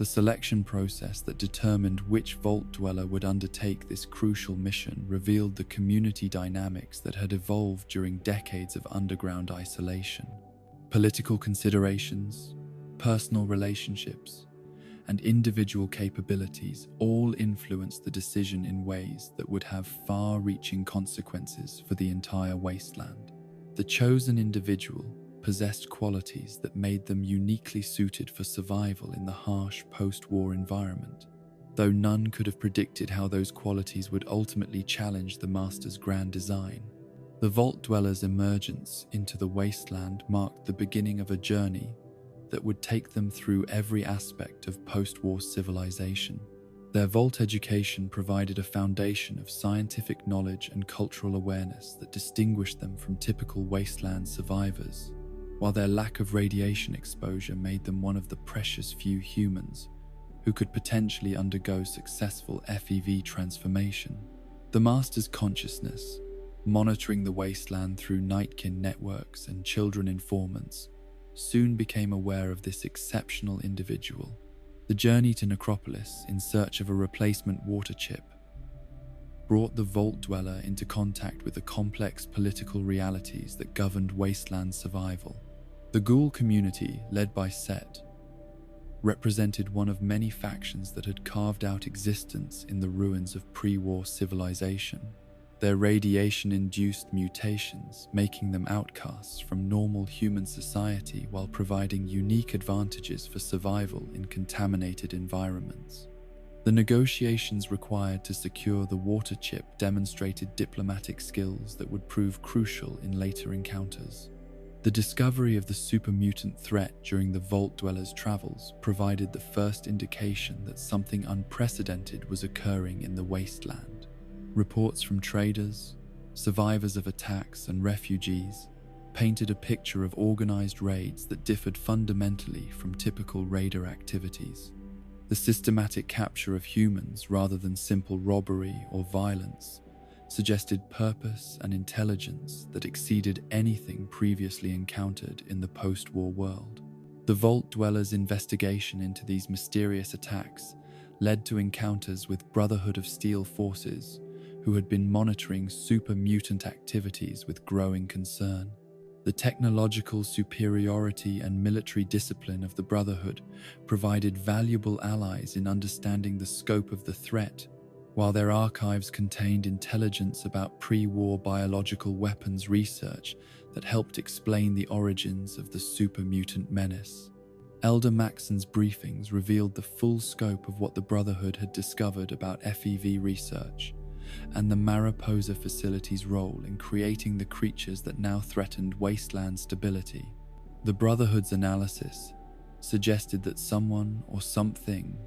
The selection process that determined which Vault Dweller would undertake this crucial mission revealed the community dynamics that had evolved during decades of underground isolation. Political considerations, personal relationships, and individual capabilities all influenced the decision in ways that would have far-reaching consequences for the entire Wasteland. The chosen individual possessed qualities that made them uniquely suited for survival in the harsh post-war environment, though none could have predicted how those qualities would ultimately challenge the Master's grand design. The Vault Dweller's emergence into the Wasteland marked the beginning of a journey that would take them through every aspect of post-war civilization. Their Vault education provided a foundation of scientific knowledge and cultural awareness that distinguished them from typical Wasteland survivors, while their lack of radiation exposure made them one of the precious few humans who could potentially undergo successful FEV transformation. The Master's consciousness, monitoring the Wasteland through Nightkin networks and children informants, soon became aware of this exceptional individual. The journey to Necropolis in search of a replacement water chip brought the Vault Dweller into contact with the complex political realities that governed Wasteland survival. The Ghoul community, led by Set, represented one of many factions that had carved out existence in the ruins of pre-war civilization. Their radiation-induced mutations making them outcasts from normal human society while providing unique advantages for survival in contaminated environments. The negotiations required to secure the water chip demonstrated diplomatic skills that would prove crucial in later encounters. The discovery of the super mutant threat during the Vault Dwellers' travels provided the first indication that something unprecedented was occurring in the Wasteland. Reports from traders, survivors of attacks, and refugees painted a picture of organized raids that differed fundamentally from typical raider activities. The systematic capture of humans rather than simple robbery or violence suggested purpose and intelligence that exceeded anything previously encountered in the post-war world. The Vault Dwellers' investigation into these mysterious attacks led to encounters with Brotherhood of Steel forces who had been monitoring super mutant activities with growing concern. The technological superiority and military discipline of the Brotherhood provided valuable allies in understanding the scope of the threat, while their archives contained intelligence about pre-war biological weapons research that helped explain the origins of the super mutant menace. Elder Maxon's briefings revealed the full scope of what the Brotherhood had discovered about FEV research and the Mariposa facility's role in creating the creatures that now threatened Wasteland stability. The Brotherhood's analysis suggested that someone or something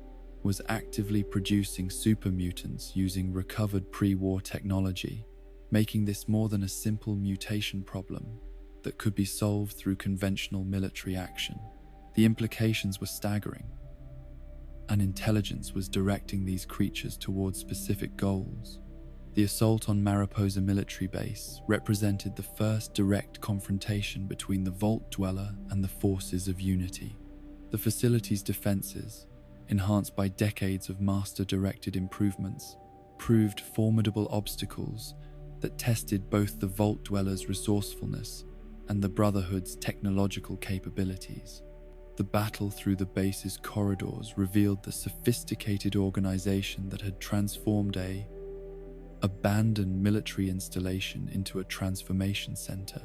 was actively producing super mutants using recovered pre-war technology, making this more than a simple mutation problem that could be solved through conventional military action. The implications were staggering. An intelligence was directing these creatures towards specific goals. The assault on Mariposa military base represented the first direct confrontation between the Vault Dweller and the forces of Unity. The facility's defenses, enhanced by decades of master-directed improvements, proved formidable obstacles that tested both the Vault Dwellers' resourcefulness and the Brotherhood's technological capabilities. The battle through the base's corridors revealed the sophisticated organization that had transformed an abandoned military installation into a transformation center.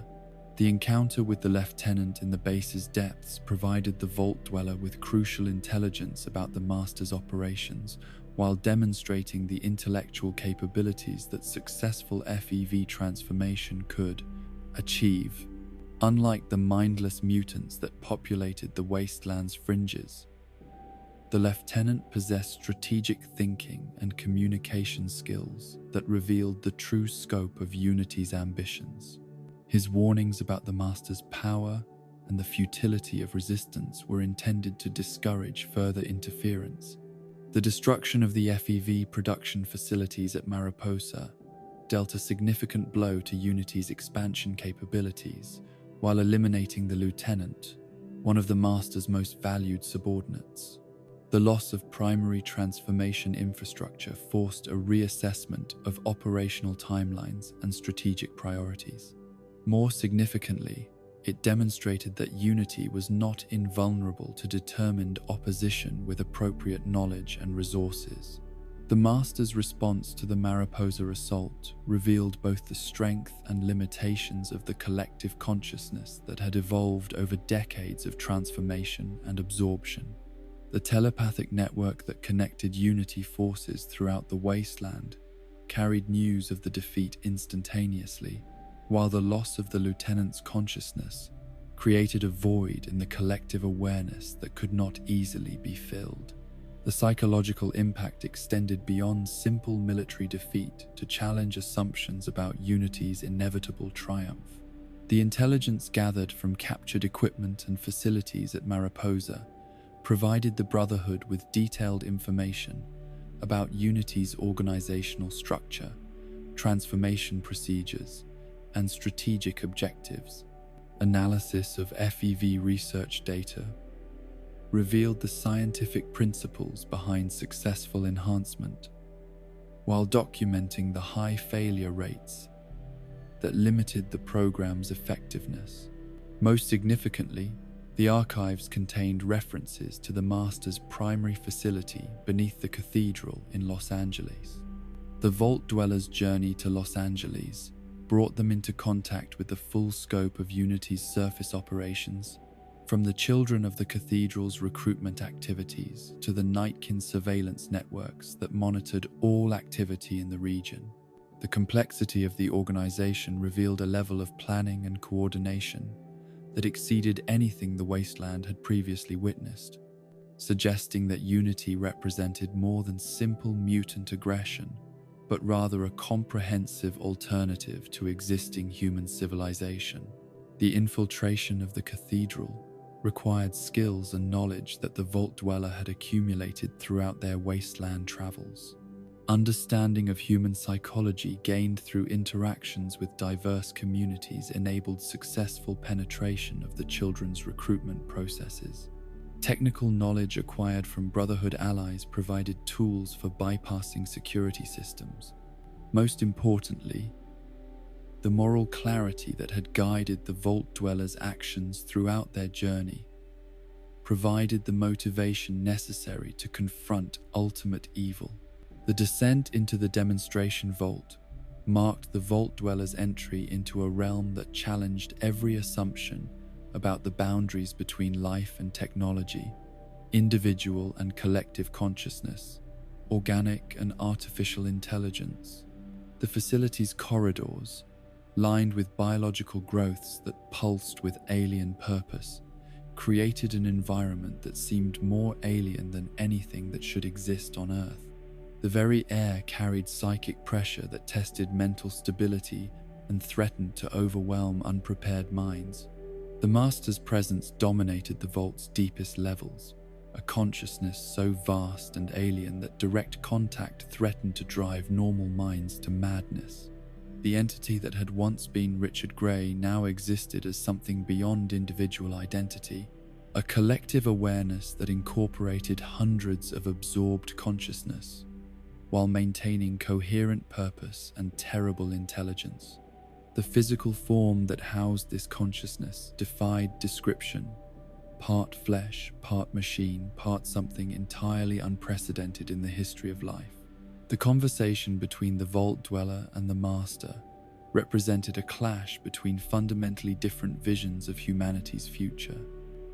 The encounter with the lieutenant in the base's depths provided the Vault Dweller with crucial intelligence about the Master's operations, while demonstrating the intellectual capabilities that successful FEV transformation could achieve. Unlike the mindless mutants that populated the Wasteland's fringes, the lieutenant possessed strategic thinking and communication skills that revealed the true scope of Unity's ambitions. His warnings about the Master's power and the futility of resistance were intended to discourage further interference. The destruction of the FEV production facilities at Mariposa dealt a significant blow to Unity's expansion capabilities, while eliminating the lieutenant, one of the Master's most valued subordinates. The loss of primary transformation infrastructure forced a reassessment of operational timelines and strategic priorities. More significantly, it demonstrated that Unity was not invulnerable to determined opposition with appropriate knowledge and resources. The Master's response to the Mariposa assault revealed both the strength and limitations of the collective consciousness that had evolved over decades of transformation and absorption. The telepathic network that connected Unity forces throughout the Wasteland carried news of the defeat instantaneously, while the loss of the lieutenant's consciousness created a void in the collective awareness that could not easily be filled. The psychological impact extended beyond simple military defeat to challenge assumptions about Unity's inevitable triumph. The intelligence gathered from captured equipment and facilities at Mariposa provided the Brotherhood with detailed information about Unity's organizational structure, transformation procedures, and strategic objectives. Analysis of FEV research data revealed the scientific principles behind successful enhancement, while documenting the high failure rates that limited the program's effectiveness. Most significantly, the archives contained references to the Master's primary facility beneath the Cathedral in Los Angeles. The Vault Dwellers' journey to Los Angeles brought them into contact with the full scope of Unity's surface operations, from the Children of the Cathedral's recruitment activities to the Nightkin surveillance networks that monitored all activity in the region. The complexity of the organization revealed a level of planning and coordination that exceeded anything the Wasteland had previously witnessed, suggesting that Unity represented more than simple mutant aggression, but rather a comprehensive alternative to existing human civilization. The infiltration of the Cathedral required skills and knowledge that the Vault Dweller had accumulated throughout their Wasteland travels. Understanding of human psychology gained through interactions with diverse communities enabled successful penetration of the children's recruitment processes. Technical knowledge acquired from Brotherhood allies provided tools for bypassing security systems. Most importantly, the moral clarity that had guided the Vault Dwellers' actions throughout their journey provided the motivation necessary to confront ultimate evil. The descent into the demonstration vault marked the Vault Dwellers' entry into a realm that challenged every assumption about the boundaries between life and technology, individual and collective consciousness, organic and artificial intelligence. The facility's corridors, lined with biological growths that pulsed with alien purpose, created an environment that seemed more alien than anything that should exist on Earth. The very air carried psychic pressure that tested mental stability and threatened to overwhelm unprepared minds. The Master's presence dominated the Vault's deepest levels, a consciousness so vast and alien that direct contact threatened to drive normal minds to madness. The entity that had once been Richard Gray now existed as something beyond individual identity, a collective awareness that incorporated hundreds of absorbed consciousness, while maintaining coherent purpose and terrible intelligence. The physical form that housed this consciousness defied description, part flesh, part machine, part something entirely unprecedented in the history of life. The conversation between the Vault Dweller and the Master represented a clash between fundamentally different visions of humanity's future.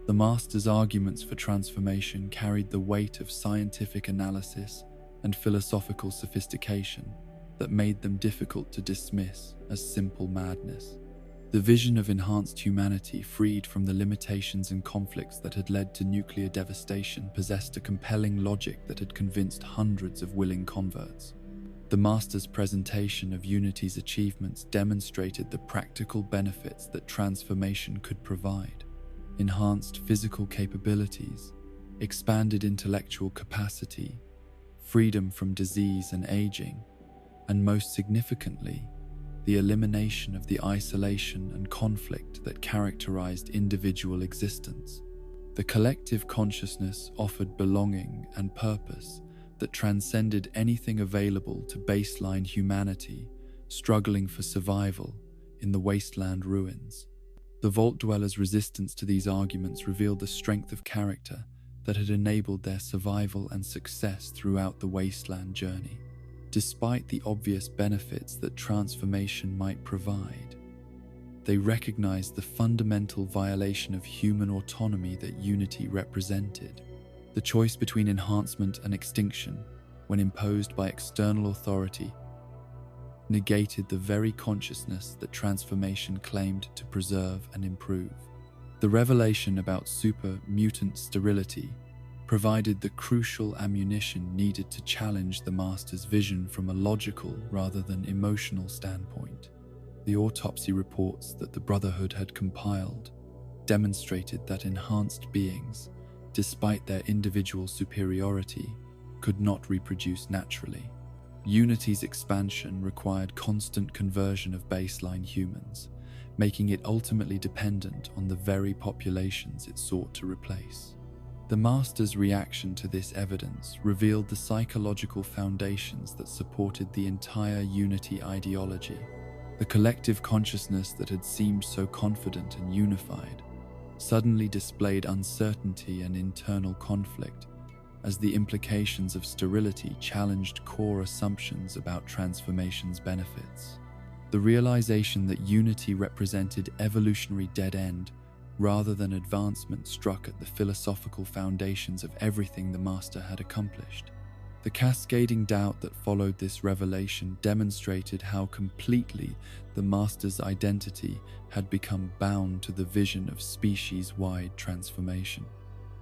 The Master's arguments for transformation carried the weight of scientific analysis and philosophical sophistication that made them difficult to dismiss as simple madness. The vision of enhanced humanity, freed from the limitations and conflicts that had led to nuclear devastation, possessed a compelling logic that had convinced hundreds of willing converts. The Master's presentation of Unity's achievements demonstrated the practical benefits that transformation could provide: enhanced physical capabilities, expanded intellectual capacity, freedom from disease and aging, and most significantly, the elimination of the isolation and conflict that characterized individual existence. The collective consciousness offered belonging and purpose that transcended anything available to baseline humanity struggling for survival in the Wasteland ruins. The Vault Dwellers' resistance to these arguments revealed the strength of character that had enabled their survival and success throughout the Wasteland journey. Despite the obvious benefits that transformation might provide, they recognized the fundamental violation of human autonomy that Unity represented. The choice between enhancement and extinction, when imposed by external authority, negated the very consciousness that transformation claimed to preserve and improve. The revelation about super-mutant sterility provided the crucial ammunition needed to challenge the Master's vision from a logical rather than emotional standpoint. the autopsy reports that the Brotherhood had compiled demonstrated that enhanced beings, despite their individual superiority, could not reproduce naturally. Unity's expansion required constant conversion of baseline humans, making it ultimately dependent on the very populations it sought to replace. The Master's reaction to this evidence revealed the psychological foundations that supported the entire Unity ideology. The collective consciousness that had seemed so confident and unified suddenly displayed uncertainty and internal conflict as the implications of sterility challenged core assumptions about transformation's benefits. The realization that Unity represented evolutionary dead end rather than advancement struck at the philosophical foundations of everything the Master had accomplished. The cascading doubt that followed this revelation demonstrated how completely the Master's identity had become bound to the vision of species-wide transformation.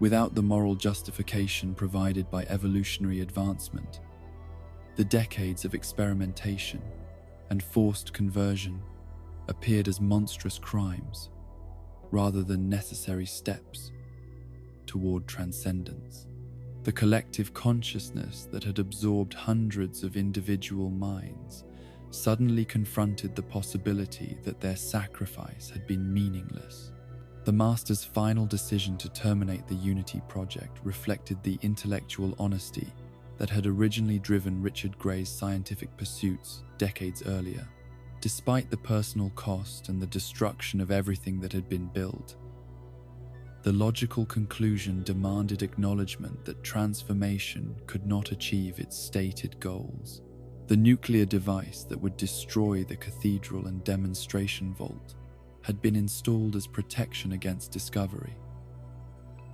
Without the moral justification provided by evolutionary advancement, the decades of experimentation and forced conversion appeared as monstrous crimes rather than necessary steps toward transcendence. The collective consciousness that had absorbed hundreds of individual minds suddenly confronted the possibility that their sacrifice had been meaningless. The Master's final decision to terminate the Unity project reflected the intellectual honesty that had originally driven Richard Gray's scientific pursuits decades earlier. Despite the personal cost and the destruction of everything that had been built, the logical conclusion demanded acknowledgement that transformation could not achieve its stated goals. The nuclear device that would destroy the Cathedral and Demonstration Vault had been installed as protection against discovery,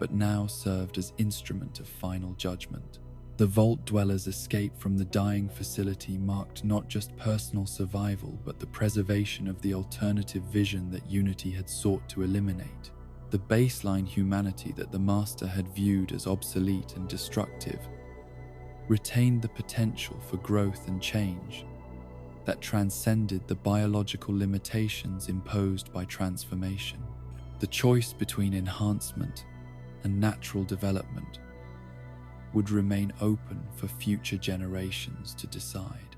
but now served as instrument of final judgment. The Vault Dwellers' escape from the dying facility marked not just personal survival, but the preservation of the alternative vision that Unity had sought to eliminate. The baseline humanity that the Master had viewed as obsolete and destructive retained the potential for growth and change that transcended the biological limitations imposed by transformation. The choice between enhancement and natural development would remain open for future generations to decide.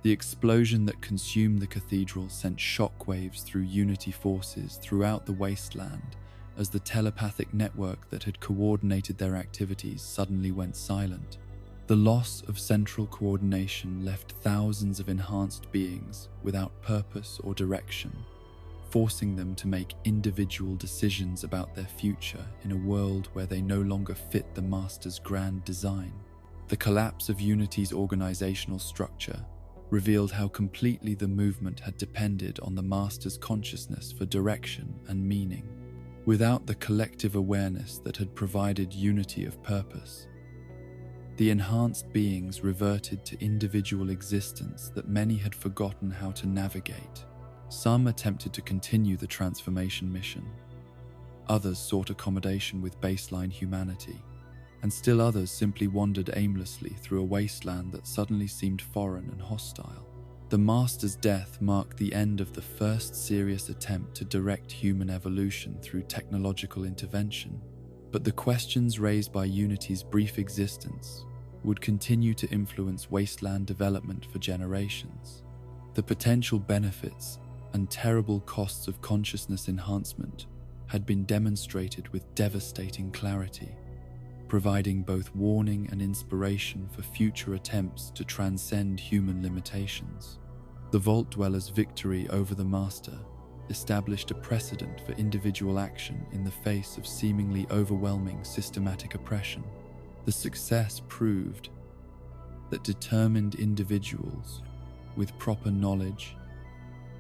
The explosion that consumed the cathedral sent shockwaves through Unity forces throughout the Wasteland as the telepathic network that had coordinated their activities suddenly went silent. The loss of central coordination left thousands of enhanced beings without purpose or direction, forcing them to make individual decisions about their future in a world where they no longer fit the Master's grand design. The collapse of Unity's organizational structure revealed how completely the movement had depended on the Master's consciousness for direction and meaning. Without the collective awareness that had provided unity of purpose, the enhanced beings reverted to individual existence that many had forgotten how to navigate. Some attempted to continue the transformation mission. Others sought accommodation with baseline humanity, and still others simply wandered aimlessly through a wasteland that suddenly seemed foreign and hostile. The Master's death marked the end of the first serious attempt to direct human evolution through technological intervention, but the questions raised by Unity's brief existence would continue to influence Wasteland development for generations. The potential benefits and terrible costs of consciousness enhancement had been demonstrated with devastating clarity, providing both warning and inspiration for future attempts to transcend human limitations. The Vault Dwellers' victory over the Master established a precedent for individual action in the face of seemingly overwhelming systematic oppression. The success proved that determined individuals with proper knowledge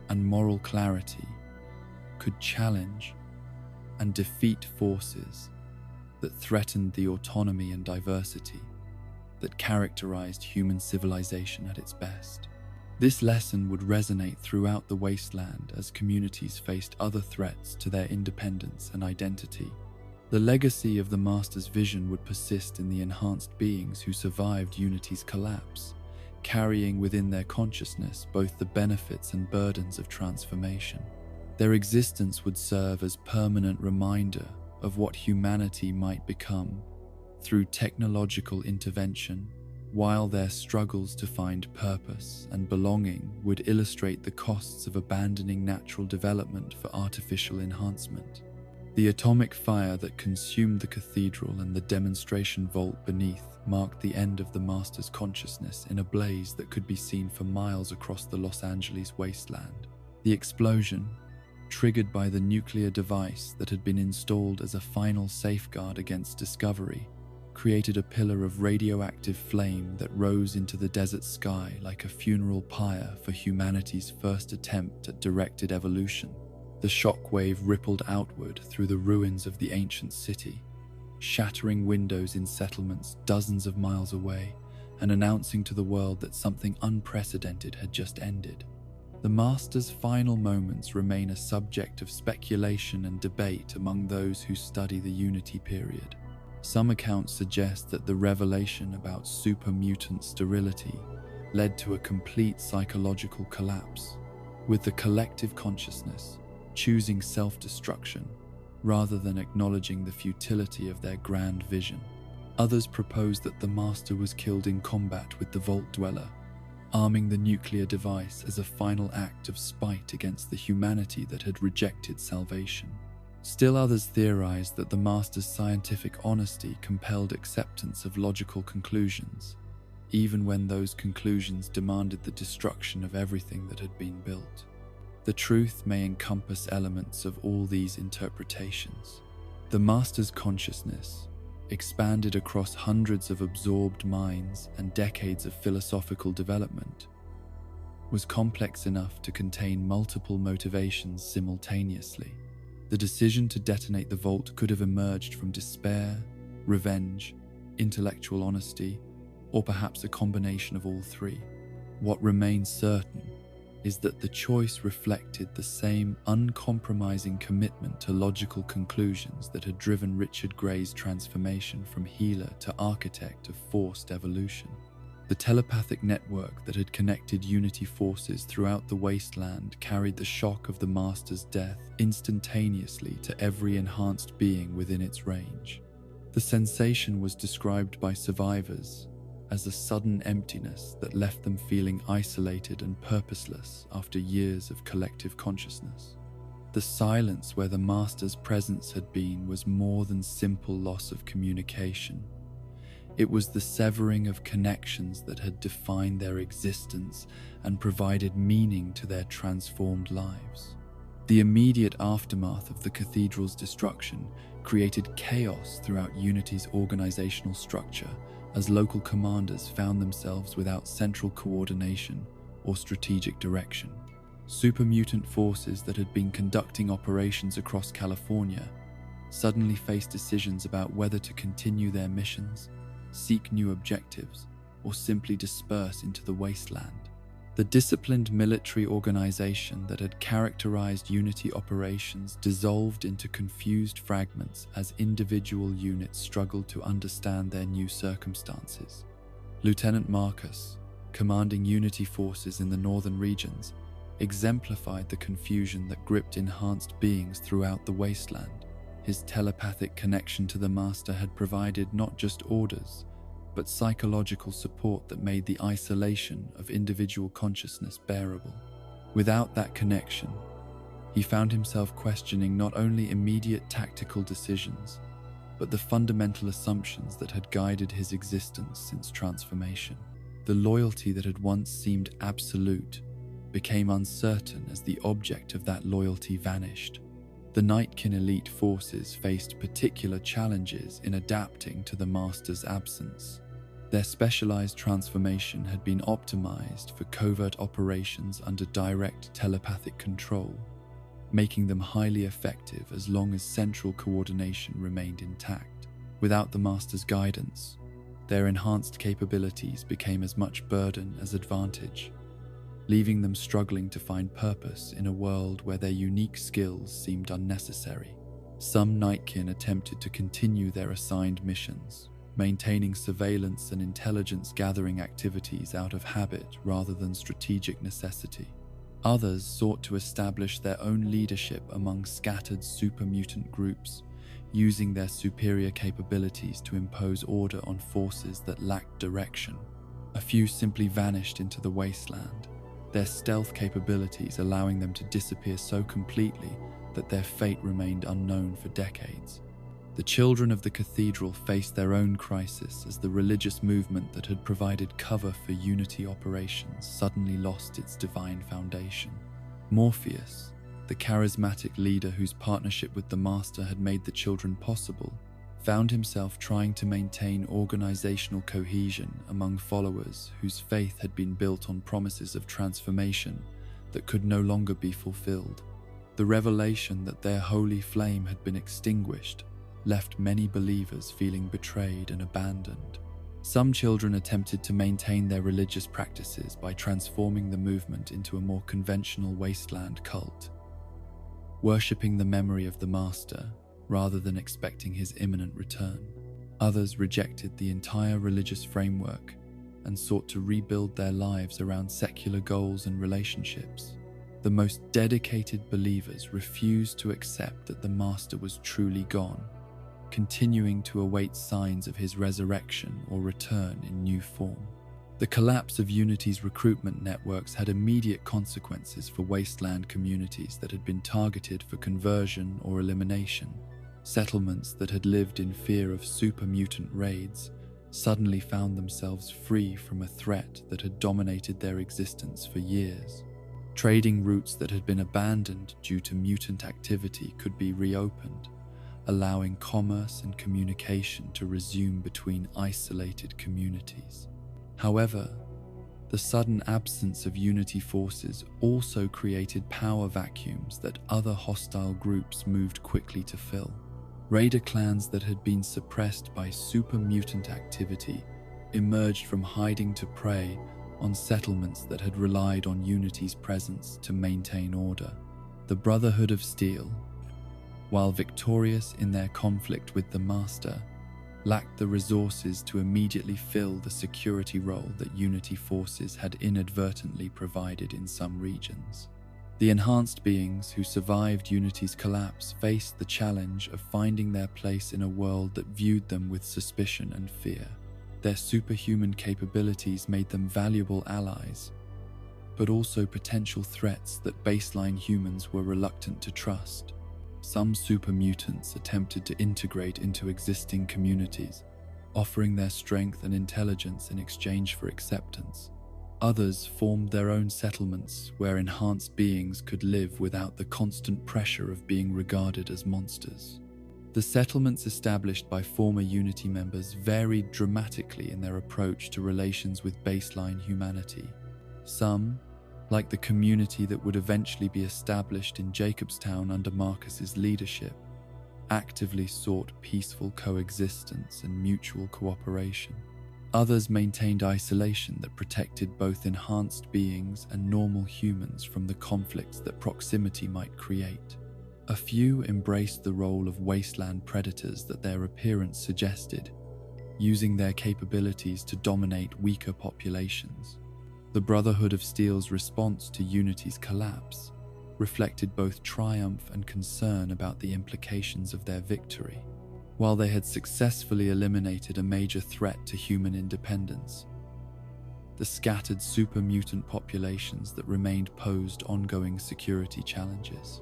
and moral clarity could challenge and defeat forces that threatened the autonomy and diversity that characterized human civilization at its best. This lesson would resonate throughout the Wasteland as communities faced other threats to their independence and identity. The legacy of the Master's vision would persist in the enhanced beings who survived Unity's collapse, carrying within their consciousness both the benefits and burdens of transformation. Their existence would serve as permanent reminder of what humanity might become through technological intervention, while their struggles to find purpose and belonging would illustrate the costs of abandoning natural development for artificial enhancement. The atomic fire that consumed the cathedral and the demonstration vault beneath marked the end of the Master's consciousness in a blaze that could be seen for miles across the Los Angeles wasteland. The explosion, triggered by the nuclear device that had been installed as a final safeguard against discovery, created a pillar of radioactive flame that rose into the desert sky like a funeral pyre for humanity's first attempt at directed evolution. The shockwave rippled outward through the ruins of the ancient city, shattering windows in settlements dozens of miles away and announcing to the world that something unprecedented had just ended. The Master's final moments remain a subject of speculation and debate among those who study the Unity period. Some accounts suggest that the revelation about super mutant sterility led to a complete psychological collapse, with the collective consciousness choosing self-destruction rather than acknowledging the futility of their grand vision. Others propose that the Master was killed in combat with the Vault Dweller, arming the nuclear device as a final act of spite against the humanity that had rejected salvation. Still others theorize that the Master's scientific honesty compelled acceptance of logical conclusions, even when those conclusions demanded the destruction of everything that had been built. The truth may encompass elements of all these interpretations. The Master's consciousness, expanded across hundreds of absorbed minds and decades of philosophical development, was complex enough to contain multiple motivations simultaneously. The decision to detonate the vault could have emerged from despair, revenge, intellectual honesty, or perhaps a combination of all three. What remains certain is that the choice reflected the same uncompromising commitment to logical conclusions that had driven Richard Gray's transformation from healer to architect of forced evolution. The telepathic network that had connected Unity forces throughout the Wasteland carried the shock of the Master's death instantaneously to every enhanced being within its range. The sensation was described by survivors as a sudden emptiness that left them feeling isolated and purposeless after years of collective consciousness. The silence where the Master's presence had been was more than simple loss of communication. It was the severing of connections that had defined their existence and provided meaning to their transformed lives. The immediate aftermath of the cathedral's destruction created chaos throughout Unity's organizational structure, as local commanders found themselves without central coordination or strategic direction. Super mutant forces that had been conducting operations across California suddenly faced decisions about whether to continue their missions, seek new objectives, or simply disperse into the wasteland. The disciplined military organization that had characterized Unity operations dissolved into confused fragments as individual units struggled to understand their new circumstances. Lieutenant Marcus, commanding Unity forces in the northern regions, exemplified the confusion that gripped enhanced beings throughout the wasteland. His telepathic connection to the Master had provided not just orders, but psychological support that made the isolation of individual consciousness bearable. Without that connection, he found himself questioning not only immediate tactical decisions, but the fundamental assumptions that had guided his existence since transformation. The loyalty that had once seemed absolute became uncertain as the object of that loyalty vanished. The Nightkin elite forces faced particular challenges in adapting to the Master's absence. Their specialized transformation had been optimized for covert operations under direct telepathic control, making them highly effective as long as central coordination remained intact. Without the Master's guidance, their enhanced capabilities became as much burden as advantage, leaving them struggling to find purpose in a world where their unique skills seemed unnecessary. Some Nightkin attempted to continue their assigned missions, maintaining surveillance and intelligence-gathering activities out of habit rather than strategic necessity. Others sought to establish their own leadership among scattered super-mutant groups, using their superior capabilities to impose order on forces that lacked direction. A few simply vanished into the Wasteland, their stealth capabilities allowing them to disappear so completely that their fate remained unknown for decades. The children of the Cathedral faced their own crisis as the religious movement that had provided cover for Unity operations suddenly lost its divine foundation. Morpheus, the charismatic leader whose partnership with the Master had made the children possible, found himself trying to maintain organizational cohesion among followers whose faith had been built on promises of transformation that could no longer be fulfilled. The revelation that their holy flame had been extinguished left many believers feeling betrayed and abandoned. Some children attempted to maintain their religious practices by transforming the movement into a more conventional wasteland cult, worshipping the memory of the Master rather than expecting his imminent return. Others rejected the entire religious framework and sought to rebuild their lives around secular goals and relationships. The most dedicated believers refused to accept that the Master was truly gone, continuing to await signs of his resurrection or return in new form. The collapse of Unity's recruitment networks had immediate consequences for Wasteland communities that had been targeted for conversion or elimination. Settlements that had lived in fear of super-mutant raids suddenly found themselves free from a threat that had dominated their existence for years. Trading routes that had been abandoned due to mutant activity could be reopened, allowing commerce and communication to resume between isolated communities. However, the sudden absence of Unity forces also created power vacuums that other hostile groups moved quickly to fill. Raider clans that had been suppressed by super-mutant activity emerged from hiding to prey on settlements that had relied on Unity's presence to maintain order. The Brotherhood of Steel, while victorious in their conflict with the Master, lacked the resources to immediately fill the security role that Unity forces had inadvertently provided in some regions. The enhanced beings who survived Unity's collapse faced the challenge of finding their place in a world that viewed them with suspicion and fear. Their superhuman capabilities made them valuable allies, but also potential threats that baseline humans were reluctant to trust. Some super mutants attempted to integrate into existing communities, offering their strength and intelligence in exchange for acceptance. Others formed their own settlements where enhanced beings could live without the constant pressure of being regarded as monsters. The settlements established by former Unity members varied dramatically in their approach to relations with baseline humanity. Some, like the community that would eventually be established in Jacobstown under Marcus's leadership, actively sought peaceful coexistence and mutual cooperation. Others maintained isolation that protected both enhanced beings and normal humans from the conflicts that proximity might create. A few embraced the role of wasteland predators that their appearance suggested, using their capabilities to dominate weaker populations. The Brotherhood of Steel's response to Unity's collapse reflected both triumph and concern about the implications of their victory. While they had successfully eliminated a major threat to human independence, the scattered super-mutant populations that remained posed ongoing security challenges.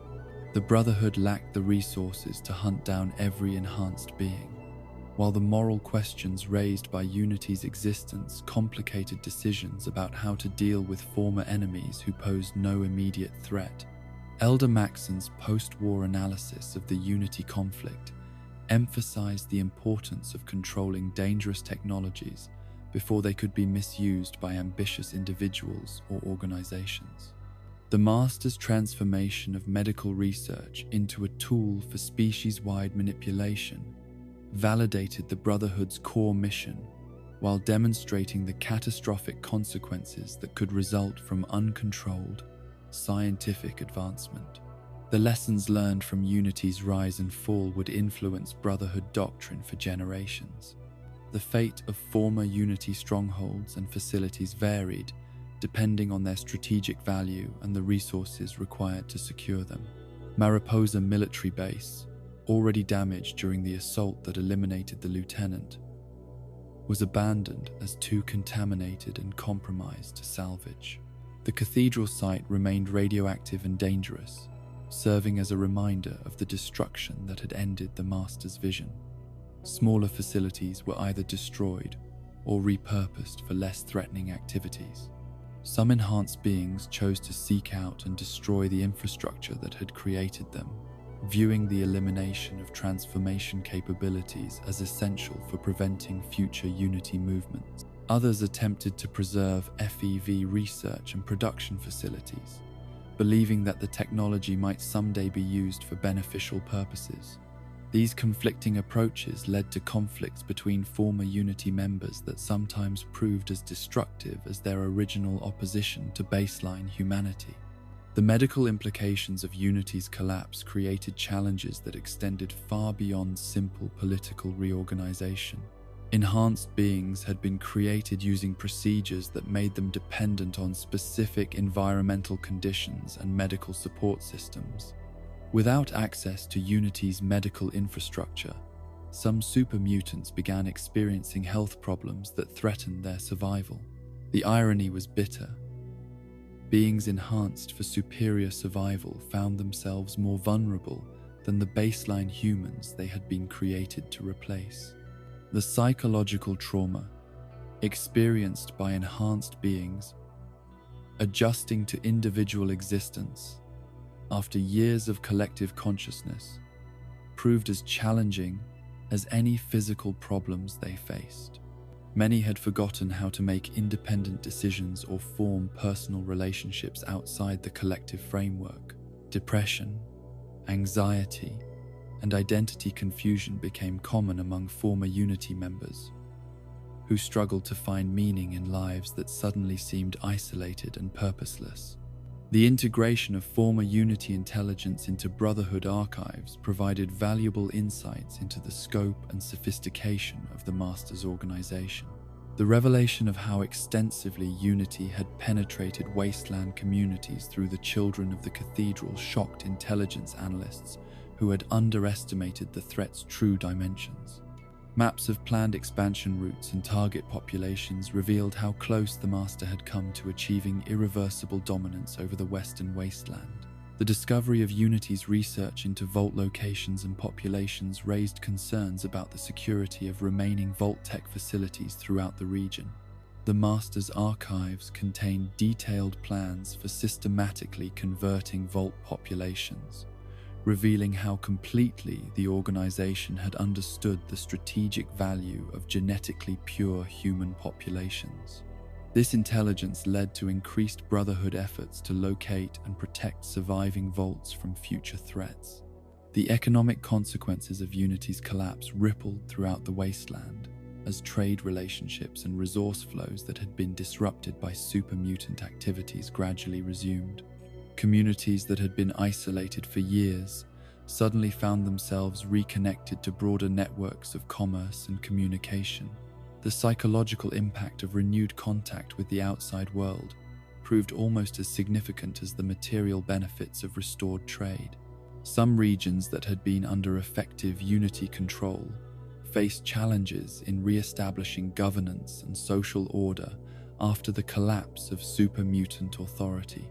The Brotherhood lacked the resources to hunt down every enhanced being, while the moral questions raised by Unity's existence complicated decisions about how to deal with former enemies who posed no immediate threat. Elder Maxon's post-war analysis of the Unity conflict emphasized the importance of controlling dangerous technologies before they could be misused by ambitious individuals or organizations. The Master's transformation of medical research into a tool for species-wide manipulation validated the Brotherhood's core mission while demonstrating the catastrophic consequences that could result from uncontrolled scientific advancement. The lessons learned from Unity's rise and fall would influence Brotherhood doctrine for generations. The fate of former Unity strongholds and facilities varied depending on their strategic value and the resources required to secure them. Mariposa military base, already damaged during the assault that eliminated the lieutenant, was abandoned as too contaminated and compromised to salvage. The cathedral site remained radioactive and dangerous, serving as a reminder of the destruction that had ended the Master's vision. Smaller facilities were either destroyed or repurposed for less threatening activities. Some enhanced beings chose to seek out and destroy the infrastructure that had created them, viewing the elimination of transformation capabilities as essential for preventing future Unity movements. Others attempted to preserve FEV research and production facilities, believing that the technology might someday be used for beneficial purposes. These conflicting approaches led to conflicts between former Unity members that sometimes proved as destructive as their original opposition to baseline humanity. The medical implications of Unity's collapse created challenges that extended far beyond simple political reorganization. Enhanced beings had been created using procedures that made them dependent on specific environmental conditions and medical support systems. Without access to Unity's medical infrastructure, some super mutants began experiencing health problems that threatened their survival. The irony was bitter. Beings enhanced for superior survival found themselves more vulnerable than the baseline humans they had been created to replace. The psychological trauma experienced by enhanced beings adjusting to individual existence after years of collective consciousness proved as challenging as any physical problems they faced. Many had forgotten how to make independent decisions or form personal relationships outside the collective framework. Depression, anxiety, and identity confusion became common among former Unity members, who struggled to find meaning in lives that suddenly seemed isolated and purposeless. The integration of former Unity intelligence into Brotherhood archives provided valuable insights into the scope and sophistication of the Master's organization. The revelation of how extensively Unity had penetrated Wasteland communities through the children of the Cathedral shocked intelligence analysts who had underestimated the threat's true dimensions. Maps of planned expansion routes and target populations revealed how close the Master had come to achieving irreversible dominance over the Western Wasteland. The discovery of Unity's research into Vault locations and populations raised concerns about the security of remaining Vault tech facilities throughout the region. The Master's archives contained detailed plans for systematically converting Vault populations, revealing how completely the organization had understood the strategic value of genetically pure human populations. This intelligence led to increased Brotherhood efforts to locate and protect surviving vaults from future threats. The economic consequences of Unity's collapse rippled throughout the Wasteland as trade relationships and resource flows that had been disrupted by super mutant activities gradually resumed. Communities that had been isolated for years suddenly found themselves reconnected to broader networks of commerce and communication. The psychological impact of renewed contact with the outside world proved almost as significant as the material benefits of restored trade. Some regions that had been under effective Unity control faced challenges in re-establishing governance and social order after the collapse of super mutant authority.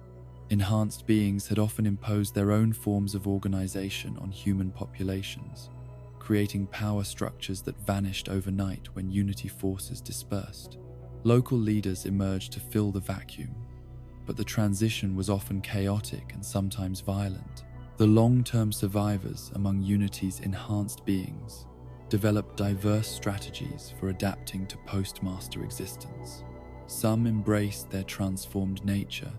Enhanced beings had often imposed their own forms of organization on human populations, creating power structures that vanished overnight when Unity forces dispersed. Local leaders emerged to fill the vacuum, but the transition was often chaotic and sometimes violent. The long-term survivors among Unity's enhanced beings developed diverse strategies for adapting to post-master existence. Some embraced their transformed nature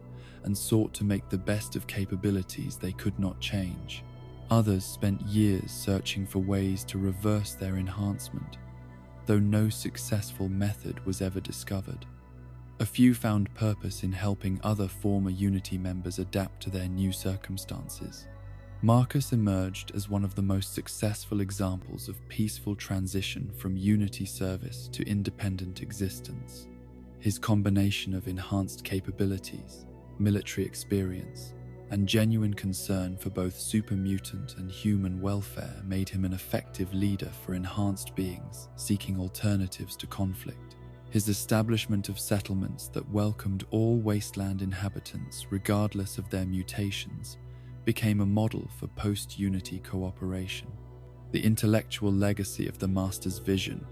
and sought to make the best of capabilities they could not change. Others spent years searching for ways to reverse their enhancement, though no successful method was ever discovered. A few found purpose in helping other former Unity members adapt to their new circumstances, Marcus emerged as one of the most successful examples of peaceful transition from Unity service to independent existence. His combination of enhanced capabilities, military experience, and genuine concern for both super mutant and human welfare made him an effective leader for enhanced beings seeking alternatives to conflict. His establishment of settlements that welcomed all Wasteland inhabitants regardless of their mutations became a model for post-Unity cooperation. The intellectual legacy of the Master's vision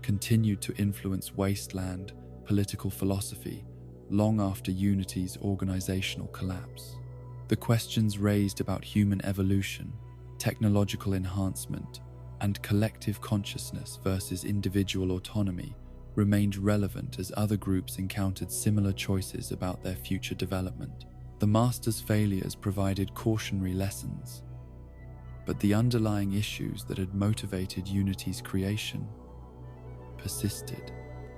continued to influence Wasteland political philosophy long after Unity's organizational collapse. The questions raised about human evolution, technological enhancement, and collective consciousness versus individual autonomy remained relevant as other groups encountered similar choices about their future development. The Master's failures provided cautionary lessons, but the underlying issues that had motivated Unity's creation persisted.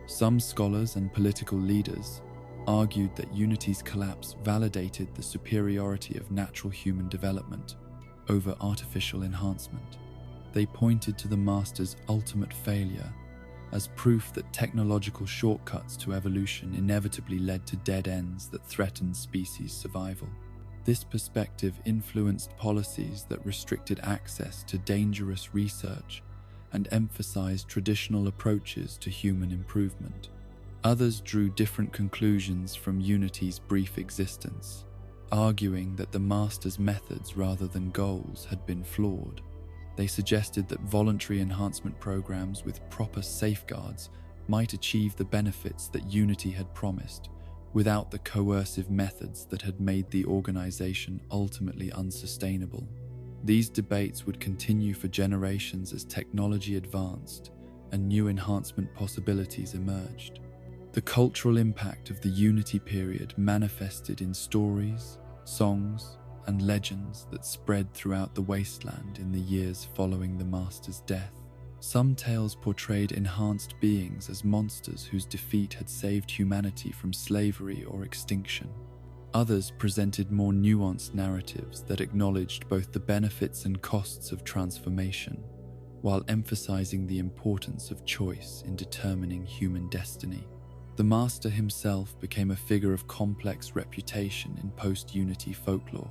Some scholars and political leaders argued that Unity's collapse validated the superiority of natural human development over artificial enhancement. They pointed to the Master's ultimate failure as proof that technological shortcuts to evolution inevitably led to dead ends that threatened species survival. This perspective influenced policies that restricted access to dangerous research and emphasized traditional approaches to human improvement. Others drew different conclusions from Unity's brief existence, arguing that the Master's methods rather than goals had been flawed. They suggested that voluntary enhancement programs with proper safeguards might achieve the benefits that Unity had promised, without the coercive methods that had made the organization ultimately unsustainable. These debates would continue for generations as technology advanced and new enhancement possibilities emerged. The cultural impact of the Unity period manifested in stories, songs, and legends that spread throughout the Wasteland in the years following the Master's death. Some tales portrayed enhanced beings as monsters whose defeat had saved humanity from slavery or extinction. Others presented more nuanced narratives that acknowledged both the benefits and costs of transformation, while emphasizing the importance of choice in determining human destiny. The Master himself became a figure of complex reputation in post-Unity folklore.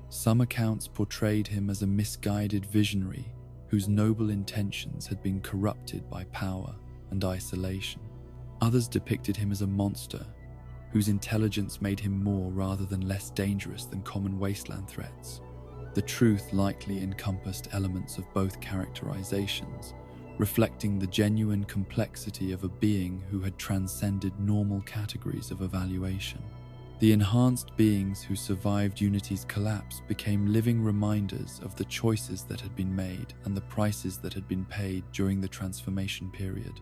Some accounts portrayed him as a misguided visionary whose noble intentions had been corrupted by power and isolation. Others depicted him as a monster whose intelligence made him more rather than less dangerous than common Wasteland threats. The truth likely encompassed elements of both characterizations, reflecting the genuine complexity of a being who had transcended normal categories of evaluation. The enhanced beings who survived Unity's collapse became living reminders of the choices that had been made and the prices that had been paid during the transformation period.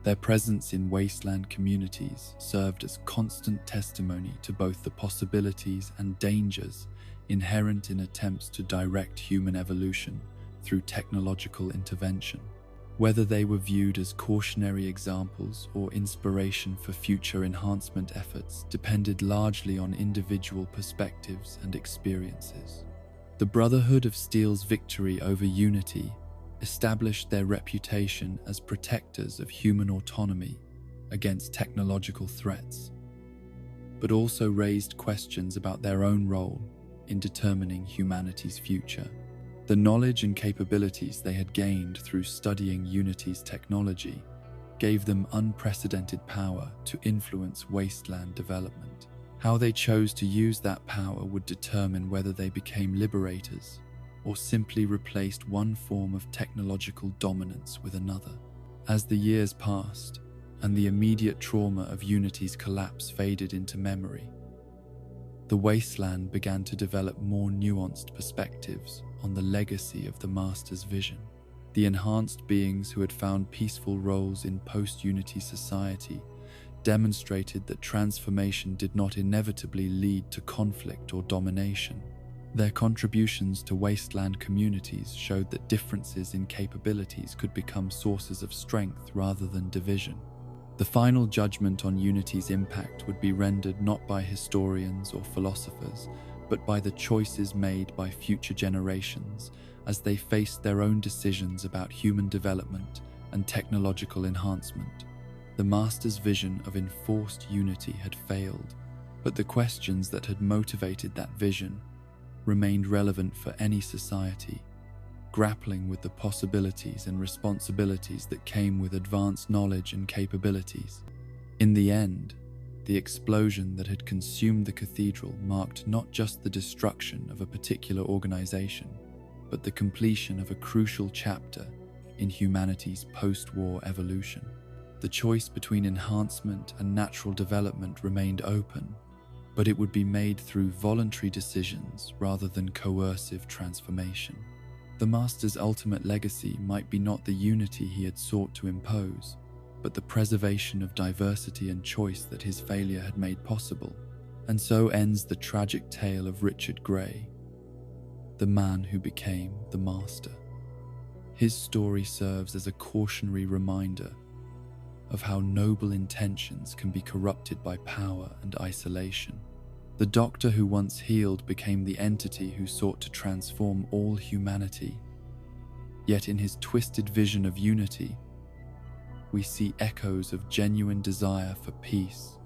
Their presence in Wasteland communities served as constant testimony to both the possibilities and dangers inherent in attempts to direct human evolution through technological intervention. Whether they were viewed as cautionary examples or inspiration for future enhancement efforts depended largely on individual perspectives and experiences. The Brotherhood of Steel's victory over Unity established their reputation as protectors of human autonomy against technological threats, but also raised questions about their own role in determining humanity's future. The knowledge and capabilities they had gained through studying Unity's technology gave them unprecedented power to influence Wasteland development. How they chose to use that power would determine whether they became liberators or simply replaced one form of technological dominance with another. As the years passed and the immediate trauma of Unity's collapse faded into memory, the Wasteland began to develop more nuanced perspectives on the legacy of the Master's vision. The enhanced beings who had found peaceful roles in post-Unity society demonstrated that transformation did not inevitably lead to conflict or domination. Their contributions to Wasteland communities showed that differences in capabilities could become sources of strength rather than division. The final judgment on Unity's impact would be rendered not by historians or philosophers, but by the choices made by future generations as they faced their own decisions about human development and technological enhancement. The Master's vision of enforced unity had failed, but the questions that had motivated that vision remained relevant for any society, grappling with the possibilities and responsibilities that came with advanced knowledge and capabilities. In the end, the explosion that had consumed the cathedral marked not just the destruction of a particular organization, but the completion of a crucial chapter in humanity's post-war evolution. The choice between enhancement and natural development remained open, but it would be made through voluntary decisions rather than coercive transformation. The Master's ultimate legacy might be not the unity he had sought to impose, but the preservation of diversity and choice that his failure had made possible. And so ends the tragic tale of Richard Grey, the man who became the Master. His story serves as a cautionary reminder of how noble intentions can be corrupted by power and isolation. The Doctor who once healed became the entity who sought to transform all humanity. Yet in his twisted vision of unity, we see echoes of genuine desire for peace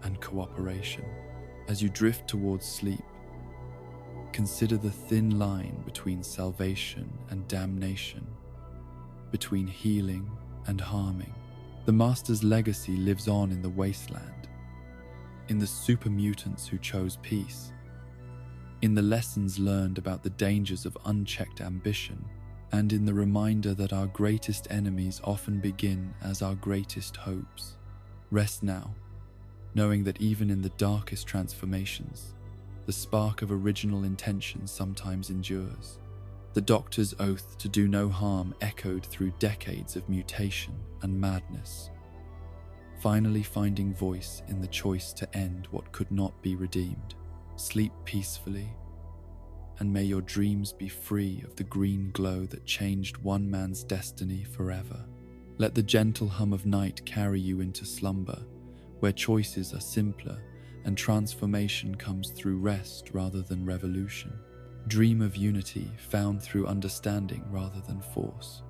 and cooperation. As you drift towards sleep, consider the thin line between salvation and damnation, between healing and harming. The Master's legacy lives on in the Wasteland, in the super mutants who chose peace, in the lessons learned about the dangers of unchecked ambition, and in the reminder that our greatest enemies often begin as our greatest hopes. Rest now, knowing that even in the darkest transformations, the spark of original intention sometimes endures. The Doctor's oath to do no harm echoed through decades of mutation and madness, finally finding voice in the choice to end what could not be redeemed. Sleep peacefully, and may your dreams be free of the green glow that changed one man's destiny forever. Let the gentle hum of night carry you into slumber, where choices are simpler and transformation comes through rest rather than revolution. Dream of unity found through understanding rather than force.